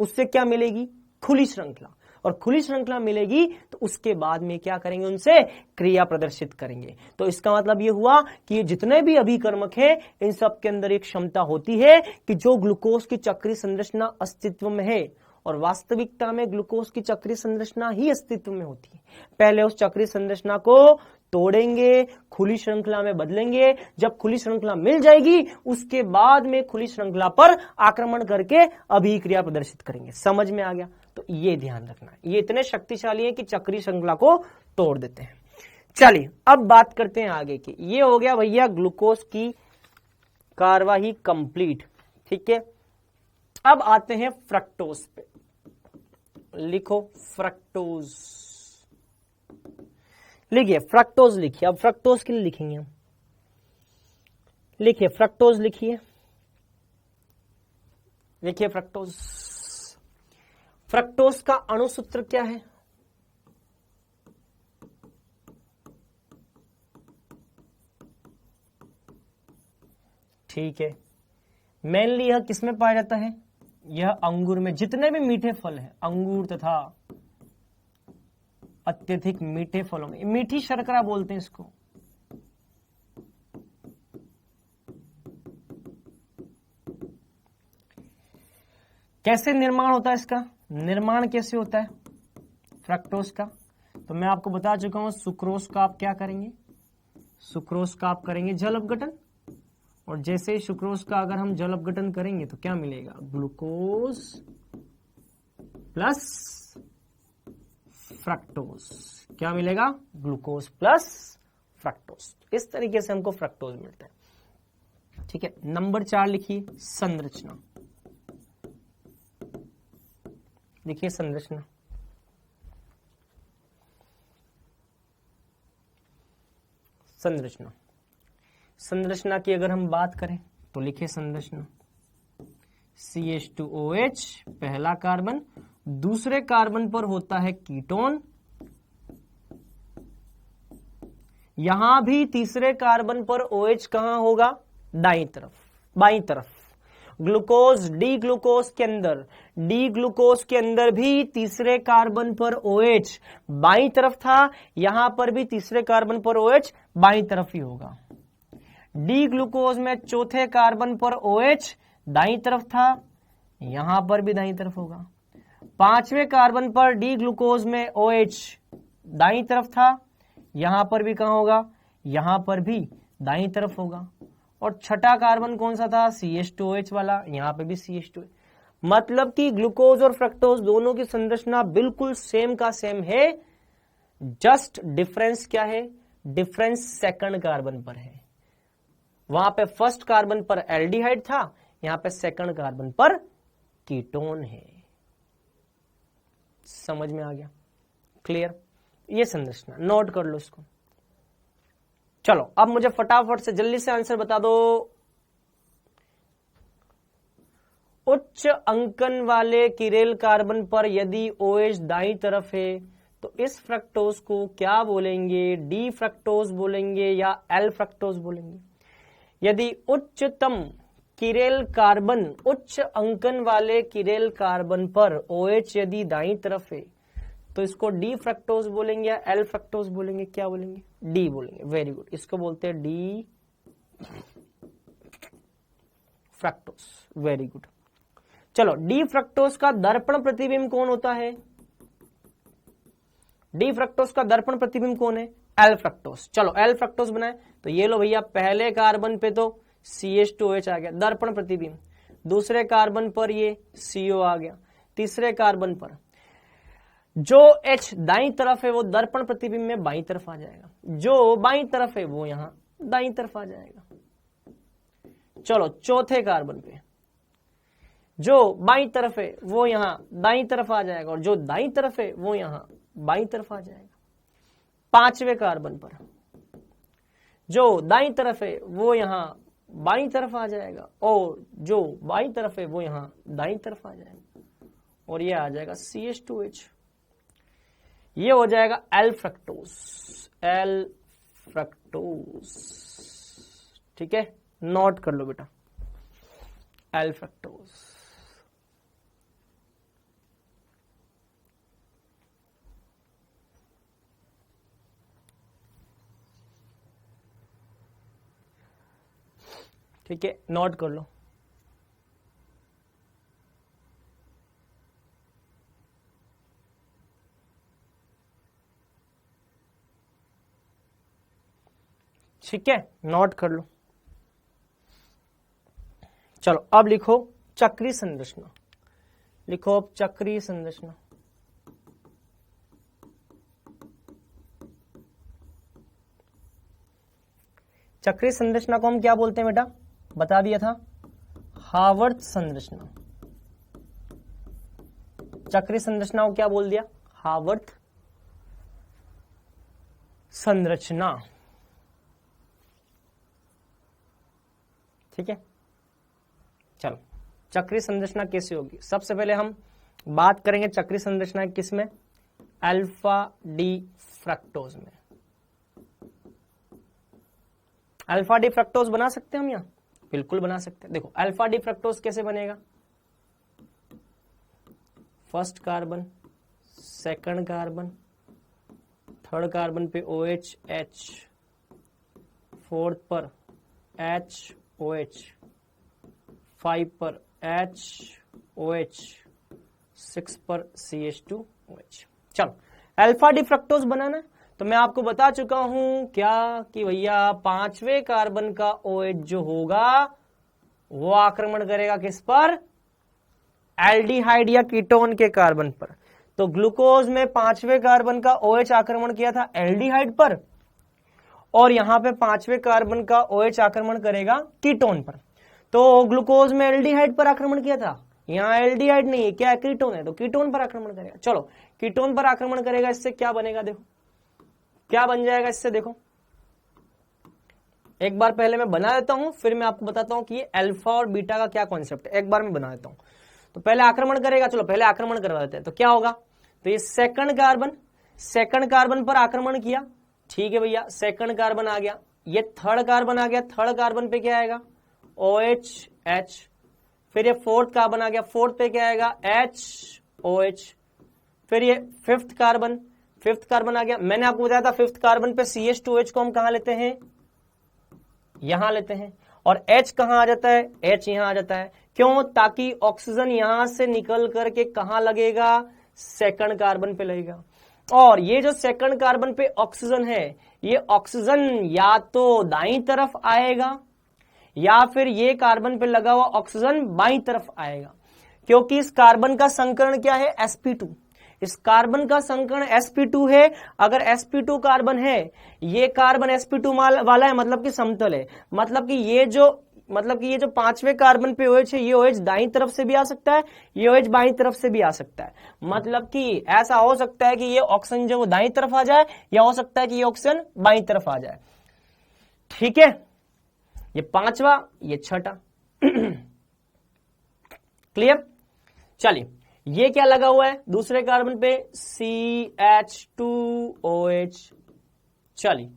उससे क्या मिलेगी, खुली श्रृंखला, और खुली श्रृंखला मिलेगी तो उसके बाद में क्या करेंगे, उनसे क्रिया प्रदर्शित करेंगे। तो इसका मतलब ये हुआ कि जितने भी अभिकर्मक हैं इन सब के अंदर एक क्षमता होती है कि जो ग्लूकोज की चक्रीय संरचना अस्तित्व में है, और वास्तविकता में ग्लूकोज की चक्रीय संरचना ही अस्तित्व में होती है, पहले उस चक्रीय संरचना को तोड़ेंगे, खुली श्रृंखला में बदलेंगे। जब खुली श्रृंखला मिल जाएगी उसके बाद में खुली श्रृंखला पर आक्रमण करके अभिक्रिया प्रदर्शित करेंगे। समझ में आ गया? तो ये ध्यान रखना, ये इतने शक्तिशाली है कि चक्रीय श्रृंखला को तोड़ देते हैं। चलिए अब बात करते हैं आगे की। ये हो गया भैया ग्लूकोज की कार्यवाही कंप्लीट, ठीक है। अब आते हैं फ्रक्टोज पे। लिखो फ्रक्टोज, लिखिए फ्रक्टोज, लिखिए। अब फ्रक्टोज के लिए लिखेंगे हम, लिखिए फ्रक्टोज, लिखिए, लिखिए फ्रक्टोज। फ्रक्टोज का अणुसूत्र क्या है? ठीक है, मेनली यह किसमें पाया जाता है? यह अंगूर में। जितने भी मीठे फल हैं, अंगूर तथा अत्यधिक मीठे फलों में, मीठी शर्करा बोलते हैं इसको। कैसे निर्माण होता है इसका? निर्माण कैसे होता है फ्रक्टोज का? तो मैं आपको बता चुका हूं, सुक्रोज का आप क्या करेंगे, सुक्रोज का आप करेंगे जल अपघटन, और जैसे ही सुक्रोज का अगर हम जल अपघटन करेंगे तो क्या मिलेगा, ग्लूकोज प्लस फ्रक्टोज। क्या मिलेगा? Glucose plus fructose. इस तरीके से हमको फ्रक्टोज मिलता है, ठीक है। नंबर 4 लिखिए, संरचना। देखिए संरचना, संरचना, संरचना की अगर हम बात करें तो लिखिए संरचना, CH2OH पहला कार्बन, दूसरे कार्बन पर होता है कीटोन, यहां भी तीसरे कार्बन पर OH कहां होगा, दाईं तरफ, बाईं तरफ। ग्लूकोज, डी ग्लूकोज के अंदर, डी ग्लूकोज के अंदर भी तीसरे कार्बन पर OH बाईं तरफ था, यहां पर भी तीसरे कार्बन पर OH बाईं तरफ ही होगा। डी ग्लूकोज में चौथे कार्बन पर OH दाईं तरफ था, यहां पर भी दाईं तरफ होगा। पांचवें कार्बन पर डी ग्लूकोज में OH दाईं तरफ था, यहां पर भी कहां होगा, यहां पर भी दाईं तरफ होगा। और छठा कार्बन कौन सा था, CH2OH वाला, यहां पे भी CH2OH। मतलब कि ग्लूकोज और फ्रक्टोज दोनों की संरचना बिल्कुल सेम का सेम है, जस्ट डिफरेंस क्या है, डिफरेंस सेकंड कार्बन पर है। वहां पे फर्स्ट कार्बन पर एल्डिहाइड था, यहां पे सेकंड कार्बन पर कीटोन है। समझ में आ गया? क्लियर? ये संरचना नोट कर लो इसको। चलो अब मुझे फटाफट से जल्दी से आंसर बता दो। उच्च अंकन वाले किरेल कार्बन पर यदि OH दाईं तरफ है तो इस फ्रक्टोज को क्या बोलेंगे, डी फ्रक्टोज बोलेंगे या एल फ्रक्टोज बोलेंगे? यदि उच्चतम किरेल कार्बन, उच्च अंकन वाले किरेल कार्बन पर OH यदि दाईं तरफ है तो इसको डी फ्रक्टोज बोलेंगे या एल फ्रक्टोज बोलेंगे? क्या बोलेंगे? डी बोलेंगे। वेरी गुड, इसको बोलते हैं डी फ्रक्टोज। Very good. चलो, डी फ्रक्टोज का दर्पण प्रतिबिंब कौन होता है? डी फ्रक्टोज का दर्पण प्रतिबिंब कौन है? L fructose. चलो एल फ्रक्टोज बनाए तो ये लो भैया, पहले कार्बन पे तो CH2OH आ गया, दर्पण प्रतिबिंब। दूसरे कार्बन पर ये CO आ गया, तीसरे कार्बन पर जो H दाईं तरफ है वो दर्पण प्रतिबिंब में बाईं तरफ आ जाएगा, जो बाईं तरफ है वो यहां दाईं तरफ आ जाएगा। चलो चौथे कार्बन पे जो बाईं तरफ है वो यहां दाईं तरफ आ जाएगा, और जो दाईं तरफ है वो यहां बाईं तरफ आ जाएगा। 5वें कार्बन पर, जो दाईं तरफ है वो यहां बाईं तरफ आ जाएगा, और जो बाईं तरफ है वो यहां दाईं तरफ आ जाएगा, और ये आ जाएगा CH2H। ये हो जाएगा एल फ्रक्टोज, एल फ्रक्टोज। ठीक है, नोट कर लो बेटा, एल फ्रक्टोज। ठीक है, नोट कर लो। ठीक है, नोट कर लो। चलो अब लिखो चक्रीय संरचना, लिखो अब चक्रीय संरचना। चक्रीय संरचना को हम क्या बोलते हैं बेटा, बता दिया था, हावर्त संरचना। चक्रीय संरचना को क्या बोल दिया, हावर्त संरचना। ठीक है, चलो चक्रीय संरचना कैसे होगी, सबसे पहले हम बात करेंगे चक्रीय संरचना किसमें, अल्फा डी फ्रक्टोज में। अल्फा डी फ्रक्टोज बना सकते हैं हम यहाँ, बिल्कुल बना सकते हैं। देखो अल्फा डी फ्रक्टोज कैसे बनेगा, first carbon, second carbon, third carbon पे OH H, फोर्थ पर HOH, 5 पर HOH, 6 पर CH2OH। चलो अल्फा डी फ्रक्टोज बनाना, तो मैं आपको बता चुका हूं क्या कि भैया 5वें कार्बन का OH जो होगा वो आक्रमण करेगा किस पर, एल्डिहाइड या कीटोन के कार्बन पर। तो ग्लूकोज में 5वें कार्बन का OH आक्रमण किया था एल्डिहाइड पर, और यहां पे 5वें कार्बन का OH आक्रमण करेगा कीटोन पर। तो ग्लूकोज में एल्डिहाइड पर आक्रमण किया था, यहां एल्डिहाइड नहीं है, क्या है, कीटोन है, तो कीटोन पर आक्रमण करेगा। चलो कीटोन पर आक्रमण करेगा, इससे क्या बनेगा, देखो क्या बन जाएगा इससे। देखो एक बार पहले मैं बना देता हूं, फिर मैं आपको बताता हूं कि ये अल्फा और बीटा का क्या कॉन्सेप्ट है। एक बार मैं बना देता हूं, तो पहले आक्रमण करेगा, चलो पहले आक्रमण करवा देते हैं। तो क्या होगा, तो ये सेकंड कार्बन पर आक्रमण किया, ठीक है भैया, सेकंड कार्बन आ गया, ये थर्ड कार्बन आ गया, थर्ड कार्बन पे क्या आएगा, OH H, फिर ये फोर्थ कार्बन आ गया, फोर्थ पे क्या आएगा, HOH, फिर ये फिफ्थ कार्बन आ गया। मैंने आपको बताया था फिफ्थ कार्बन पे CH2H को हम कहां लेते हैं, यहां लेते हैं, और H कहां आ जाता है, H यहां आ जाता है। क्यों, ताकि ऑक्सीजन यहां से निकल करके कहां लगेगा, सेकंड कार्बन पे लगेगा। और ये जो सेकंड कार्बन पे ऑक्सीजन है, ये ऑक्सीजन या तो दाईं तरफ आएगा या फिर ये कार्बन पे लगा हुआ ऑक्सीजन बाईं तरफ आएगा, क्योंकि इस कार्बन का संकरण क्या है, sp2। इस कार्बन का संकरण sp2 है। अगर sp2 कार्बन है, ये कार्बन sp2 वाला है, मतलब कि समतल है, मतलब कि ये जो 5वें कार्बन पे OH है, ये OH दाईं तरफ से भी आ सकता है, ये OH बाईं तरफ से भी आ सकता है। मतलब कि ऐसा हो सकता है कि ये ऑक्सीजन जो दाईं तरफ आ जाए, या हो सकता है कि ये ऑक्सीजन बाईं तरफ आ जाए। ठीक है, ये पांचवा, ये छठा। क्लियर, चलिए ये क्या लगा हुआ है दूसरे कार्बन पे, CH2OH। चलिए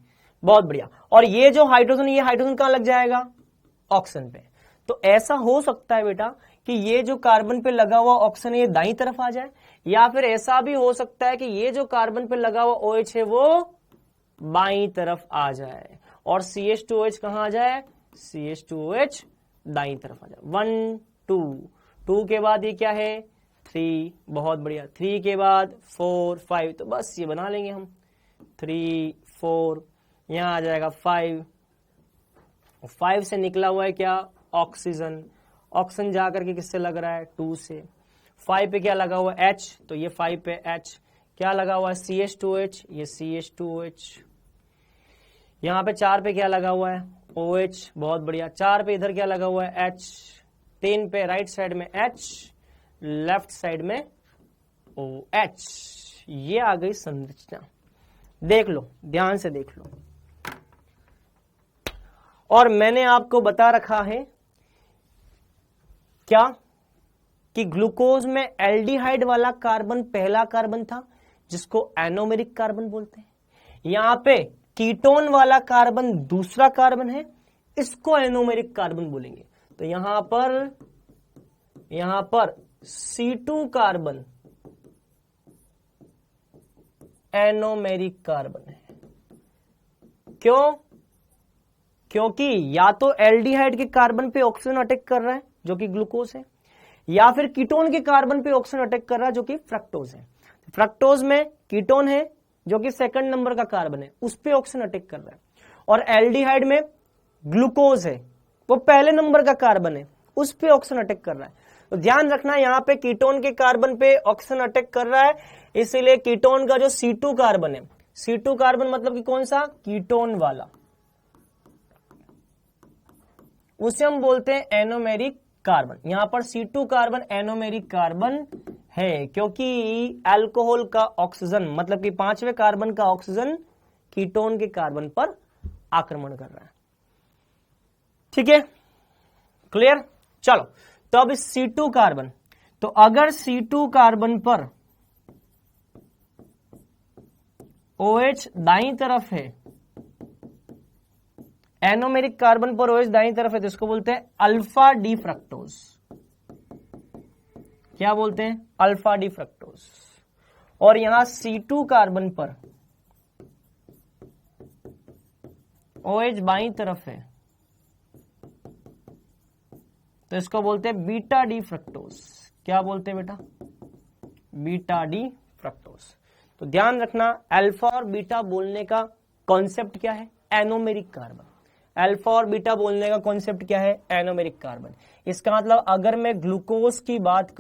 बहुत बढ़िया, और ये जो हाइड्रोजन, ये हाइड्रोजन कहां लग जाएगा, ऑक्सीजन पे। तो ऐसा हो सकता है बेटा कि ये जो कार्बन पे लगा हुआ ऑक्सीजन ये दाईं तरफ आ जाए, या फिर ऐसा भी हो सकता है कि ये जो कार्बन पे लगा हुआ OH है वो बाईं तरफ आ जाए, और CH2OH कहां आ जाए, CH2OH दाईं तरफ आ जाए। 1 2 2 के बाद ये क्या है, 3, बहुत बढ़िया, 3 के बाद 4 5, तो बस ये बना लेंगे हम, 3 4, यहां आ जाएगा 5, 5 से निकला हुआ है क्या, ऑक्सीजन। ऑक्सीजन जाकर के किससे लग रहा है, 2 से। 5 पे क्या लगा हुआ है, H, तो ये 5 पे H। क्या लगा हुआ है, CH2OH, ये CH2OH। यहां पे 4 पे क्या लगा हुआ है, OH, बहुत बढ़िया। 4 पे इधर क्या लगा हुआ है, H। 3 पे राइट साइड में H, लेफ्ट साइड में OH। ये आ गई संरचना। देख लो, ध्यान से देख लो। और मैंने आपको बता रखा है क्या कि ग्लूकोज में एल्डिहाइड वाला कार्बन पहला कार्बन था जिसको एनोमेरिक कार्बन बोलते हैं। यहां पे कीटोन वाला कार्बन दूसरा कार्बन है, इसको एनोमेरिक कार्बन बोलेंगे। तो यहां पर C2 कार्बन एनोमेरिक कार्बन है। क्यों? क्योंकि या तो एल्डिहाइड के कार्बन पे ऑक्सीजन अटैक कर रहा है जो कि ग्लूकोज है, या फिर कीटोन के कार्बन पे ऑक्सीजन अटैक कर रहा है जो कि फ्रक्टोज है। फ्रक्टोज में कीटोन है जो कि सेकंड नंबर का कार्बन है, उस पे ऑक्सीजन अटैक कर रहा है, और एल्डिहाइड में ग्लूकोज है, वो पहले नंबर का कार्बन है, उस पे ऑक्सीजन अटैक कर रहा है। तो ध्यान रखना, यहां पे कीटोन के कार्बन पे ऑक्सीजन अटैक कर रहा है, इसीलिए कीटोन का जो C2 कार्बन है, C2 कार्बन मतलब कि कौन सा? कीटोन वाला, उसे हम बोलते हैं एनोमेरिक कार्बन। यहां पर C2 कार्बन एनोमेरिक कार्बन है क्योंकि अल्कोहल का ऑक्सीजन मतलब कि पांचवें कार्बन का ऑक्सीजन कीटोन के कार्बन पर आक्रमण कर रहा है। ठीक है, क्लियर? चलो, तो अब इस C2 कार्बन, तो अगर C2 कार्बन पर OH दाईं तरफ है, एनोमेरिक कार्बन पर OH दाईं तरफ है, तो इसको बोलते हैं अल्फा डी फ्रक्टोज। क्या बोलते हैं? Alpha D fructose. और यहां C2 कार्बन पर OH बाईं तरफ है, तो इसको बोलते हैं बीटा डी फ्रक्टोज। क्या बोलते हैं बेटा? Beta D fructose. तो ध्यान रखना, अल्फा और बीटा बोलने का कॉन्सेप्ट क्या है? Anomeric carbon. अल्फा और बीटा बोलने का कॉन्सेप्ट क्या है? Anomeric carbon. इसका मतलब अगर मैं ग्लूकोज की बात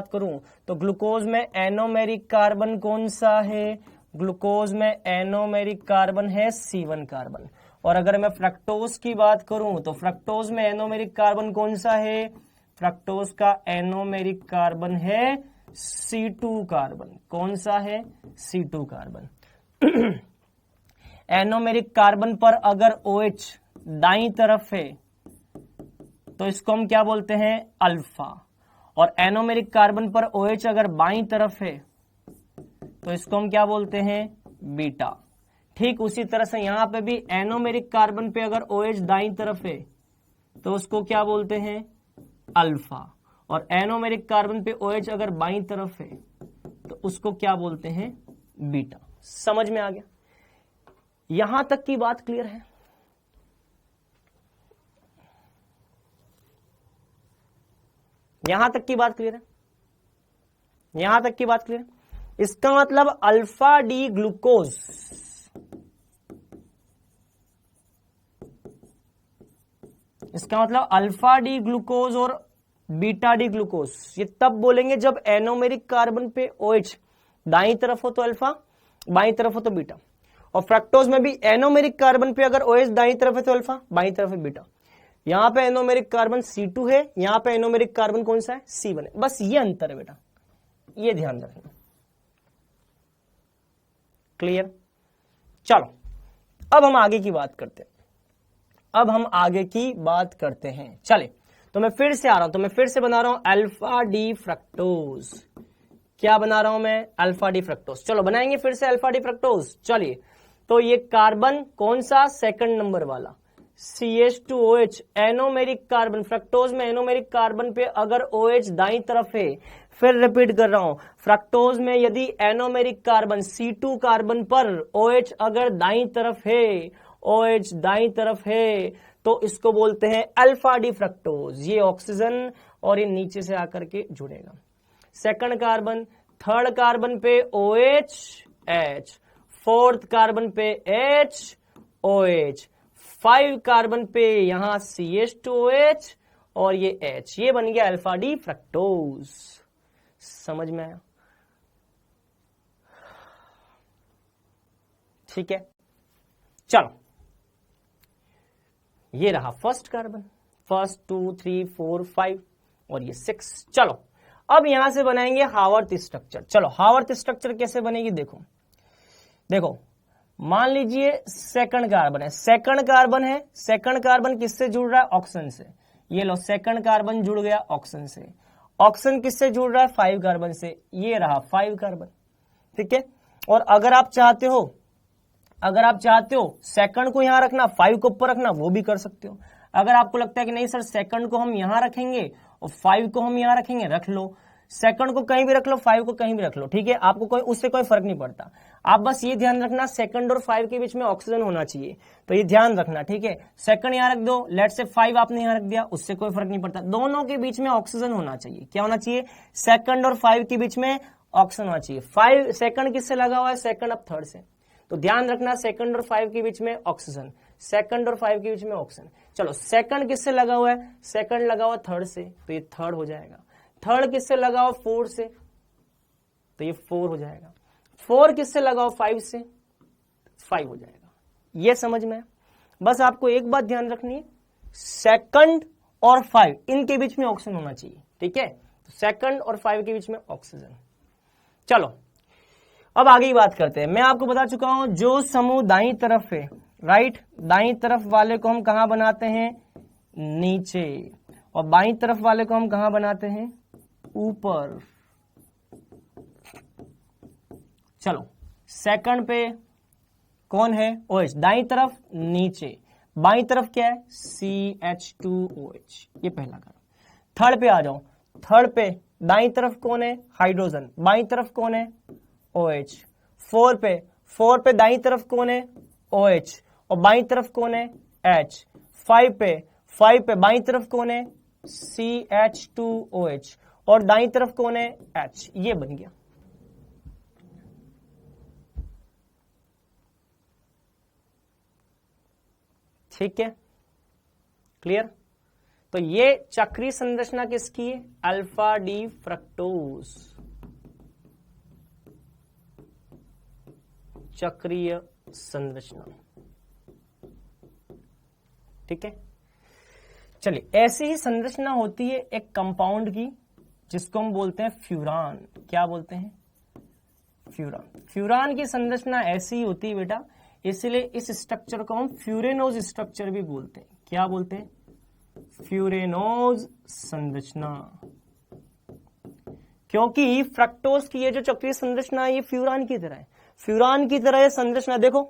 करूं, तो ग्लूकोज में एनोमेरिक कार्बन कौन सा है? ग्लूकोज में एनोमेरिक कार्बन है C1 कार्बन। और अगर मैं फ्रक्टोज की बात करूं तो फ्रक्टोज में एनोमेरिक कार्बन कौन सा है? फ्रक्टोज का एनोमेरिक कार्बन है C2 कार्बन। कौन सा है? C2 carbon. एनोमेरिक कार्बन पर अगर OH दाईं तरफ है तो इसको हम क्या बोलते हैं? अल्फा। और एनोमेरिक कार्बन पर OH अगर बाईं तरफ है तो इसको हम क्या बोलते हैं? बीटा। ठीक उसी तरह से यहां पे भी एनोमेरिक कार्बन पे अगर OH दाईं तरफ है तो उसको क्या बोलते हैं? अल्फा। और एनोमेरिक कार्बन पे OH अगर बाईं तरफ है तो उसको क्या बोलते हैं? बीटा। समझ में आ गया? यहां तक की बात क्लियर है? यहां तक की बात क्लियर है? यहां तक की बात क्लियर है? इसका मतलब अल्फा डी ग्लूकोज, इसका मतलब अल्फा डी ग्लूकोज और बीटा डी ग्लूकोज ये तब बोलेंगे जब एनोमेरिक कार्बन पे OH दाईं तरफ हो तो अल्फा, बाईं तरफ हो तो बीटा। और फ्रक्टोज में भी एनोमेरिक कार्बन पे अगर OH दाईं तरफ है तो अल्फा, बाईं तरफ है बीटा। यहां पे एनोमेरिक कार्बन C2 है, यहां पे एनोमेरिक कार्बन कौन सा है? C1 है। बस ये अंतर है बेटा, ये ध्यान रखना। क्लियर? चलो, अब हम आगे की बात करते हैं। चले, तो मैं फिर से आ रहा हूं, बना रहा हूं अल्फा डी फ्रक्टोज। क्या बना रहा हूं मैं? Alpha D fructose. चलो बनाएंगे फिर से अल्फा डी फ्रक्टोज। चलिए, तो ये कार्बन कौन सा? सेकंड नंबर वाला CH2OH एनोमेरिक कार्बन। फ्रक्टोज में एनोमेरिक कार्बन पे अगर OH दाईं तरफ है, फिर रिपीट कर रहा हूं, फ्रक्टोज में यदि एनोमेरिक कार्बन C2 कार्बन पर OH अगर दाईं तरफ है, OH दाईं तरफ है, तो इसको बोलते हैं अल्फा डी फ्रक्टोज। ये ऑक्सीजन और ये नीचे से आकर के जुड़ेगा। सेकंड कार्बन, थर्ड कार्बन पे OH H, फोर्थ कार्बन पे H OH, 5 कार्बन पे यहां CH2OH और ये H, ये बन गया अल्फा डी फ्रक्टोज। समझ में आया? ठीक है, चलो, ये रहा फर्स्ट कार्बन, 1 2 3 4 5 और ये 6। चलो, अब यहां से बनाएंगे हावर्थ स्ट्रक्चर। चलो हावर्थ स्ट्रक्चर कैसे बनेगी, देखो देखो, मान लीजिए सेकंड कार्बन है, सेकंड कार्बन है, सेकंड कार्बन किससे जुड़ रहा है, ऑक्सीजन से। ये लो सेकंड कार्बन जुड़ गया ऑक्सीजन से, ऑक्सीजन किससे जुड़ रहा है, 5 कार्बन से, ये रहा 5 कार्बन, ठीक है। और अगर आप चाहते हो सेकंड को यहां रखना, 5 को ऊपर रखना, वो भी कर सकते हो। अगर आपको लगता है कि नहीं सर सेकंड को हम यहां रखेंगे और 5 को हम यहां रखेंगे, रख लो। सेकंड को कहीं भी रख लो, 5 को कहीं भी रख लो, ठीक है, आपको उससे कोई फर्क नहीं पड़ता। आप बस ये ध्यान रखना सेकंड और 5 के बीच में ऑक्सीजन होना चाहिए, तो ये ध्यान रखना, ठीक है। सेकंड यहां रख दो, लेट से 5 आपने यहां रख दिया, उससे कोई फर्क नहीं पड़ता, दोनों के बीच में ऑक्सीजन होना चाहिए। क्या होना चाहिए, सेकंड और 5 के बीच में ऑक्सीजन होना चाहिए। 5 सेकंड किससे लगा हुआ है, सेकंड अब थर्ड से, तो ध्यान रखना सेकंड और 5 के बीच में ऑक्सीजन, सेकंड और 5 के बीच में ऑक्सीजन। चलो सेकंड किससे लगा हुआ है, सेकंड लगा हुआ थर्ड से, तो ये थर्ड हो जाएगा। थर्ड किससे लगा हुआ 4 से, तो ये 4 हो जाएगा। 4 किससे लगा हुआ 5 से, 5 हो जाएगा। ये समझ में, बस आपको एक बात ध्यान रखनी है, सेकंड और 5 इनके बीच में ऑक्सीजन होना चाहिए, ठीक है। तो सेकंड और 5 के बीच में ऑक्सीजन। चलो अब आगे की बात करते हैं। मैं आपको बता चुका हूं जो समूह दाईं तरफ है, राइट, दाईं तरफ वाले को हम कहां बनाते हैं, नीचे, और बाईं तरफ वाले को हम कहां बनाते हैं, ऊपर। चलो सेकंड पे कौन है, OH, दाईं तरफ नीचे, बाईं तरफ क्या है, CH2OH, ये पहला कार्बन। थर्ड पे आ जाओ, थर्ड पे दाईं तरफ कौन है, हाइड्रोजन, बाईं तरफ कौन है, OH। 4 पे दाईं तरफ कौन है, OH, और बाईं तरफ कौन है, H। 5 पे बाईं तरफ कौन है, CH2OH, और दाईं तरफ कौन है, H। ये बन गया, ठीक है, क्लियर। तो ये चक्रीय संरचना किसकी है, अल्फा डी फ्रक्टोज, चक्रीय संरचना, ठीक है। चलिए ऐसी ही संरचना होती है एक कंपाउंड की, जिसको हम बोलते हैं फ्यूरान। क्या बोलते हैं, फ्यूरान। फ्यूरान की संरचना ऐसी ही होती है बेटा, इसलिए इस स्ट्रक्चर को हम फ्यूरेनोज स्ट्रक्चर भी बोलते हैं। क्या बोलते हैं, फ्यूरेनोज संरचना, क्योंकि फ्रक्टोज की ये जो चक्रीय संरचना है ये फ्यूरान की तरह है। फ्यूरान की तरह ये संरचना देखो,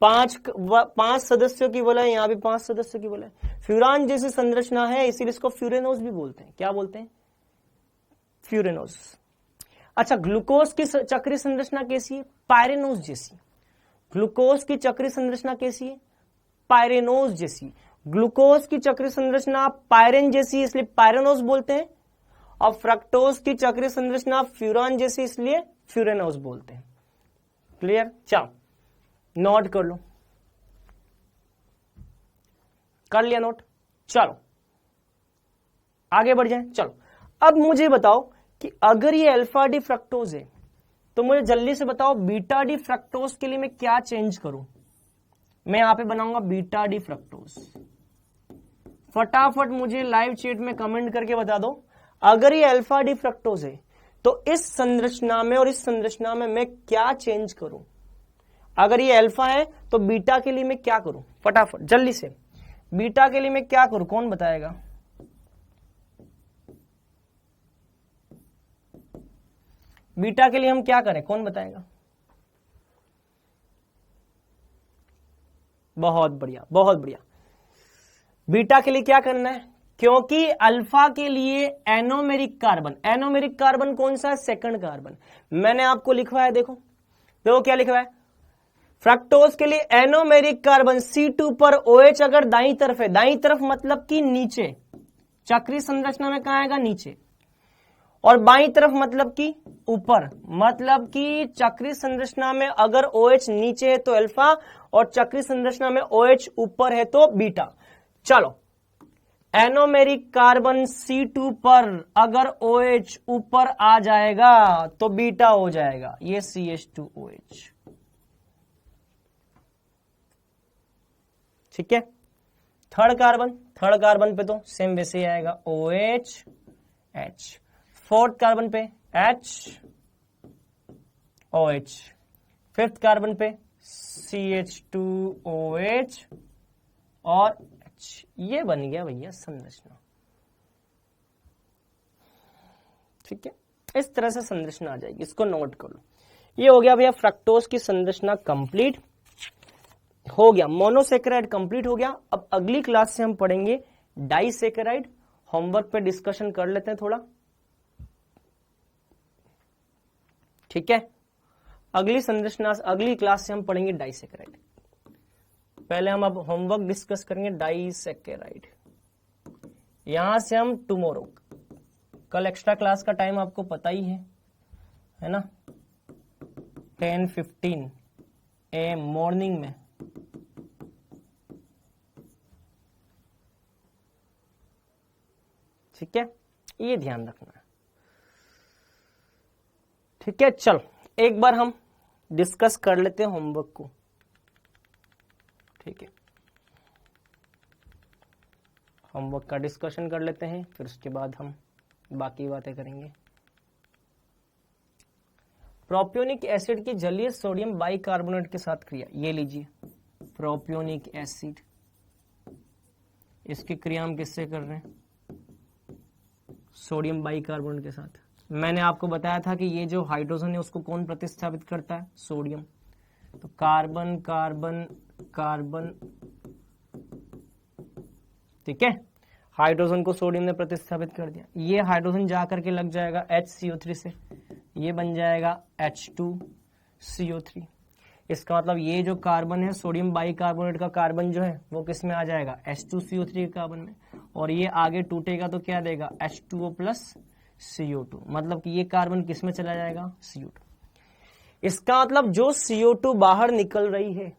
5 सदस्यों की बोला है, यहां भी 5 सदस्यों की बोला है। फ्यूरान जैसी संरचना है, इसीलिए इसको फ्यूरेनोज भी बोलते हैं। क्या बोलते हैं, फ्यूरेनोज। अच्छा, ग्लूकोज की चक्रीय संरचना कैसी है, पायरेनोज जैसी। ग्लूकोज की चक्रीय संरचना कैसी है, पायरेनोज जैसी। ग्लूकोज की चक्रीय संरचना पायरेन जैसी, इसलिए पायरेनोज बोलते हैं। और फ्रक्टोज की चक्रीय संरचना फ्यूरान जैसी, इसलिए फ्यूरेनोज बोलते हैं। क्लियर, चलो नोट कर लो, कर लिया नोट। चलो आगे बढ़ जाए। चलो अब मुझे बताओ कि अगर ये अल्फा डी फ्रक्टोज है, तो मुझे जल्दी से बताओ बीटा डी फ्रक्टोज के लिए मैं क्या चेंज करूं। मैं यहां पे बनाऊंगा बीटा डी फ्रक्टोज। फटाफट मुझे लाइव चैट में कमेंट करके बता दो, अगर ये अल्फा डी फ्रक्टोज है तो इस संरचना में और इस संरचना में मैं क्या चेंज करूं। अगर ये अल्फा है तो बीटा के लिए मैं क्या करूं, फटाफट जल्दी से, बीटा के लिए मैं क्या करूं, कौन बताएगा। बीटा के लिए हम क्या करें, कौन बताएगा। बहुत बढ़िया, बहुत बढ़िया। बीटा के लिए क्या करना है, क्योंकि अल्फा के लिए एनोमेरिक कार्बन, एनोमेरिक कार्बन कौन सा है, सेकंड कार्बन। मैंने आपको लिखवाया, देखो देखो क्या लिखवाया, फ्रक्टोज के लिए एनोमेरिक कार्बन C2 पर OH अगर दाईं तरफ है, दाईं तरफ मतलब कि नीचे, चक्रीय संरचना में कहां आएगा, नीचे, और बाईं तरफ मतलब कि ऊपर, मतलब कि चक्रीय संरचना में अगर OH नीचे है तो अल्फा, और चक्रीय संरचना में OH ऊपर है तो बीटा। चलो एनोमेरिक कार्बन C2 पर अगर OH ऊपर आ जाएगा तो बीटा हो जाएगा, ये CH2OH, ठीक है। थर्ड कार्बन पे तो सेम वैसे ही आएगा OH H। फोर्थ कार्बन पे HOH, फिफ्थ कार्बन पे CH2OH और H। ये बन गया भैया संरचना। ठीक है, इस तरह से संरचना आ जाएगी, इसको नोट कर लो। ये हो गया भैया फ्रक्टोज की संरचना कंप्लीट हो गया, मोनोसेकेराइड कंप्लीट हो गया। अब अगली क्लास से हम पढ़ेंगे डाइसेकेराइड। होमवर्क पे डिस्कशन कर लेते हैं थोड़ा, ठीक है। अगली संरचना, अगली क्लास से हम पढ़ेंगे डाइसेकेराइड। पहले हम अब होमवर्क डिस्कस करेंगे डाइसेकेराइड। यहां से हम टुमारो, कल एक्स्ट्रा क्लास का टाइम आपको पता ही है ना, 10:15 AM मॉर्निंग में। ठीक है, ये ध्यान रखना है। ठीक है, चल एक बार हम डिस्कस कर लेते हैं होमवर्क को। ठीक है, होमवर्क का डिस्कशन कर लेते हैं, फिर उसके बाद हम बाकी बातें करेंगे। प्रोपियोनिक एसिड की जलीय सोडियम बाइकार्बोनेट के साथ क्रिया, ये लीजिए प्रोपियोनिक एसिड, इसकी क्रिया हम किससे कर रहे हैं? सोडियम बाइकार्बोनेट के साथ। मैंने आपको बताया था कि ये जो हाइड्रोजन है उसको कौन प्रतिस्थापित करता है? सोडियम। तो कार्बन कार्बन कार्बन, ठीक है, हाइड्रोजन को सोडियम ने प्रतिस्थापित कर दिया। ये हाइड्रोजन जा करके लग जाएगा HCO3 से, ये बन जाएगा H2CO3। इसका मतलब ये जो कार्बन है सोडियम बाइकार्बोनेट का कार्बन जो है वो किस में आ जाएगा? H2CO3 के कार्बन में, और ये आगे टूटेगा तो क्या देगा? H2O plus CO2। मतलब कि ये कार्बन किस में चला जाएगा? CO2। इसका मतलब जो CO2 बाहर निकल रही है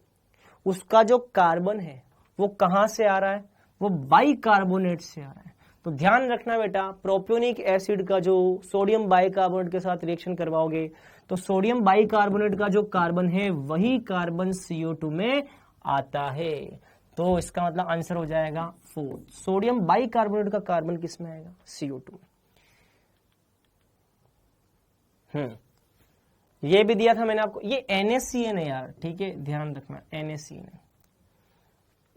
उसका जो कार्बन है वो कहां से आ रहा है? वो बाइकार्बोनेट से आ रहा है। तो ध्यान रखना बेटा, प्रोपियोनिक एसिड का जो सोडियम बाइकार्बोनेट के साथ रिएक्शन करवाओगे तो सोडियम बाइकार्बोनेट का जो कार्बन है वही कार्बन CO2 में आता है। तो इसका मतलब आंसर हो जाएगा 4। सोडियम बाइकार्बोनेट का कार्बन किस में आएगा? CO2 में। ये भी दिया था मैंने आपको, ये NaCN है यार, ठीक है, ध्यान रखना NaCN है,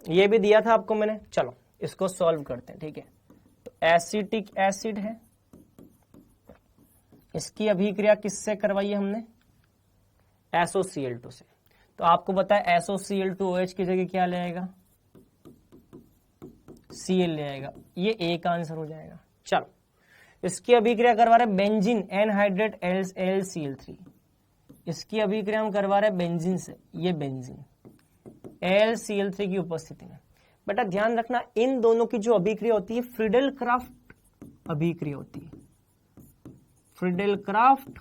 ये भी दिया था आपको मैंने। चलो इसको सॉल्व करते हैं, ठीक है। तो एसिटिक एसिड है, इसकी अभिक्रिया किससे करवाई है हमने? SOCl2 से। तो आपको पता है SOCl2OH की जगह क्या ले आएगा? Cl ले आएगा। ये A का आंसर हो जाएगा। चलो इसकी अभिक्रिया करवा रहे बेंजीन एनहाइड्रेट LCl3, इसकी अभिक्रिया हम करवा रहे बेंजीन से, ये बेंजीन LCl3 की उपस्थिति में। बेटा ध्यान रखना, इन दोनों की जो अभिक्रिया होती है फ्रीडेल क्राफ्ट अभिक्रिया होती है। फ्रीडेल क्राफ्ट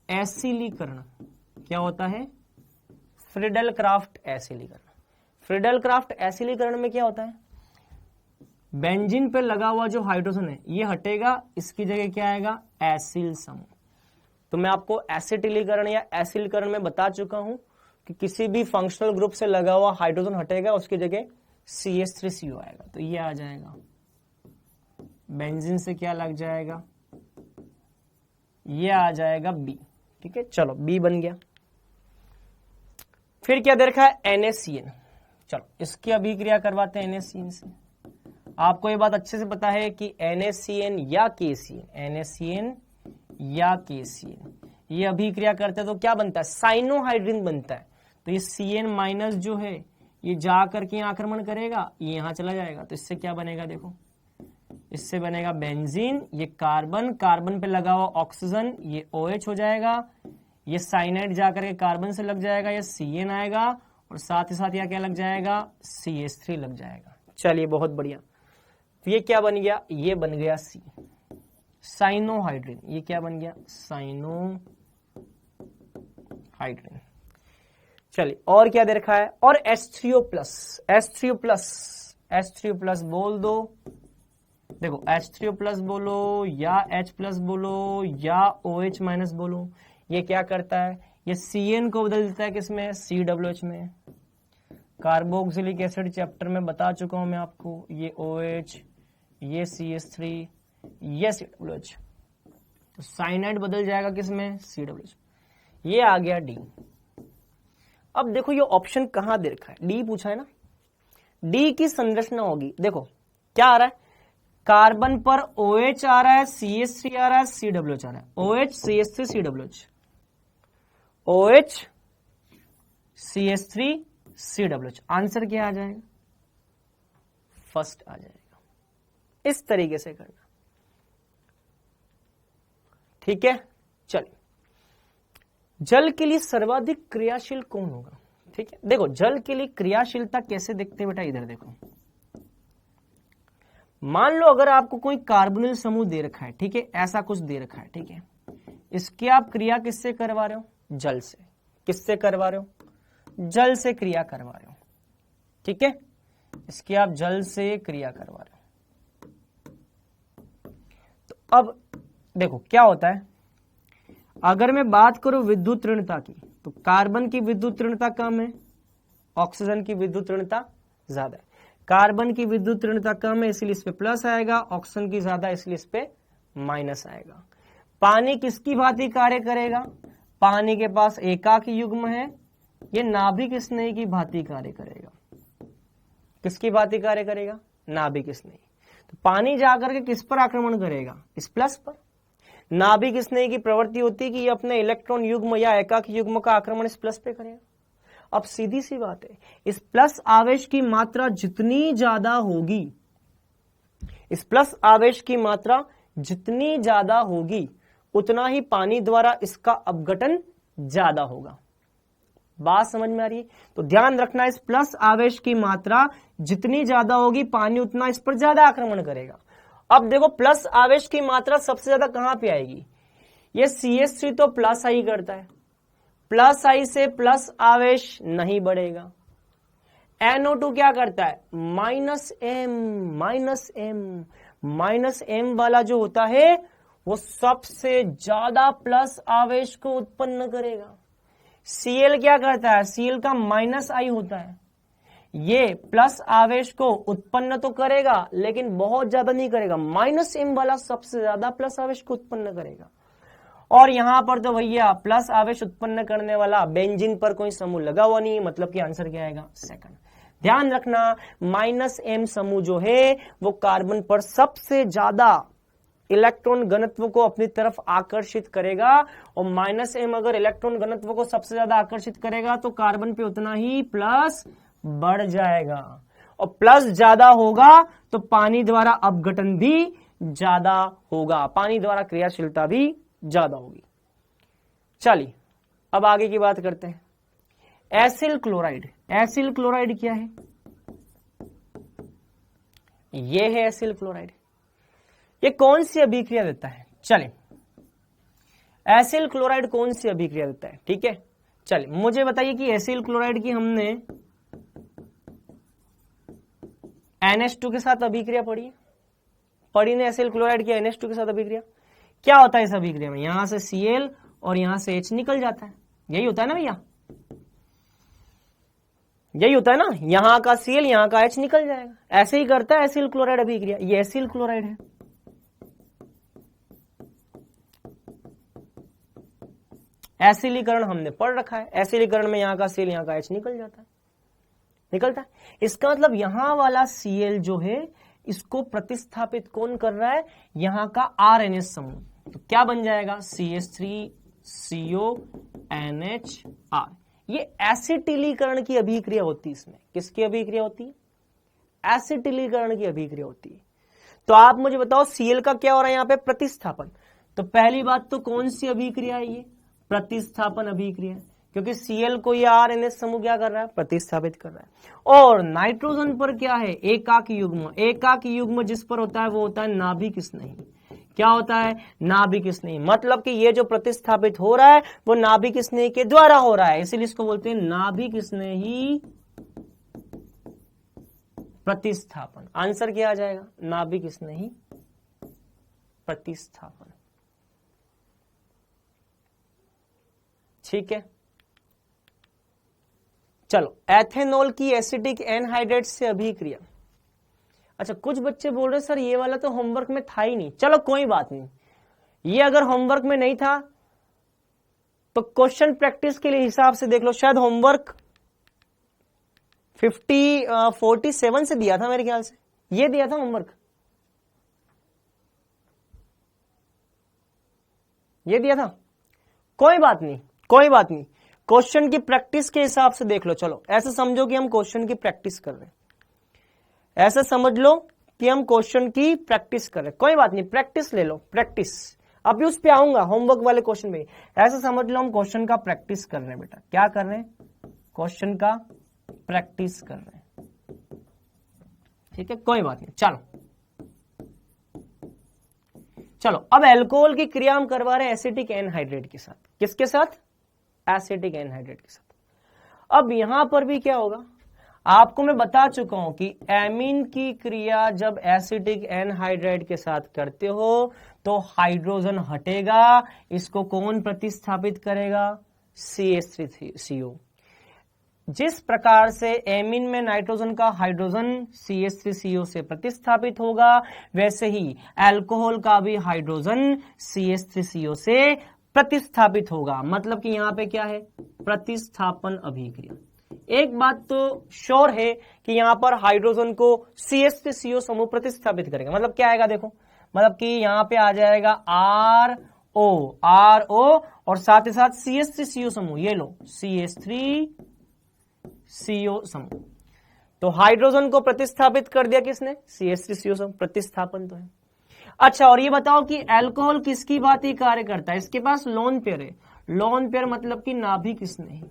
एसिलीकरण क्या होता है? फ्रीडेल क्राफ्ट एसिलीकरण। फ्रीडेल क्राफ्ट एसिलीकरण में क्या होता है? बेंजीन पे लगा हुआ जो हाइड्रोजन है ये हटेगा, इसकी जगह क्या आएगा? एसिल समूह। तो मैं आपको एसिटिलीकरण या एसिलीकरण में बता चुका हूं कि किसी भी फंक्शनल ग्रुप से लगा हुआ हाइड्रोजन हटेगा, उसकी जगह CH3CO आएगा। तो ये आ जाएगा, बेंजीन से क्या लग जाएगा? ये आ जाएगा B। ठीक है, चलो B बन गया। फिर क्या दे रखा है? NaCN। चलो इसकी अभिक्रिया करवाते हैं NaCN से। आपको ये बात अच्छे से पता है कि NaCN या KCN, NaCN या KCN ये अभिक्रिया करते हैं तो क्या बनता है? साइनोहाइड्रिन बनता है। तो ये CN माइनस जो है ये जा करके आक्रमण करेगा, ये यहां चला जाएगा। तो इससे क्या बनेगा? देखो, इससे बनेगा बेंजीन, ये कार्बन, कार्बन पे लगा हुआ ऑक्सीजन, ये OH हो जाएगा, ये साइनाइड जाकर के कार्बन से लग जाएगा, ये CN आएगा, और साथ ही साथ यह क्या लग जाएगा? CH3 लग जाएगा। चलिए बहुत बढ़िया। तो ये क्या बन गया? ये बन गया C, साइनोहाइड्रिन। ये क्या बन गया? साइनोहाइड्रिन। चलिए और क्या दे रखा है? और H3O plus, H3O plus, H3O plus बोल दो। देखो H3O प्लस बोलो या H प्लस बोलो या OH माइनस बोलो, ये क्या करता है? ये CN को बदल देता है किसमें? COH में। कार्बोक्सिलिक एसिड चैप्टर में बता चुका हूं मैं आपको, ये OH, ये CH3, ये COOH, तो साइनाइड बदल जाएगा किसमें, COOH। ये आ गया डी। अब देखो ये ऑप्शन कहां दे रखा है, डी पूछा है ना, डी की संरचना होगी, देखो क्या आ रहा है, कार्बन पर OH आ रहा है, CH3 आ रहा है, COOH आ रहा है, OH CH3 COOH, OH CH3 COOH, answer क्या आ जाएगा, फर्स्ट आ जाएगा। इस तरीके से करना, ठीक है। चलिए, जल के लिए सर्वाधिक क्रियाशील कौन होगा, ठीक है। देखो जल के लिए क्रियाशीलता कैसे देखते हैं बेटा, इधर देखो, मान लो अगर आपको कोई कार्बोनिल समूह दे रखा है, ठीक है, ऐसा कुछ दे रखा है, ठीक है, इसकी आप क्रिया किससे करवा रहे हो, जल से। किससे करवा रहे हो, जल से क्रिया करवा रहे हो, ठीक है, इसकी आप जल से क्रिया करवा रहे हो। तो अब देखो क्या होता है, अगर मैं बात करूं विद्युत ऋणता की, तो कार्बन की विद्युत ऋणता कम है, ऑक्सीजन की विद्युत ऋणता ज्यादा है। कार्बन की विद्युत ऋणता कम है इसलिए इस पे प्लस आएगा, ऑक्सीजन की ज्यादा इसलिए इस पे माइनस आएगा। पानी किसकी भांति कार्य करेगा, पानी के पास एकाकी युग्म है, ये नाभिक स्नेही की भांति कार्य करेगा। किसकी भांति कार्य करेगा, नाभिक स्नेही। तो पानी जाकर के किस पर आक्रमण करेगा, इस प्लस पर। नाभिक स्नेही की प्रवृत्ति होती है कि ये अपने इलेक्ट्रॉन युग्म या एकाकी युग्म का आक्रमण इस प्लस पे करेगा। अब सीधी सी बात है, इस प्लस आवेश की मात्रा जितनी ज्यादा होगी, इस प्लस आवेश की मात्रा जितनी ज्यादा होगी, उतना ही पानी द्वारा इसका अपघटन ज्यादा होगा। बात समझ में आ रही है? तो ध्यान रखना, इस प्लस आवेश की मात्रा जितनी ज्यादा होगी, पानी उतना इस पर ज्यादा आक्रमण करेगा। अब देखो प्लस आवेश की मात्रा सबसे ज्यादा कहां पे आएगी, ये CH3 तो प्लस आई करता है, प्लस आई से प्लस आवेश नहीं बढ़ेगा। NO2 क्या करता है, माइनस एम वाला जो होता है वो सबसे ज्यादा प्लस आवेश को उत्पन्न करेगा। Cl क्या करता है, Cl का माइनस आई होता है, ये प्लस आवेश को उत्पन्न तो करेगा लेकिन बहुत ज्यादा नहीं करेगा, माइनस एम वाला सबसे ज्यादा प्लस आवेश को उत्पन्न करेगा। और यहां पर तो भैया प्लस आवेश उत्पन्न करने वाला बेंजीन पर कोई समूह लगा हुआ नहीं, मतलब कि आंसर क्या आएगा, सेकंड। ध्यान रखना, माइनस एम समूह जो है वो कार्बन पर सबसे ज्यादा इलेक्ट्रॉन घनत्व को अपनी तरफ आकर्षित करेगा, और माइनस एम अगर इलेक्ट्रॉन घनत्व को सबसे ज्यादा आकर्षित करेगा तो कार्बन पे उतना ही प्लस बढ़ जाएगा, और प्लस ज्यादा होगा तो पानी द्वारा अपघटन भी ज्यादा होगा, पानी द्वारा क्रियाशीलता भी ज्यादा होगी। चलिए अब आगे की बात करते हैं। एसिल क्लोराइड, एसिल क्लोराइड क्या है, ये है एसिल क्लोराइड। ये कौन सी अभिक्रिया देता है, चले एसिल क्लोराइड कौन सी अभिक्रिया देता है, ठीक है। चलिए मुझे बताइए कि एसिल क्लोराइड की हमने NH2 के साथ अभिक्रिया पढ़ी ने, एसिल क्लोराइड की NH2 के साथ अभिक्रिया। क्या होता है इस अभिक्रिया में, यहां से Cl और यहां से H निकल जाता है, यही होता है ना भैया, यही होता है ना, यहां का Cl यहां का H निकल जाएगा, ऐसे ही करता है एसिल क्लोराइड अभिक्रिया। ये एसिल क्लोराइड है, एसिलीकरण हमने पढ़ रखा है, एसिलीकरण में यहां का Cl यहां का H निकल जाता है, निकलता है। इसका मतलब यहां वाला Cl जो है इसको प्रतिस्थापित कौन कर रहा है, यहां का RNS समूह, तो क्या बन जाएगा CH3CONHR। ये एसिटिलीकरण की अभिक्रिया होती है, इसमें किसकी अभिक्रिया होती है, एसिटिलीकरण की अभिक्रिया होती है। तो आप मुझे बताओ Cl का क्या हो रहा है यहाँ पे, प्रतिस्थापन। तो पहली बात तो कौन सी अभिक्रिया है, ये प्रतिस्थापन अभिक्रिया, क्योंकि Cl को ये RNS समूह क्या कर रहा है, प्रतिस्थापित कर रहा है। और नाइट्रोजन पर क्या है, एकाकी युग्म, एकाकी युग्म जिस पर होता है वो होता है नाभिक स्नेही। क्या होता है, नाभिक स्नेही, मतलब कि ये जो प्रतिस्थापित हो रहा है वो नाभिक स्नेही के द्वारा हो रहा है, इसीलिए इसको बोलते हैं नाभिक स्नेही प्रतिस्थापन। आंसर क्या आ जाएगा, नाभिक स्नेही प्रतिस्थापन, ठीक है। चलो एथेनॉल की एसिटिक एनहाइड्रेट से अभिक्रिया, अच्छा, कुछ बच्चे बोल रहे सर ये वाला तो होमवर्क में था ही नहीं। चलो कोई बात नहीं, ये अगर होमवर्क में नहीं था तो क्वेश्चन प्रैक्टिस के लिए हिसाब से देख लो, शायद होमवर्क 47 से दिया था मेरे ख्याल से, ये दिया था होमवर्क, ये दिया था। कोई बात नहीं, कोई बात नहीं, क्वेश्चन की प्रैक्टिस के हिसाब से देख लो। चलो ऐसे समझो कि हम क्वेश्चन की प्रैक्टिस कर रहे हैं, ऐसे समझ लो कि हम क्वेश्चन की प्रैक्टिस कर रहे हैं। कोई बात नहीं, प्रैक्टिस ले लो, प्रैक्टिस। अभी उस पे आऊंगा होमवर्क वाले क्वेश्चन में। ऐसे समझ लो हम क्वेश्चन का प्रैक्टिस कर रहे हैं बेटा। क्या कर रहे हैं? क्वेश्चन का प्रैक्टिस कर रहे हैं। ठीक है, कोई बात नहीं। चलो चलो, अब अल्कोहल की क्रिया हम करवा रहे हैं एसिटिक एनहाइड्रेट के साथ। किसके साथ? एसिटिक एनहाइड्रेट के साथ। अब यहां पर भी क्या होगा, आपको मैं बता चुका हूं कि एमीन की क्रिया जब एसिटिक एनहाइड्रेट के साथ करते हो तो हाइड्रोजन हटेगा। इसको कौन प्रतिस्थापित करेगा? CH3CO। जिस प्रकार से एमीन में नाइट्रोजन का हाइड्रोजन CH3CO से प्रतिस्थापित होगा, वैसे ही अल्कोहल का भी हाइड्रोजन CH3CO से प्रतिस्थापित होगा। मतलब कि यहां पे क्या है? प्रतिस्थापन अभिक्रिया। एक बात तो श्योर है कि यहां पर हाइड्रोजन को CH3CO समूह प्रतिस्थापित करेगा। मतलब क्या आएगा देखो, मतलब कि यहां पे आ जाएगा RO और साथ ही साथ CH3CO समूह, ये लो CH3CO समूह। तो हाइड्रोजन को प्रतिस्थापित कर दिया किसने? CH3CO समूह। प्रतिस्थापन तो है। अच्छा, और ये बताओ कि अल्कोहल किसकी बात ही कार्य करता है? इसके पास लोन पेयर है। लोन पेयर मतलब कि नाभिक स्नेही।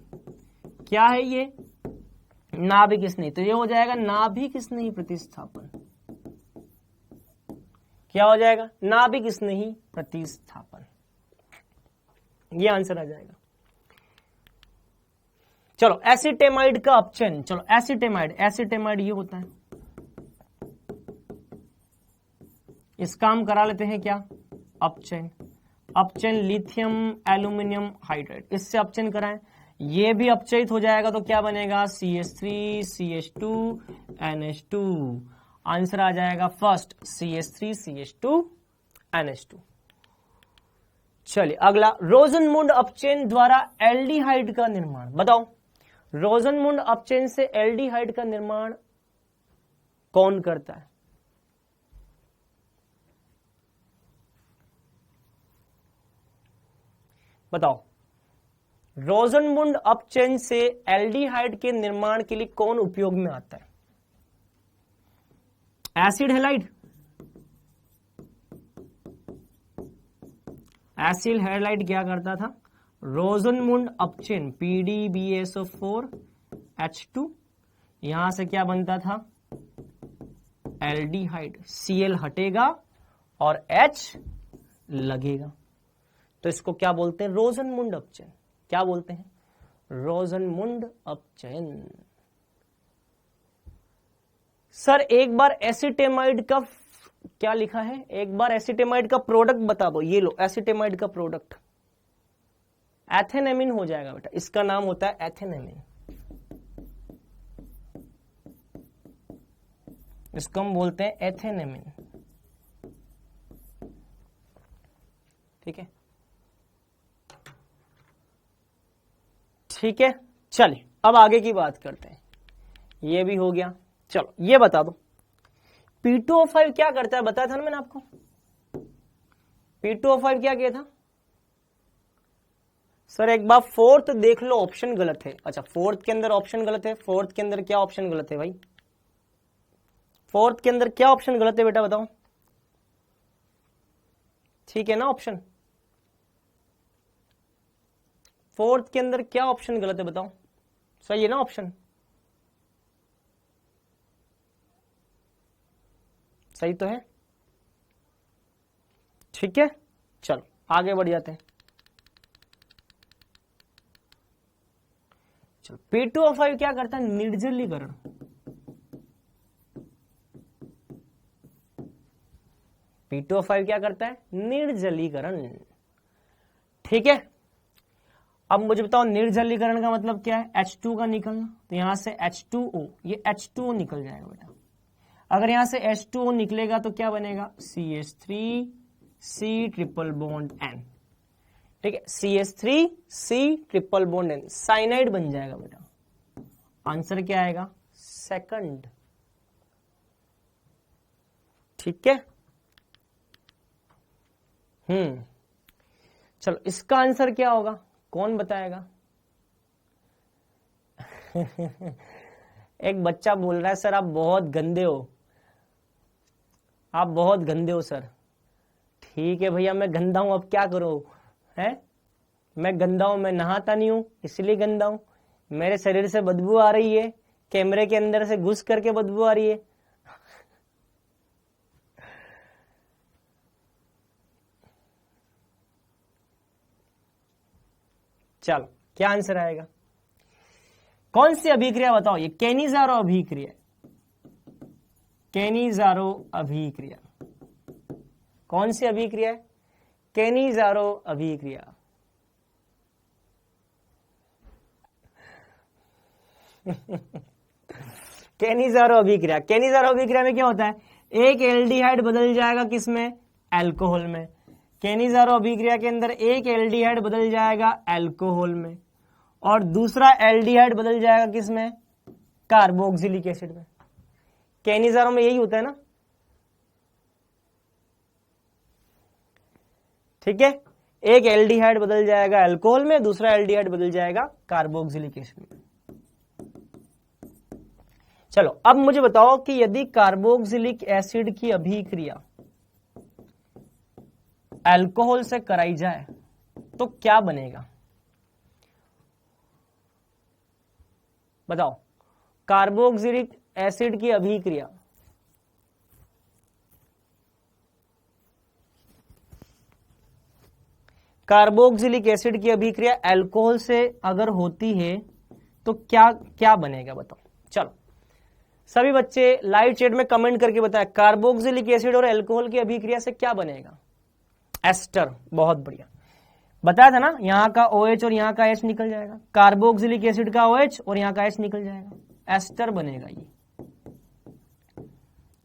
क्या है ये? नाभिक स्नेही। तो ये हो जाएगा नाभिक स्नेही प्रतिस्थापन। क्या हो जाएगा? नाभिक स्नेही प्रतिस्थापन। ये आंसर आ जाएगा। चलो, एसिटेमाइड का अपचयन। चलो एसिटेमाइड ये होता है, इसका हम करा लेते हैं क्या? अपचयन लिथियम एल्यूमिनियम हाइड्राइड, इससे अपचयन कराएं। ये भी अपचयित हो जाएगा तो क्या बनेगा? CH3 CH2 NH2। आंसर आ जाएगा फर्स्ट CH3 CH2 NH2। चलिए अगला, रोजनमुंड अपचयन द्वारा एल्डिहाइड का निर्माण। बताओ, रोजनमुंड अपचयन से एल्डिहाइड का निर्माण कौन करता है? बताओ, रोजनमुंड अपचयन से एल्डिहाइड के निर्माण के लिए कौन उपयोग में आता है? Acid halide. एसिड हैलाइड क्या करता था? रोजनमुंड अपचयन PDBSO4H2, यहां से क्या बनता था? एल्डिहाइड। Cl हटेगा और H लगेगा, तो इसको क्या बोलते हैं? रोजनमुंड अपचयन। क्या बोलते हैं? रोजनमुंड अपचयन। सर एक बार एसिटेमाइड का क्या लिखा है? एक बार एसिटेमाइड का प्रोडक्ट बता दो। ये लो एसिटेमाइड का प्रोडक्ट एथेनेमिन हो जाएगा बेटा। इसका नाम होता है एथेनेमिन। इसको हम बोलते हैं एथेनेमिन। ठीक है, ठीक है। चलिए अब आगे की बात करते हैं। ये भी हो गया। चलो ये बता दो, P2O5 क्या करता है? बताया था ना मैंने आपको। P2O5 क्या किया था? सर एक बार फोर्थ देख लो, ऑप्शन गलत है। अच्छा, फोर्थ के अंदर ऑप्शन गलत है। फोर्थ के अंदर क्या ऑप्शन गलत है भाई? फोर्थ के अंदर क्या ऑप्शन गलत है बेटा, बताओ। ठीक है ना ऑप्शन? फोर्थ के अंदर क्या ऑप्शन गलत है बताओ। सही है ना ऑप्शन? सही तो है? ठीक है, चलो आगे बढ़ जाते हैं। चलो, P2O5 क्या करता है? निर्जलीकरण। P2O5 क्या करता है? निर्जलीकरण। ठीक है, अब मुझे बताओ निर्जलीकरण का मतलब क्या है? H2 का निकलना। तो यहां से H2O, ये H2O निकल जाएगा बेटा। अगर यहां से H2O निकलेगा तो क्या बनेगा, CH3 C triple bond N, ठीक है, CH3 C triple bond N, cyanide बन जाएगा बेटा। आंसर क्या आएगा, सेकंड, ठीक है। चलो इसका आंसर क्या होगा, कौन बताएगा? एक बच्चा बोल रहा है सर आप बहुत गंदे हो, आप बहुत गंदे हो सर। ठीक है भैया, मैं गंदा हूं, अब क्या करूं, है मैं गंदा हूं, मैं नहाता नहीं हूं इसलिए गंदा हूं, मेरे शरीर से बदबू आ रही है, कैमरे के अंदर से घुस करके बदबू आ रही है। चलो क्या आंसर आएगा, कौन सी अभिक्रिया बताओ, ये कैनिज़ारो अभिक्रिया, कैनिज़ारो अभिक्रिया, कौन सी अभिक्रिया है, कैनिज़ारो अभिक्रिया। कैनिज़ारो अभिक्रिया, कैनिज़ारो अभिक्रिया में क्या होता है, एक एल्डिहाइड बदल जाएगा किसमें, अल्कोहल में। कैनिज़ारो अभिक्रिया के अंदर एक एल्डिहाइड बदल जाएगा अल्कोहल में और दूसरा एल्डिहाइड बदल जाएगा किसमें, कार्बोक्सिलिक एसिड में। कैनिज़ारो में यही होता है ना, ठीक है, एक एल्डिहाइड बदल जाएगा अल्कोहल में, दूसरा एल्डिहाइड बदल जाएगा कार्बोक्सिलिक एसिड में। चलो अब मुझे बताओ कि यदि कार्बोक्सिलिक एसिड की अभिक्रिया अल्कोहल से कराई जाए तो क्या बनेगा, बताओ, कार्बोक्सिलिक एसिड की अभिक्रिया कार्बोक्सिलिक एसिड की अभिक्रिया अल्कोहल से अगर होती है तो क्या क्या बनेगा बताओ। चलो सभी बच्चे लाइव चैट में कमेंट करके बताएं, कार्बोक्सिलिक एसिड और अल्कोहल की अभिक्रिया से क्या बनेगा, एस्टर। बहुत बढ़िया, बताया था ना, यहां का OH और यहां का H निकल जाएगा, कार्बोक्सिलिक एसिड का OH और यहां का H निकल जाएगा, एस्टर बनेगा। ये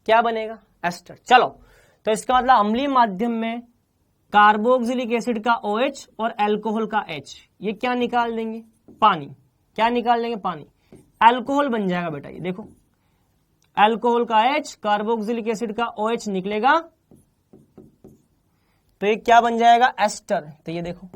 क्या बनेगा, एस्टर। चलो तो इसका मतलब अम्लीय माध्यम में कार्बोक्सिलिक एसिड का OH और अल्कोहल का H, ये क्या निकाल देंगे, पानी। क्या निकाल देंगे, पानी। अल्कोहल बन जाएगा बेटा, ये देखो, अल्कोहल का H, कार्बोक्सिलिक एसिड का OH निकलेगा तो ये क्या बन जाएगा, एस्टर। तो ये देखो,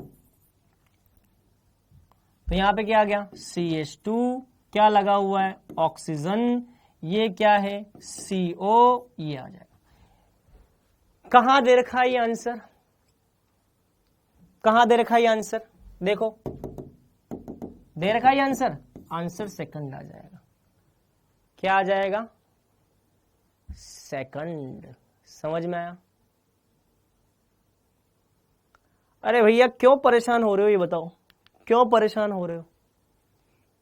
तो यहां पे क्या आ गया, CH2, क्या लगा हुआ है, ऑक्सीजन, ये क्या है, CO, ये आ जाएगा। कहां दे रखा है ये आंसर, कहां दे रखा है ये आंसर, देखो दे रखा है ये आंसर, आंसर सेकंड आ जाएगा। क्या आ जाएगा, सेकंड। समझ में आया? अरे भैया क्यों परेशान हो रहे हो, ये बताओ, क्यों परेशान हो रहे हो,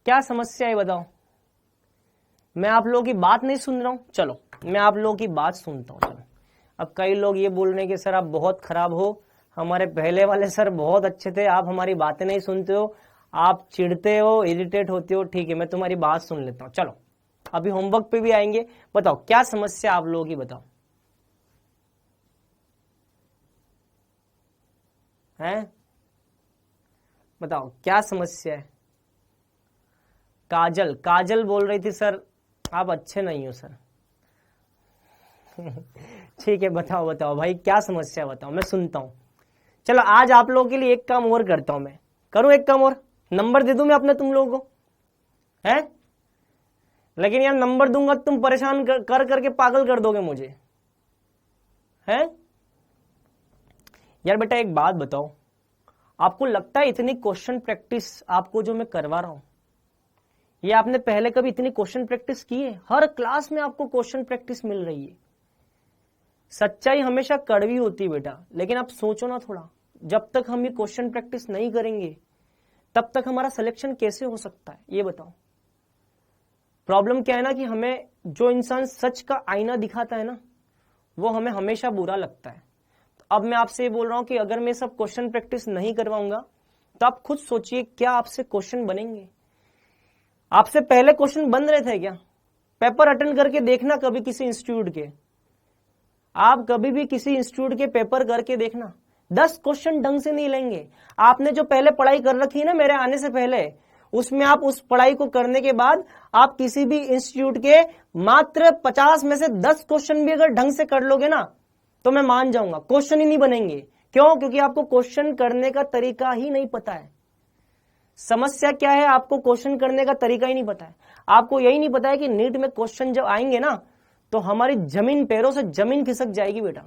क्या समस्या है बताओ। मैं आप लोगों की बात नहीं सुन रहा हूं, चलो मैं आप लोगों की बात सुनता हूं। चलो अब कई लोग ये बोल रहे हैं कि सर आप बहुत खराब हो, हमारे पहले वाले सर बहुत अच्छे थे, आप हमारी बातें नहीं सुनते हो, आप चिढ़ते हो, इरिटेट होते हो। ठीक है, मैं तुम्हारी बात सुन लेता हूं। चलो अभी होमवर्क पे भी आएंगे, बताओ क्या समस्या आप लोगों की, बताओ हैं, बताओ क्या समस्या है। काजल, काजल बोल रही थी सर आप अच्छे नहीं हो सर। ठीक है, बताओ बताओ भाई क्या समस्या, बताओ मैं सुनता हूं। चलो आज आप लोगों के लिए एक काम और करता हूं, मैं करूं एक काम और, नंबर दे दूं मैं अपने तुम लोगों को, है, लेकिन यार नंबर दूंगा तुम परेशान कर करके पागल कर दोगे मुझे, है यार। बेटा एक बात बताओ, आपको लगता है इतनी क्वेश्चन प्रैक्टिस आपको जो मैं करवा रहा हूं, ये आपने पहले कभी इतनी क्वेश्चन प्रैक्टिस की है? हर क्लास में आपको क्वेश्चन प्रैक्टिस मिल रही है। सच्चाई हमेशा कड़वी होती है बेटा, लेकिन आप सोचो ना थोड़ा, जब तक हम ये क्वेश्चन प्रैक्टिस नहीं करेंगे तब तक हमारा सिलेक्शन कैसे हो सकता है, ये बताओ। प्रॉब्लम क्या है ना कि हमें जो इंसान सच का आईना दिखाता है ना, वो हमें हमेशा बुरा लगता है। तो अब मैं आपसे ये बोल रहा हूं कि अगर मैं सब क्वेश्चन प्रैक्टिस नहीं करवाऊंगा तो आप खुद सोचिए क्या आपसे क्वेश्चन बनेंगे। आपसे पहले क्वेश्चन बन रहे थे क्या? पेपर अटेंड करके देखना कभी किसी इंस्टीट्यूट के, आप कभी भी किसी इंस्टीट्यूट के पेपर करके देखना, 10 क्वेश्चन ढंग से नहीं लेंगे। आपने जो पहले पढ़ाई कर रखी है ना मेरे आने से पहले, उसमें आप उस पढ़ाई को करने के बाद आप किसी भी इंस्टीट्यूट के मात्र 50 में से 10 क्वेश्चन भी अगर ढंग से कर लोगे ना तो मैं मान जाऊंगा, क्वेश्चन ही नहीं बनेंगे। क्यों? क्योंकि आपको क्वेश्चन करने का तरीका ही नहीं पता है। समस्या क्या है? आपको क्वेश्चन करने का तरीका ही नहीं पता है। आपको यही नहीं पता है कि नीट में क्वेश्चन जब आएंगे ना तो हमारी जमीन, पैरों से जमीन खिसक जाएगी बेटा।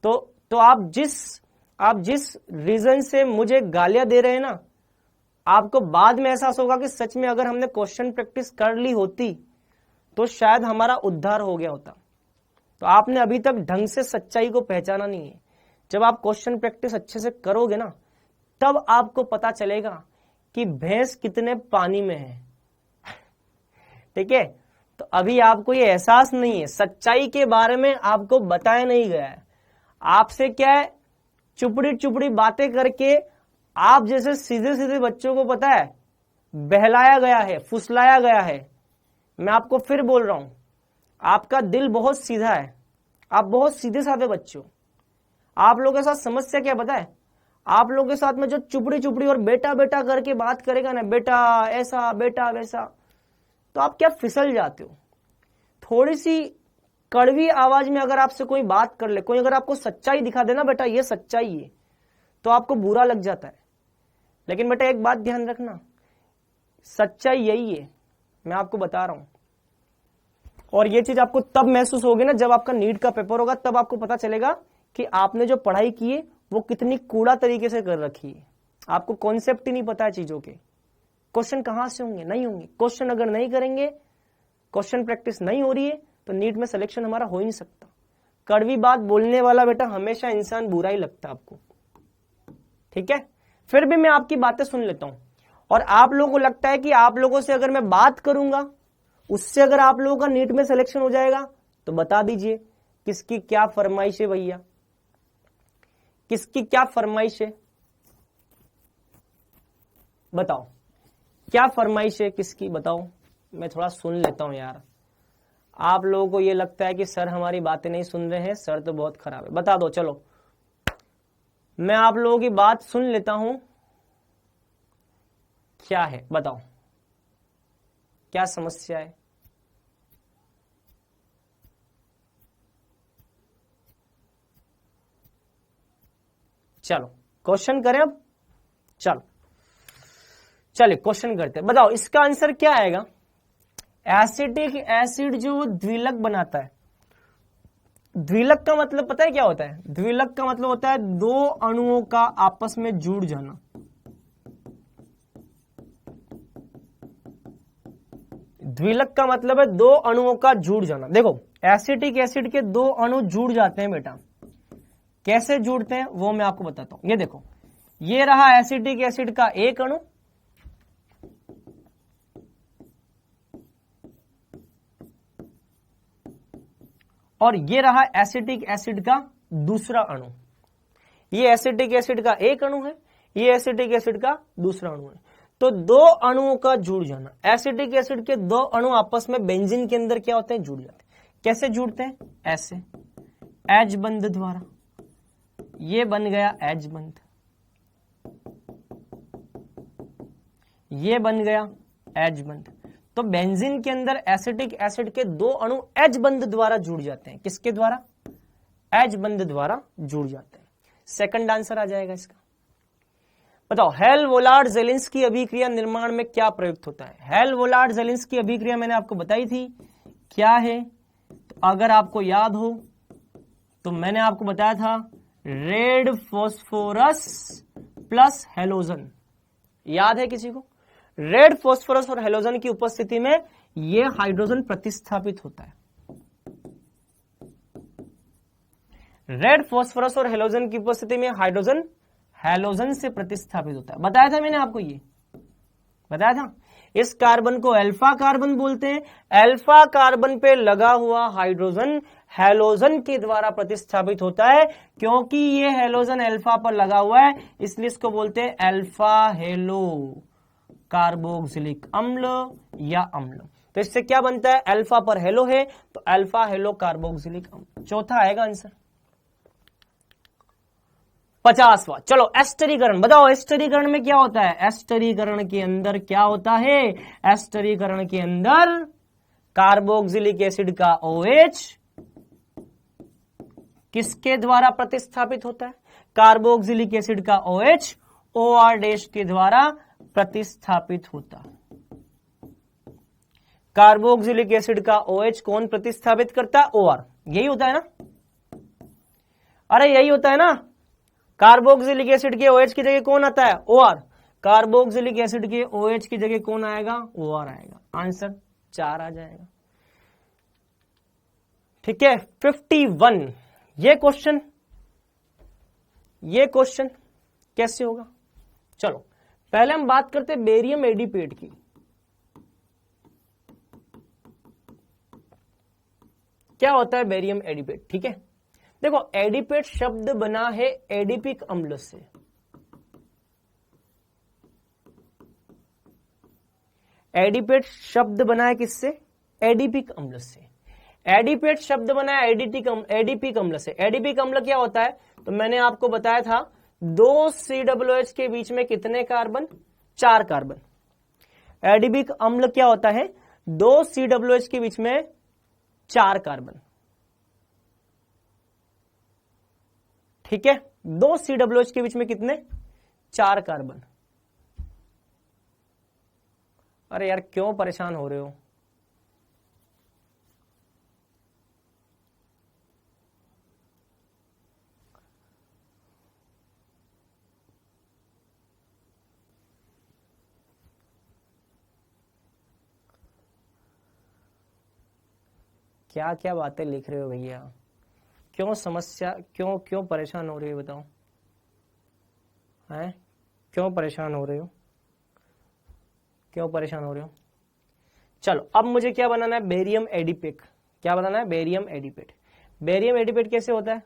तो आप जिस रीजन से मुझे गालियां दे रहे हैं ना, आपको बाद में एहसास होगा कि सच में अगर हमने क्वेश्चन प्रैक्टिस कर ली होती तो शायद हमारा उद्धार हो गया होता। तो आपने अभी तक ढंग से सच्चाई को पहचाना नहीं है। जब आप क्वेश्चन प्रैक्टिस अच्छे से करोगे ना तब आपको पता चलेगा कि भैंस कितने पानी में है। ठीक है, तो अभी आपको ये एहसास नहीं है, सच्चाई के बारे में आपको बताया नहीं गया है। आपसे क्या है, चुपड़ी चुपड़ी बातें करके आप जैसे सीधे सीधे बच्चों को पता है बहलाया गया है, फुसलाया गया है। मैं आपको फिर बोल रहा हूं, आपका दिल बहुत सीधा है, आप बहुत सीधे साधे बच्चे हो। आप लोगों के साथ समस्या क्या पता है? आप लोगों के साथ में जो चुपड़ी चुपड़ी और बेटा बेटा करके बात करेगा ना, बेटा ऐसा बेटा वैसा, तो आप क्या फिसल जाते हो। थोड़ी सी कड़वी आवाज में अगर आपसे कोई बात कर ले, कोई अगर आपको सच्चाई दिखा देना बेटा ये सच्चाई है, तो आपको बुरा लग जाता है। लेकिन बेटा एक बात ध्यान रखना, सच्चाई यही है, मैं आपको बता रहा हूं। और ये चीज आपको तब महसूस होगी ना जब आपका नीट का पेपर होगा, तब आपको पता चलेगा कि आपने जो पढ़ाई की है वो कितनी कूड़ा तरीके से कर रखी है। आपको कॉन्सेप्ट ही नहीं पता है चीजों के। क्वेश्चन कहां से होंगे? नहीं होंगे। क्वेश्चन अगर नहीं करेंगे, क्वेश्चन प्रैक्टिस नहीं हो रही है तो नीट में सिलेक्शन हमारा हो ही नहीं सकता। कड़वी बात बोलने वाला बेटा हमेशा इंसान बुरा ही लगता है आपको। ठीक है, फिर भी मैं आपकी बातें सुन लेता हूं। और आप लोगों को लगता है कि आप लोगों से अगर मैं बात करूंगा उससे अगर आप लोगों का नीट में सिलेक्शन हो जाएगा, तो बता दीजिए किसकी क्या फरमाइश है भैया, किसकी क्या फरमाइश है? बताओ क्या फरमाइश है किसकी, बताओ। मैं थोड़ा सुन लेता हूं यार। आप लोगों को ये लगता है कि सर हमारी बातें नहीं सुन रहे हैं, सर तो बहुत खराब है। बता दो, चलो मैं आप लोगों की बात सुन लेता हूं। क्या है बताओ, क्या समस्या है? चलो क्वेश्चन करें अब। चलो चलिए क्वेश्चन करते हैं। बताओ इसका आंसर क्या आएगा? एसिटिक एसिड जो द्विलक बनाता है, द्विलक का मतलब पता है क्या होता है? द्विलक का मतलब होता है दो अणुओं का आपस में जुड़ जाना। द्विलक का मतलब है दो अणुओं का जुड़ जाना। देखो एसिटिक एसिड के दो अणु जुड़ जाते हैं बेटा। कैसे जुड़ते हैं वो मैं आपको बताता हूं। ये देखो, ये रहा एसिटिक एसिड का एक अणु, और ये रहा एसिटिक एसिड का दूसरा अणु। ये एसिटिक एसिड का एक अणु है, ये एसिटिक एसिड का दूसरा अणु है। तो दो अणुओं का जुड़ जाना, एसिटिक एसिड के दो अणु आपस में बेंजीन के अंदर क्या होते हैं? जुड़ जाते हैं। कैसे जुड़ते हैं? ऐसे, एच बंध द्वारा। ये बन गया एच बंध, ये बन गया एच बंध। तो बेंजीन के अंदर एसिटिक एसिड के दो अणु एच बंध द्वारा जुड़ जाते हैं। किसके द्वारा? एच बंध द्वारा जुड़ जाते हैं। सेकंड आंसर आ जाएगा इसका। बताओ हेल-वोलार्ड-ज़ेलिंस्की अभिक्रिया निर्माण में क्या प्रयुक्त होता है? हेल-वोलार्ड-ज़ेलिंस्की अभिक्रिया मैंने आपको बताई थी क्या है। तो अगर आपको याद हो तो मैंने आपको बताया था रेड फॉस्फोरस प्लस हेलोजन। याद है किसी को? रेड फॉस्फोरस और हेलोजन की उपस्थिति में यह हाइड्रोजन प्रतिस्थापित होता है। रेड फॉस्फोरस और हेलोजन की उपस्थिति में हाइड्रोजन हेलोजन से प्रतिस्थापित होता है। बताया था मैंने आपको, ये बताया था। इस कार्बन को अल्फा कार्बन बोलते हैं। अल्फा कार्बन पे लगा हुआ हाइड्रोजन हेलोजन के द्वारा प्रतिस्थापित होता है। क्योंकि ये हेलोजन अल्फा पर लगा हुआ है इसलिए इसको बोलते हैं अल्फा हेलो कार्बोक्सिलिक अम्ल या अम्ल। तो इससे क्या बनता है, अल्फा पर हेलो है तो अल्फा हेलो कार्बोक्सिलिक अम्ल। चौथा आएगा आंसर। 50वां, चलो एस्टरीकरण बताओ, एस्टरीकरण में क्या होता है, एस्टरीकरण के अंदर क्या होता है, एस्टरीकरण के अंदर कार्बोक्सिलिक एसिड का OH किसके द्वारा प्रतिस्थापित होता है, कार्बोक्सिलिक एसिड का OH OR- के द्वारा प्रतिस्थापित होता है। कार्बोक्सिलिक एसिड का OH कौन प्रतिस्थापित करता है, OR। यही होता है ना, अरे यही होता है ना, कार्बोक्सिलिक एसिड के OH की जगह कौन आता है, OR। कार्बोक्सिलिक एसिड के OH की जगह कौन आएगा, OR आएगा। आंसर 4 आ जाएगा। ठीक है। 51, ये क्वेश्चन कैसे होगा, चलो पहले हम बात करते हैं बेरियम एडिपेट की। क्या होता है बेरियम एडिपेट, ठीक है। देखो एडिपेट शब्द बना है एडिपिक अम्ल से। एडिपेट शब्द बना है किससे, एडिपिक अम्ल से। एडिपेट शब्द बना है एडिपिक अम्ल से। एडिपिक अम्ल क्या होता है, तो मैंने आपको बताया था 2 COOH के बीच में कितने कार्बन, 4 कार्बन। एडिपिक अम्ल क्या होता है, 2 COOH के बीच में 4 कार्बन। ठीक है, 2 COOH के बीच में कितने, 4 कार्बन। अरे यार क्यों परेशान हो रहे हो, क्या क्या बातें लिख रहे हो भैया, क्यों समस्या, क्यों परेशान हो रहे हो बताओ, हैं क्यों परेशान हो रहे हो, क्यों परेशान हो रहे हो। चलो अब मुझे क्या बनाना है, बेरियम एडिपेट। क्या बनाना है, बेरियम एडिपेट। बेरियम एडिपेट कैसे होता है,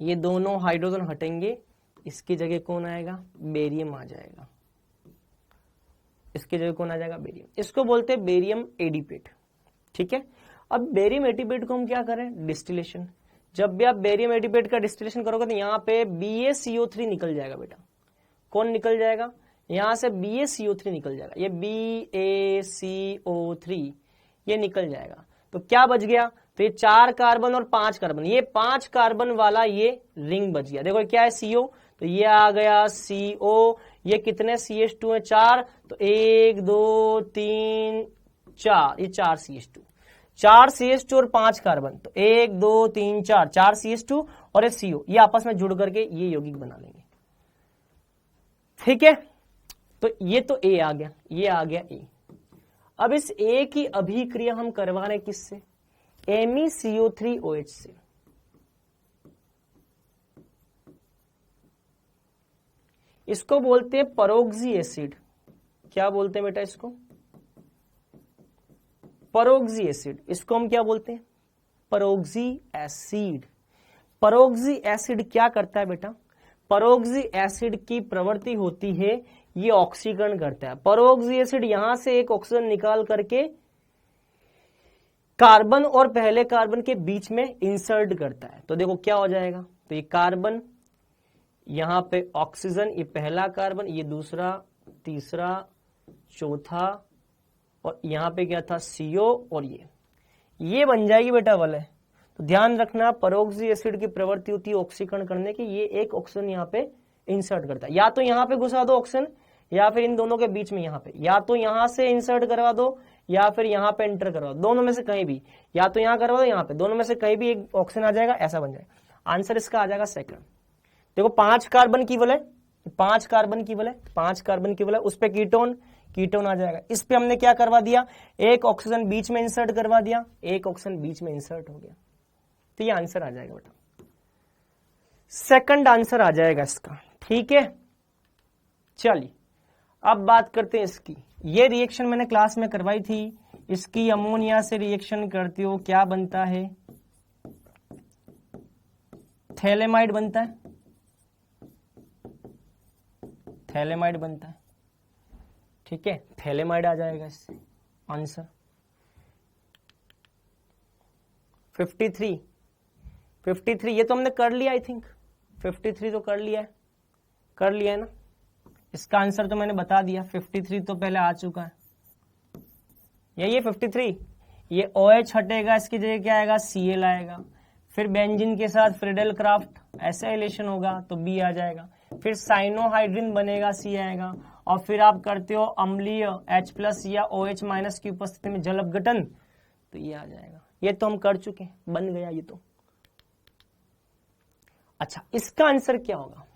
ये दोनों हाइड्रोजन हटेंगे, इसकी जगह कौन आएगा, बेरियम आ जाएगा। इसकी जगह कौन आ जाएगा, बेरियम। इसको बोलते हैं बेरियम एडिपेट। ठीक है। अब बेरियम एडिपेट को हम क्या करें, डिस्टिलेशन। जब भी आप बेरियम एडिपेट का डिस्टिलेशन करोगे तो यहाँ पे BaCO3 निकल जाएगा बेटा। कौन निकल जाएगा, यहां से BaCO3 निकल जाएगा, ये BaCO3 ये निकल जाएगा। तो क्या बच गया, तो ये 4 कार्बन और 5 कार्बन, ये 5 कार्बन वाला ये रिंग बच गया। देखो क्या है, CO, तो ये आ गया CO। ये कितने CH2 है, 4, तो 1 2 3 4, ये 4 CH2, 4 CH2 और 5 कार्बन, तो 1 2 3 4, 4 CH2 और ये CO, ये आपस में जुड़ करके ये यौगिक बना लेंगे। ठीक है, तो ये तो A आ गया, ये आ गया A। अब इस A की अभिक्रिया हम करवा रहे किससे, MeCO3OH से। इसको बोलते हैं परोक्सी एसिड। क्या बोलते हैं बेटा इसको, परोक्सी एसिड। इसको हम क्या बोलते हैं, परोक्सी एसिड। परोक्सी एसिड क्या करता है बेटा, परोक्सी एसिड की प्रवृत्ति होती है, ये ऑक्सीकरण करता है। परोक्सी एसिड यहां से एक ऑक्सीजन निकाल करके कार्बन और पहले कार्बन के बीच में इंसर्ट करता है। तो देखो क्या हो जाएगा, तो ये कार्बन, यहां पे ऑक्सीजन, ये पहला कार्बन, ये दूसरा, तीसरा, चौथा, और यहां पे क्या था, CO, और ये बन जाएगी बेटा वलय। तो ध्यान रखना, परोक्सी एसिड की प्रवृत्ति होती है ऑक्सीकरण करने की, ये एक ऑक्सीजन यहाँ पे इंसर्ट करता है। या तो यहाँ पे घुसा दो ऑक्सीजन, या फिर इन दोनों के बीच में यहाँ पे, या तो यहाँ से इंसर्ट करवा दो या फिर यहाँ पे एंटर करवा दो, दोनों में से कहीं भी, या तो यहाँ करवा दो यहाँ पे, दोनों में से कहीं भी एक ऑक्सीजन आ जाएगा, ऐसा बन जाएगा। आंसर इसका आ जाएगा सेकंड। देखो 5 कार्बन की वलय, 5 कार्बन की वलय, 5 कार्बन की वलय, उस पे कीटोन आ जाएगा। इस पे हमने क्या करवा दिया, एक ऑक्सीजन बीच में इंसर्ट करवा दिया, एक ऑक्सीजन बीच में इंसर्ट हो गया। तो ये आंसर आ जाएगा बेटा, सेकंड आंसर आ जाएगा इसका। ठीक है, चलिए अब बात करते हैं इसकी। ये रिएक्शन मैंने क्लास में करवाई थी, इसकी अमोनिया से रिएक्शन करते हो क्या बनता है, थैलेमाइड बनता है, थैलेमाइड बनता है। ठीक है, थैलेमाइड आ जाएगा इससे। आंसर 53 ये तो हमने कर लिया, आई थिंक 53 तो कर लिया है ना। इसका आंसर तो मैंने बता दिया, 53 तो पहले आ चुका है। यही है 53। ये OH हटेगा, इसकी जगह क्या आएगा, Cl आएगा। फिर बेंजीन के साथ फ्रीडेल क्राफ्ट ऐसा रिलेशन होगा तो B आ जाएगा। फिर साइनोहाइड्रिन बनेगा, C आएगा। और फिर आप करते हो अम्लीय H+ या OH- की उपस्थिति में जल अपघटन, तो ये आ जाएगा। ये तो हम कर चुके हैं, बन गया ये तो। अच्छा, इसका आंसर क्या होगा?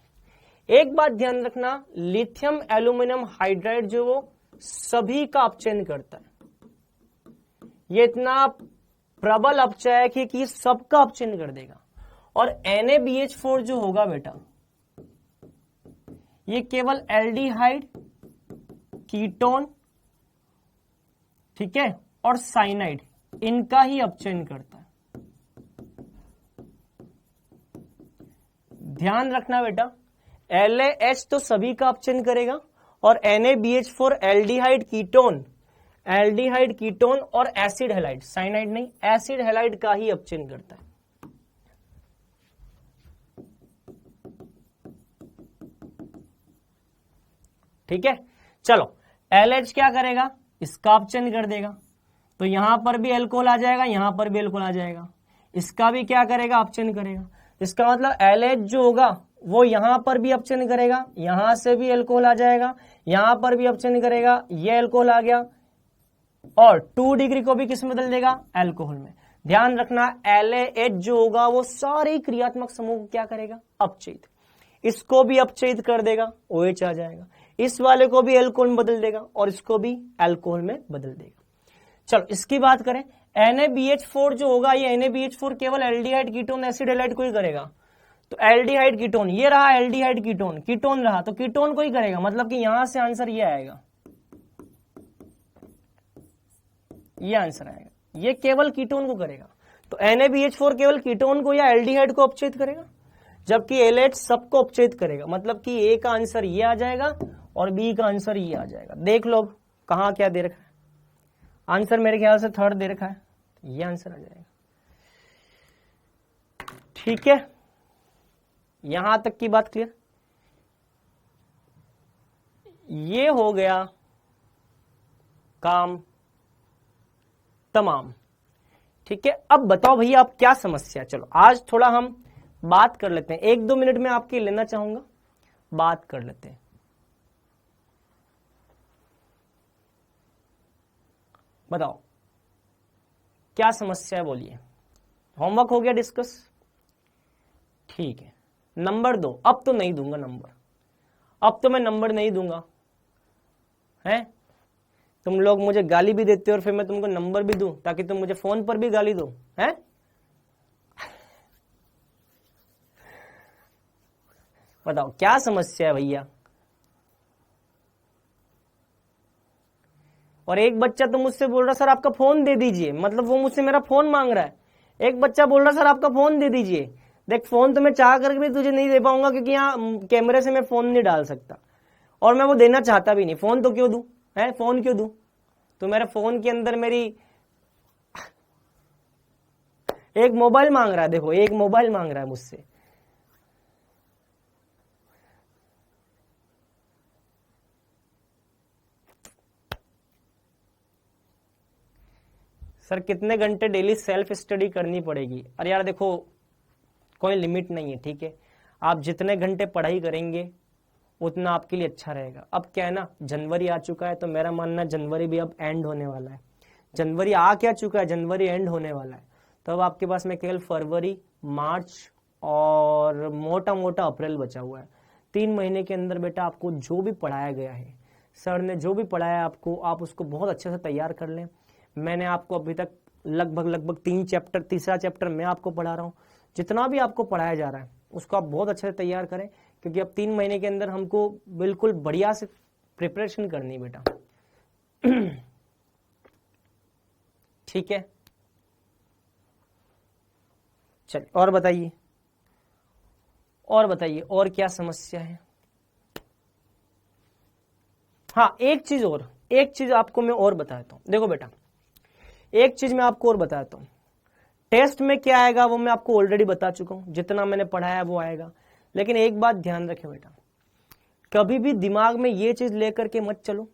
एक बात ध्यान रखना, लिथियम एल्यूमिनियम हाइड्राइड जो वो सभी का अपचयन करता है। ये इतना प्रबल अपचयक है कि सबका अपचयन कर देगा। और NaBH4 जो होगा बेटा, ये केवल एल्डिहाइड, कीटोन, ठीक है, और साइनाइड, इनका ही अपचयन करता है। ध्यान रखना बेटा, LaH तो सभी का अपचयन करेगा और NaBH4 एल्डिहाइड कीटोन और एसिड हैलाइड, साइनाइड नहीं, एसिड हैलाइड का ही अपचयन करता है। ठीक है, चलो LH क्या करेगा, इसका अपचयन कर देगा, तो यहां पर भी एल्कोहल आ जाएगा, यहां पर भी एल्कोहल आ जाएगा। इसका भी क्या करेगा, अपचयन करेगा। इसका मतलब LH जो होगा वो यहां पर भी अपचयन करेगा, यहां से भी एल्कोहल आ जाएगा, यहां पर भी अपचयन करेगा, ये एल्कोहल आ गया, और 2 डिग्री को भी किस में बदल देगा, एल्कोहल में। ध्यान रखना, LaH जो होगा वो सारे क्रियात्मक समूह को क्या करेगा, अपचयित। इसको भी अपचयित कर देगा, OH आ जाएगा। इस वाले को भी एल्कोहल में बदल देगा और इसको भी एल्कोहल में बदल देगा। चलो इसकी बात करें, NaBH4 जो होगा, ये NaBH4 केवल एल्डिहाइड कीटोन एसिड हैलाइड को ही करेगा। तो एल्डिहाइड कीटोन, ये रहा एल्डिहाइड कीटोन रहा, तो कीटोन को ही करेगा, मतलब कि यहां से आंसर ये आएगा, ये आंसर आएगा, ये केवल कीटोन को करेगा। तो NaBH4 केवल कीटोन को या एल्डिहाइड को अपचयित करेगा, जबकि LH सबको अपचयित करेगा, मतलब कि A का आंसर ये आ जाएगा और B का आंसर ये आ जाएगा। देख लो कहां क्या दे रखा है, आंसर मेरे ख्याल से 3rd दे रखा है, ये आंसर आ जाएगा। ठीक है, यहां तक की बात क्लियर। ये हो गया काम तमाम। ठीक है, अब बताओ भैया आप क्या समस्या। चलो आज थोड़ा हम बात कर लेते हैं, 1-2 मिनट में आपके लेना चाहूंगा, बात कर लेते हैं। बताओ क्या समस्या है, बोलिए। होमवर्क हो गया डिस्कस? ठीक है, नंबर 2। अब तो नहीं दूंगा नंबर, अब तो मैं नंबर नहीं दूंगा, है? तुम लोग मुझे गाली भी देते हो और फिर मैं तुमको नंबर भी दूं ताकि तुम मुझे फोन पर भी गाली दो, है? बताओ क्या समस्या है भैया। और एक बच्चा तो मुझसे बोल रहा सर आपका फोन दे दीजिए, मतलब वो मुझसे मेरा फोन मांग रहा है। एक बच्चा बोल रहा सर आपका फोन दे दीजिए। देख फोन तो मैं चाह करके भी तुझे नहीं दे पाऊंगा क्योंकि यहाँ कैमरे से मैं फोन नहीं डाल सकता और मैं वो देना चाहता भी नहीं। फोन तो क्यों दूं, है? फोन क्यों दूं? तो मेरे फोन के अंदर मेरी एक मोबाइल मांग रहा है, देखो एक मोबाइल मांग रहा है मुझसे। सर कितने घंटे डेली सेल्फ स्टडी करनी पड़ेगी? अरे यार देखो कोई लिमिट नहीं है, ठीक है? आप जितने घंटे पढ़ाई करेंगे उतना आपके लिए अच्छा रहेगा। अब क्या है ना, जनवरी आ चुका है तो मेरा मानना जनवरी भी अब एंड होने वाला है। जनवरी आ क्या चुका है, जनवरी एंड होने वाला है। तो अब आपके पास में केवल फरवरी, मार्च और मोटा मोटा अप्रैल बचा हुआ है। 3 महीने के अंदर बेटा आपको जो भी पढ़ाया गया है, सर ने जो भी पढ़ाया आपको, आप उसको बहुत अच्छे से तैयार कर लें। मैंने आपको अभी तक लगभग 3 चैप्टर, तीसरा चैप्टर मैं आपको पढ़ा रहा हूँ। जितना भी आपको पढ़ाया जा रहा है उसको आप बहुत अच्छे से तैयार करें, क्योंकि अब 3 महीने के अंदर हमको बिल्कुल बढ़िया से प्रिपरेशन करनी है बेटा। ठीक है, चलिए और बताइए, और बताइए और क्या समस्या है। हाँ एक चीज और, एक चीज आपको मैं और बताता हूं, देखो बेटा एक चीज मैं आपको और बताता हूं, टेस्ट में क्या आएगा वो मैं आपको ऑलरेडी बता चुका हूं, जितना मैंने पढ़ाया वो आएगा। लेकिन एक बात ध्यान रखें बेटा, कभी भी दिमाग में ये चीज लेकर के मत चलो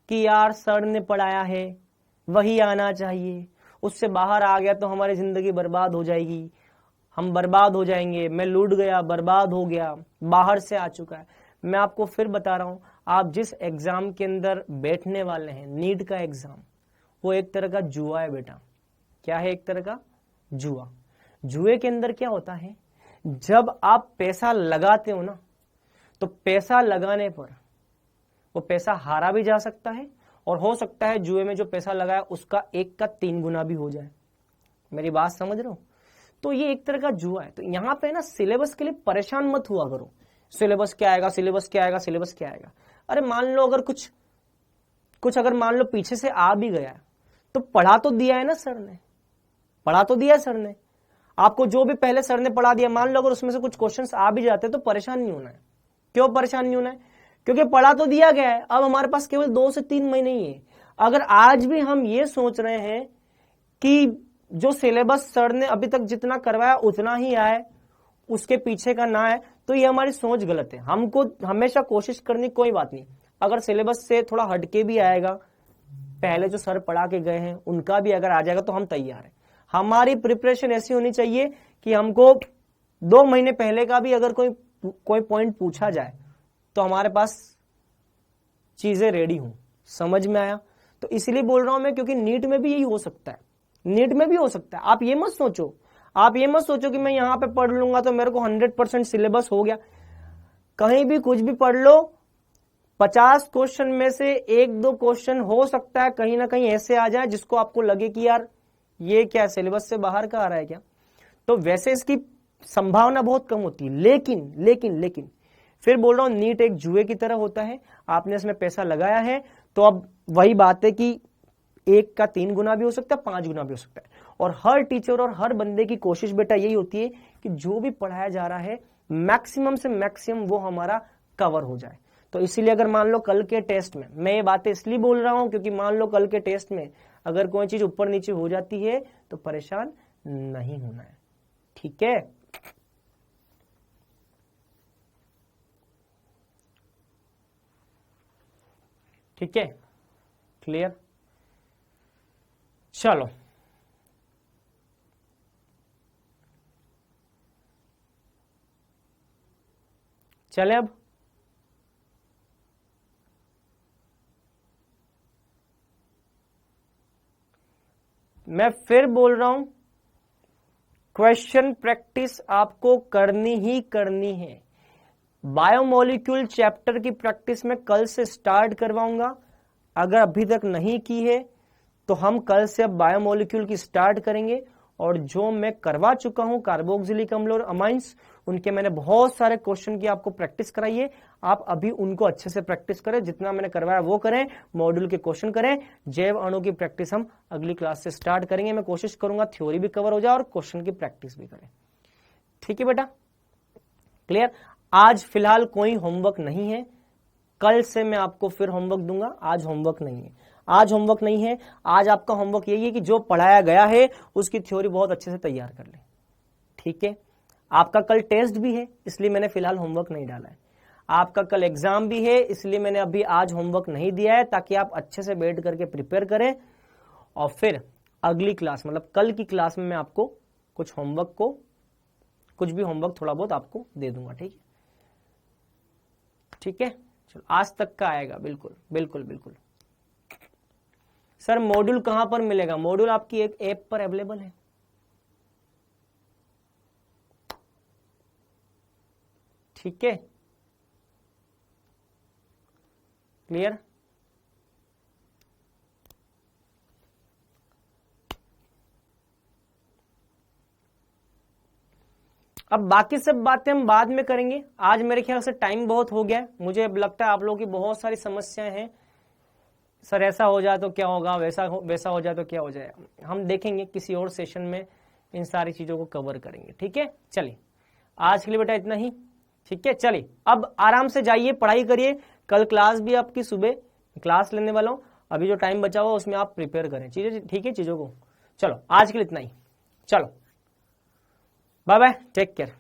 कि यार सर ने पढ़ाया है वही आना चाहिए, उससे बाहर आ गया तो हमारी जिंदगी बर्बाद हो जाएगी, हम बर्बाद हो जाएंगे, मैं लूट गया, बर्बाद हो गया, बाहर से आ चुका है। मैं आपको फिर बता रहा हूं, आप जिस एग्जाम के अंदर बैठने वाले हैं, नीट का एग्जाम, वो एक तरह का जुआ है बेटा। क्या है? एक तरह का जुआ। जुए के अंदर क्या होता है, जब आप पैसा लगाते हो ना, तो पैसा लगाने पर वो पैसा हारा भी जा सकता है, और हो सकता है जुए में जो पैसा लगाया उसका 1 का 3 गुना भी हो जाए। मेरी बात समझ रहे हो? तो ये एक तरह का जुआ है। तो यहाँ पे ना सिलेबस के लिए परेशान मत हुआ करो, सिलेबस क्या आएगा, सिलेबस क्या आएगा, सिलेबस क्या आएगा। अरे मान लो अगर कुछ अगर मान लो पीछे से आ भी गया, तो पढ़ा तो दिया है ना सर ने, पढ़ा तो दिया है सर ने आपको, जो भी पहले सर ने पढ़ा दिया, मान लो अगर उसमें से कुछ क्वेश्चंस आ भी जाते तो परेशान नहीं होना है। क्यों परेशान नहीं होना है? क्योंकि पढ़ा तो दिया गया है। अब हमारे पास केवल 2 से 3 महीने ही है। अगर आज भी हम ये सोच रहे हैं कि जो सिलेबस सर ने अभी तक जितना करवाया उतना ही आए, उसके पीछे का ना है, तो ये हमारी सोच गलत है। हमको हमेशा कोशिश करनी, कोई बात नहीं अगर सिलेबस से थोड़ा हटके भी आएगा, पहले जो सर पढ़ा के गए हैं उनका भी अगर आ जाएगा तो हम तैयार हैं। हमारी प्रिपरेशन ऐसी होनी चाहिए कि हमको 2 महीने पहले का भी अगर कोई पॉइंट पूछा जाए तो हमारे पास चीजें रेडी हों। समझ में आया? तो इसलिए बोल रहा हूं मैं, क्योंकि नीट में भी यही हो सकता है, नीट में भी हो सकता है। आप ये मत सोचो कि मैं यहां पे पढ़ लूंगा तो मेरे को 100% सिलेबस हो गया। कहीं भी कुछ भी पढ़ लो, 50 क्वेश्चन में से 1-2 क्वेश्चन हो सकता है कहीं ना कहीं ऐसे आ जाए जिसको आपको लगे कि यार ये क्या सिलेबस से बाहर का आ रहा है क्या। तो वैसे इसकी संभावना बहुत कम होती है। लेकिन फिर बोल रहा हूं, नीट एक जुए की तरह होता है। आपने इसमें पैसा लगाया है तो अब वही बात है कि 1 का 3 गुना भी हो सकता है, 5 गुना भी हो सकता है। और हर टीचर और हर बंदे की कोशिश बेटा यही होती है कि जो भी पढ़ाया जा रहा है मैक्सिमम से मैक्सिमम वो हमारा कवर हो जाए। तो इसीलिए अगर मान लो कल के टेस्ट में, मैं ये बातें इसलिए बोल रहा हूं क्योंकि मान लो कल के टेस्ट में अगर कोई चीज ऊपर नीचे हो जाती है तो परेशान नहीं होना है। ठीक है? ठीक है, क्लियर? चलो चले अब मैं फिर बोल रहा हूं, क्वेश्चन प्रैक्टिस आपको करनी ही करनी है। बायोमोलिक्यूल चैप्टर की प्रैक्टिस में कल से स्टार्ट करवाऊंगा। अगर अभी तक नहीं की है तो हम कल से अब बायोमोलिक्यूल की स्टार्ट करेंगे। और जो मैं करवा चुका हूं कार्बोक्सिलिक अम्ल और अमाइंस, उनके मैंने बहुत सारे क्वेश्चन की आपको प्रैक्टिस कराई है। आप अभी उनको अच्छे से प्रैक्टिस करें, जितना मैंने करवाया वो करें, मॉड्यूल के क्वेश्चन करें। जैव अणु की प्रैक्टिस हम अगली क्लास से स्टार्ट करेंगे। मैं कोशिश करूंगा थ्योरी भी कवर हो जाए और क्वेश्चन की प्रैक्टिस भी करें। ठीक है बेटा, क्लियर? आज फिलहाल कोई होमवर्क नहीं है, कल से मैं आपको फिर होमवर्क दूंगा। आज होमवर्क नहीं है, आज होमवर्क नहीं है। आज आपका होमवर्क यही है कि जो पढ़ाया गया है उसकी थ्योरी बहुत अच्छे से तैयार कर ले। ठीक है? आपका कल टेस्ट भी है इसलिए मैंने फिलहाल होमवर्क नहीं डाला है। आपका कल एग्जाम भी है इसलिए मैंने अभी आज होमवर्क नहीं दिया है, ताकि आप अच्छे से बैठ करके प्रिपेयर करें। और फिर अगली क्लास मतलब कल की क्लास में मैं आपको कुछ भी होमवर्क थोड़ा बहुत आपको दे दूंगा। ठीक है? ठीक है, चलो आज तक का आएगा। बिल्कुल बिल्कुल बिल्कुल। सर मॉड्यूल कहां पर मिलेगा? मॉड्यूल आपकी एक ऐप पर अवेलेबल है। ठीक है, क्लियर? अब बाकी सब बातें हम बाद में करेंगे। आज मेरे ख्याल से टाइम बहुत हो गया है। मुझे अब लगता है आप लोगों की बहुत सारी समस्याएं हैं। सर ऐसा हो जाए तो क्या होगा, वैसा हो जाए तो क्या हो जाएगा। हम देखेंगे किसी और सेशन में इन सारी चीजों को कवर करेंगे। ठीक है, चलिए आज के लिए बेटा इतना ही। ठीक है, चलिए अब आराम से जाइए, पढ़ाई करिए। कल क्लास भी आपकी सुबह क्लास लेने वाला हूं। अभी जो टाइम बचा हुआ उसमें आप प्रिपेयर करें चीजें, ठीक है चीजों को। चलो आज के लिए इतना ही, चलो बाय बाय, टेक केयर।